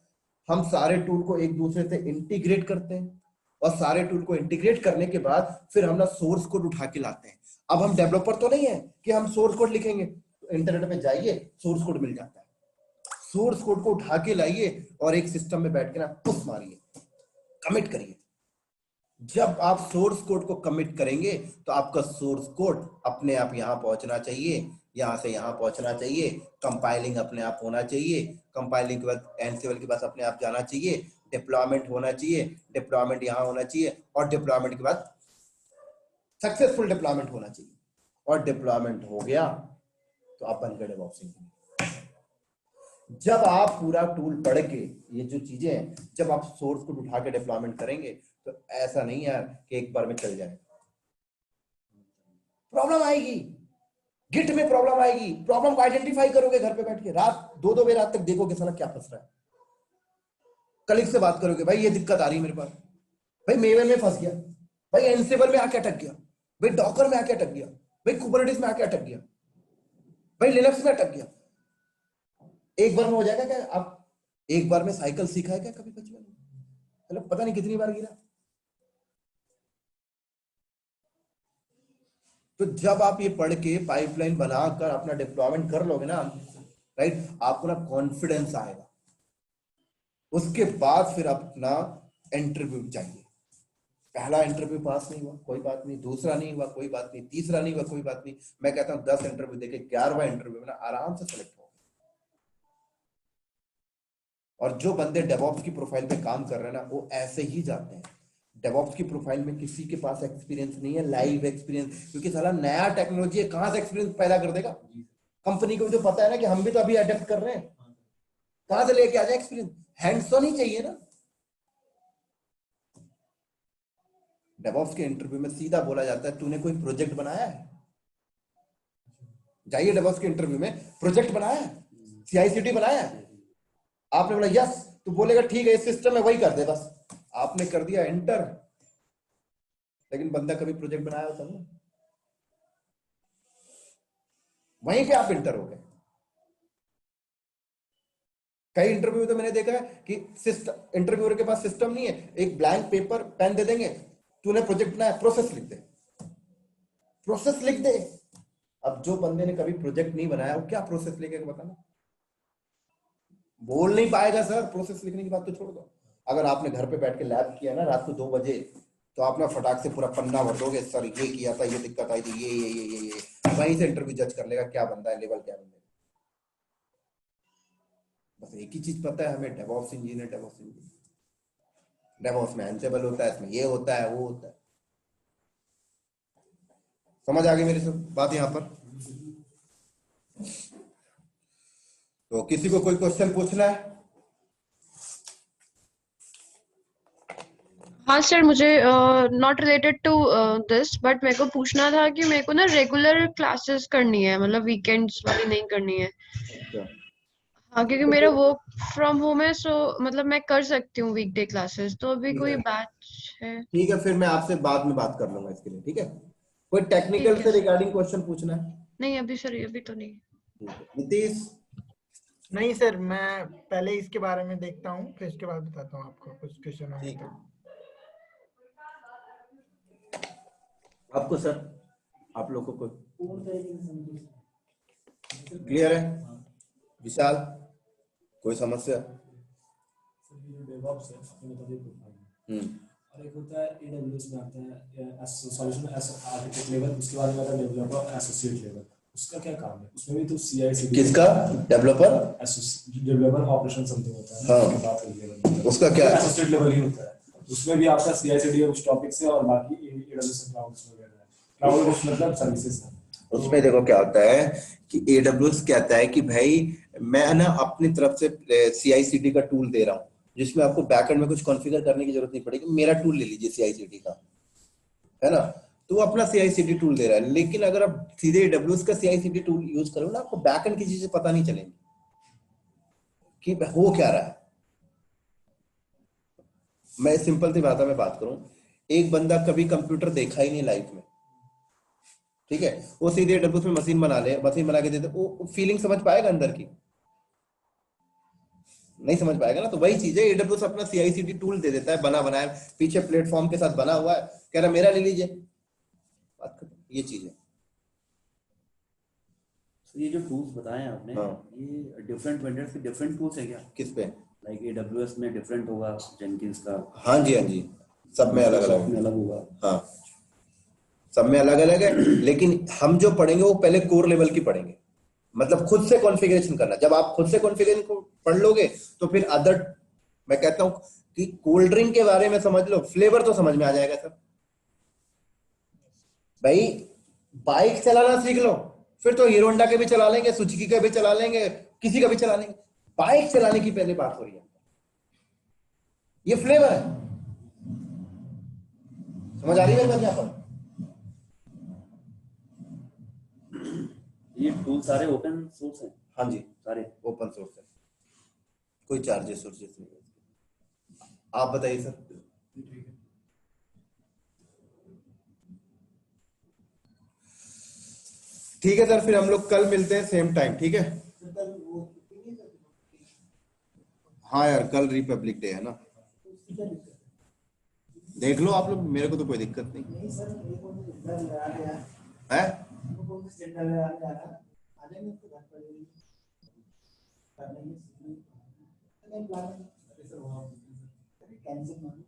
हम सारे टूल को एक दूसरे से इंटीग्रेट करते हैं, और सारे टूल को इंटीग्रेट करने के बाद फिर हम ना सोर्स कोड उठा के लाते हैं। अब हम डेवलपर तो नहीं है कि हम सोर्स कोड लिखेंगे, इंटरनेट पे जाइए सोर्स कोड मिल जाता है। सोर्स कोड को उठा के लाइए और एक सिस्टम में बैठ के ना पुश मारिए, कमिट करिए। जब आप सोर्स कोड को कमिट करेंगे तो आपका सोर्स कोड अपने आप यहां पहुंचना चाहिए, यहां से यहां पहुंचना चाहिए, कंपाइलिंग अपने आप होना चाहिए, कंपाइलिंग के बाद एनसीएल के पास अपने आप जाना चाहिए, डिप्लॉयमेंट होना चाहिए, डिप्लॉयमेंट यहां होना चाहिए, और डिप्लॉयमेंट के बाद सक्सेसफुल डिप्लॉयमेंट होना चाहिए। और डिप्लॉयमेंट हो गया तो आप बन गए डेवऑप्स इंजीनियर। जब आप पूरा टूल पढ़ के ये जो चीजें हैं, जब आप सोर्स कोड उठा के डिप्लॉयमेंट करेंगे तो ऐसा नहीं यार कि एक बार में चल जाएगा, प्रॉब्लम आएगी, गिट में प्रॉब्लम आएगी, प्रॉब्लम को आइडेंटिफाई करोगे घर पे बैठ के, रात 2-2 बजे रात तक देखोगे साला क्या फंस रहा है, कलीग से बात करोगे भाई ये दिक्कत आ रही है मेरे पास, भाई मेवन में फंस गया, भाई एनसिबल में आके अटक गया, भाई डॉकर में आके अटक गया, भाई कुबरनेटिस में आके अटक गया, भाई लिनक्स में अटक गया। एक बार में हो जाएगा क्या? आप एक बार में साइकिल सीखा है क्या कभी बचपन में? मतलब पता नहीं कितनी बार गिरा। तो जब आप ये पढ़ के पाइपलाइन बनाकर अपना डिप्लॉयमेंट कर लोगे ना, राइट, आपको ना कॉन्फिडेंस आएगा। उसके बाद फिर अपना इंटरव्यू चाहिए। पहला इंटरव्यू पास नहीं हुआ कोई बात नहीं, दूसरा नहीं हुआ कोई बात नहीं, तीसरा नहीं हुआ कोई बात नहीं, मैं कहता हूं 10 इंटरव्यू देके 11वां इंटरव्यू में ना आराम से सेलेक्ट हो। और जो बंदे डेवऑप्स की प्रोफाइल पे काम कर रहे हैं ना, वो ऐसे ही जाते हैं। डेवऑप्स की प्रोफाइल में किसी के पास एक्सपीरियंस नहीं है, लाइव एक्सपीरियंस, क्योंकि साला नया टेक्नोलॉजी है, कहां से एक्सपीरियंस पैदा कर देगा? कंपनी को जो पता है ना कि हम भी तो अभी अडेप्ट कर रहे हैं, कहां से लेके आ जाए एक्सपीरियंस? हैंड्स ऑन ही चाहिए ना। डेवऑप्स के इंटरव्यू में सीधा बोला जाता है, तूने कोई प्रोजेक्ट बनाया है? जाइए डेवऑप्स के इंटरव्यू में, प्रोजेक्ट बनाया है, CI/CD बनाया है? आपने बोला यस, तो बोलेगा ठीक है इस सिस्टम में वही कर दे बस। आपने कर दिया एंटर, लेकिन बंदा कभी प्रोजेक्ट बनाया होता ना, वहीं पे आप इंटर हो गए। कई इंटरव्यू तो मैंने देखा है कि सिस्टम, इंटरव्यूअर के पास सिस्टम नहीं है, एक ब्लैंक पेपर पेन दे देंगे, तूने प्रोजेक्ट बनाया, प्रोसेस लिख दे, प्रोसेस लिख दे। अब जो बंदे ने कभी प्रोजेक्ट नहीं बनाया वो क्या प्रोसेस लिखेगा बताना? बोल नहीं पाएगा सर। प्रोसेस लिखने की बात तो छोड़ दो, अगर आपने घर पे बैठ के लैब किया ना रात को 2 बजे, तो आप ना फटाक से पूरा पन्ना भर दोगे, सर ये किया था, ये दिक्कत आई थी, ये वहीं से इंटरव्यू जज कर लेगा क्या बंदा है, लेवल क्या बंदा है। बस एक ही चीज पता है हमें, डेवऑप्स इंजीनियर, डेवऑप्स में एंसिबल होता है, इसमें ये होता है वो होता है। समझ आ गई मेरी सब बात यहाँ पर? तो किसी को कोई क्वेश्चन पूछना है? हाँ सर, मुझे not related to this, but मेरे को पूछना था कि मेरे को ना रेगुलर क्लासेस करनी है, मतलब वीकेंड्स वाली नहीं करनी है। हाँ, क्योंकि मेरा वर्क फ्रॉम होम है, सो मतलब मैं कर सकती हूँ वीकडे क्लासेस। तो अभी कोई बैच है? ठीक है, फिर मैं आपसे बाद में बात कर लूंगा इसके लिए, ठीक है? कोई ठीक टेक्निकल है से सर। रिगार्डिंग क्वेश्चन पूछना है? नहीं अभी सर, अभी तो नहीं। ठीक है। नीतीश, नहीं सर, मैं पहले इसके बारे में देखता हूँ, फिर इसके बाद बताता हूँ आपको कुछ क्वेश्चन होंगे ठीक है। तो। आपको सर, आप लोगों को क्लियर है? विशाल, कोई समस्या? डेवऑप्स है, आपने बता दिया प्रोफाइल। और एक होता है AWS में आता है सॉल्यूशन आर्किटेक्ट लेवल, उसके बाद में आता है डेवलपर एसोसिएट लेवल। उसका क्या काम है? उसमें भी तो CI/CD किसका? डेवलपर डेवलपर ऑपरेशन समथिंग होता है ना, हाँ। उसके बाद लेवल उसका क्या है? एसोसिएट लेवल ही होता है। उसमें भी आपका CI/CD और कुछ टॉपिक्स है, और बाकी AWS क्लाउड्स वगैरह है। क्लाउड मतलब सर्विसेज है। उसमें देखो क्या होता है कि AWS कहता है कि भाई मैं ना अपनी तरफ से CI/CD का टूल दे रहा हूँ, जिसमें आपको बैकएंड में कुछ कॉन्फ़िगर करने की जरूरत नहीं पड़ेगी, मेरा टूल ले लीजिए CI/CD का, है ना? तो वो अपना CI/CD टूल दे रहा है। लेकिन अगर आप सीधे AWS का CI/CD टूल यूज करो ना, आपको बैकएंड की चीजें पता नहीं चलेंगी कि हो क्या रहा है। मैं सिंपल सी बात है, मैं बात करूं, एक बंदा कभी कंप्यूटर देखा ही नहीं लाइफ में, ठीक है? वो सीधे AWS में मशीन बना ले, मशीन बना के दे दे, वो फीलिंग समझ पाएगा अंदर की? नहीं समझ पाएगा ना। तो वही चीज है, AWS अपना CI/CD टूल दे देता है, बना बनाया, पीछे प्लेटफॉर्म के साथ बना हुआ है, कह रहा मेरा ले लीजिए, बात खत्म। ये चीज है। तो ये जो टूल्स बताए आपने, हाँ। ये डिफरेंट वेंडर्स के डिफरेंट टूल्स है क्या? किस पे? लाइक AWS में डिफरेंट होगा जेनकिंस का? हाँ जी, हाँ जी, सब में अलग अलग में अलग होगा। हाँ, सब में अलग अलग है। लेकिन हम जो पढ़ेंगे वो पहले कोर लेवल की पढ़ेंगे, मतलब खुद से कॉन्फ़िगरेशन करना। जब आप खुद से कॉन्फ़िगरेशन को पढ़ लोगे तो फिर अदर, मैं कहता हूं कि कोल्ड ड्रिंक के बारे में समझ लो, फ्लेवर तो समझ में आ जाएगा सर। भाई बाइक चलाना सीख लो, फिर तो हीरो होंडा के भी चला लेंगे, सुजुकी के भी चला लेंगे, किसी का भी चला लेंगे। बाइक चलाने की पहले बात हो रही है, ये फ्लेवर है। समझ आ रही है मेरी बात यहाँ पर? ये टूल सारे ओपन सोर्स हैं? हाँ जी, सारे ओपन सोर्स है, कोई चार्जेस सोर्सेस नहीं है। आप बताइए सर। ठीक है सर, फिर हम लोग कल मिलते हैं सेम टाइम, ठीक है? तो कल वो छुट्टी नहीं है सर? हाँ यार, कल रिपब्लिक डे है ना, उसकी क्या दिक्कत है? देख लो आप लोग, मेरे को तो कोई दिक्कत नहीं नहीं सर, ये कौन सा झंडा लगा रहे हैं? है। वो कौन सा झंडा लगा रहे हैं? आ जाएंगे उसके घर पर कर लेंगे, नहीं प्लान है सर, वहाँ कैंसिल मान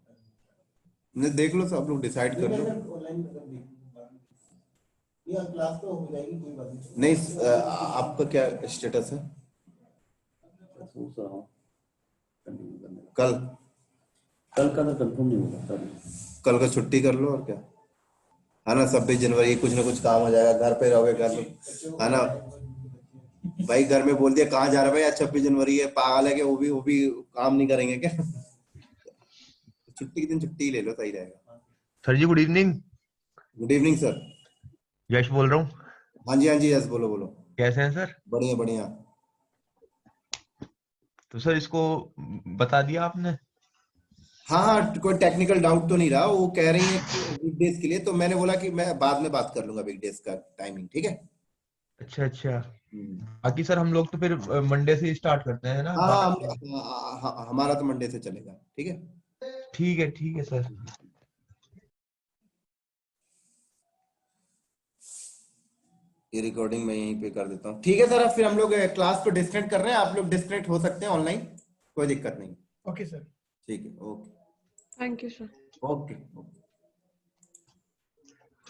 नहीं, देख लो सब लोग डिसाइड कर लो। ऑनलाइन कर देंगे, ये क्लास तो हो जाएगी, कोई बात नहीं। नहीं, आपका क्या स्टेटस है सोच रहा हूँ continue करने का। कल? कल का तो कंफर्म नहीं होगा कल। कल का छुट्टी कर लो और क्या है ना, 26 जनवरी कुछ ना कुछ काम हो जाएगा, घर पे रहोगे कर लो, है ना भाई। घर में बोल दिया कहाँ जा रहा है भाई, आज 26 जनवरी है, पागल है कि वो भी काम नहीं करेंगे क्या? छुट्टी के दिन छुट्टी ले लो, सही रहेगा। Sir ji good evening. Good evening sir. Yash बोल रहा हूँ। हाँ जी, हाँ जी, यस, बोलो बोलो। कैसे हैं सर? बढ़िया बढ़िया। तो सर इसको बता दिया आपने? हाँ हाँ, कोई टेक्निकल डाउट तो नहीं रहा, वो कह रही है कि वीकडेज के लिए, तो मैंने बोला कि मैं बाद में बात कर लूंगा वीकडेज का टाइमिंग, ठीक है? अच्छा अच्छा। बाकी सर हम लोग तो फिर मंडे से स्टार्ट करते हैं ना? हाँ, हमारा तो मंडे से चलेगा, ठीक है? ठीक है सर। ये रिकॉर्डिंग मैं यहीं पे कर देता हूँ, ठीक है सर? अब फिर हम लोग क्लास को डिस्कनेक्ट कर रहे हैं, आप लोग डिस्कनेक्ट हो सकते हैं ऑनलाइन, कोई दिक्कत नहीं। Okay sir. ठीक है, okay thank you sir. Okay okay.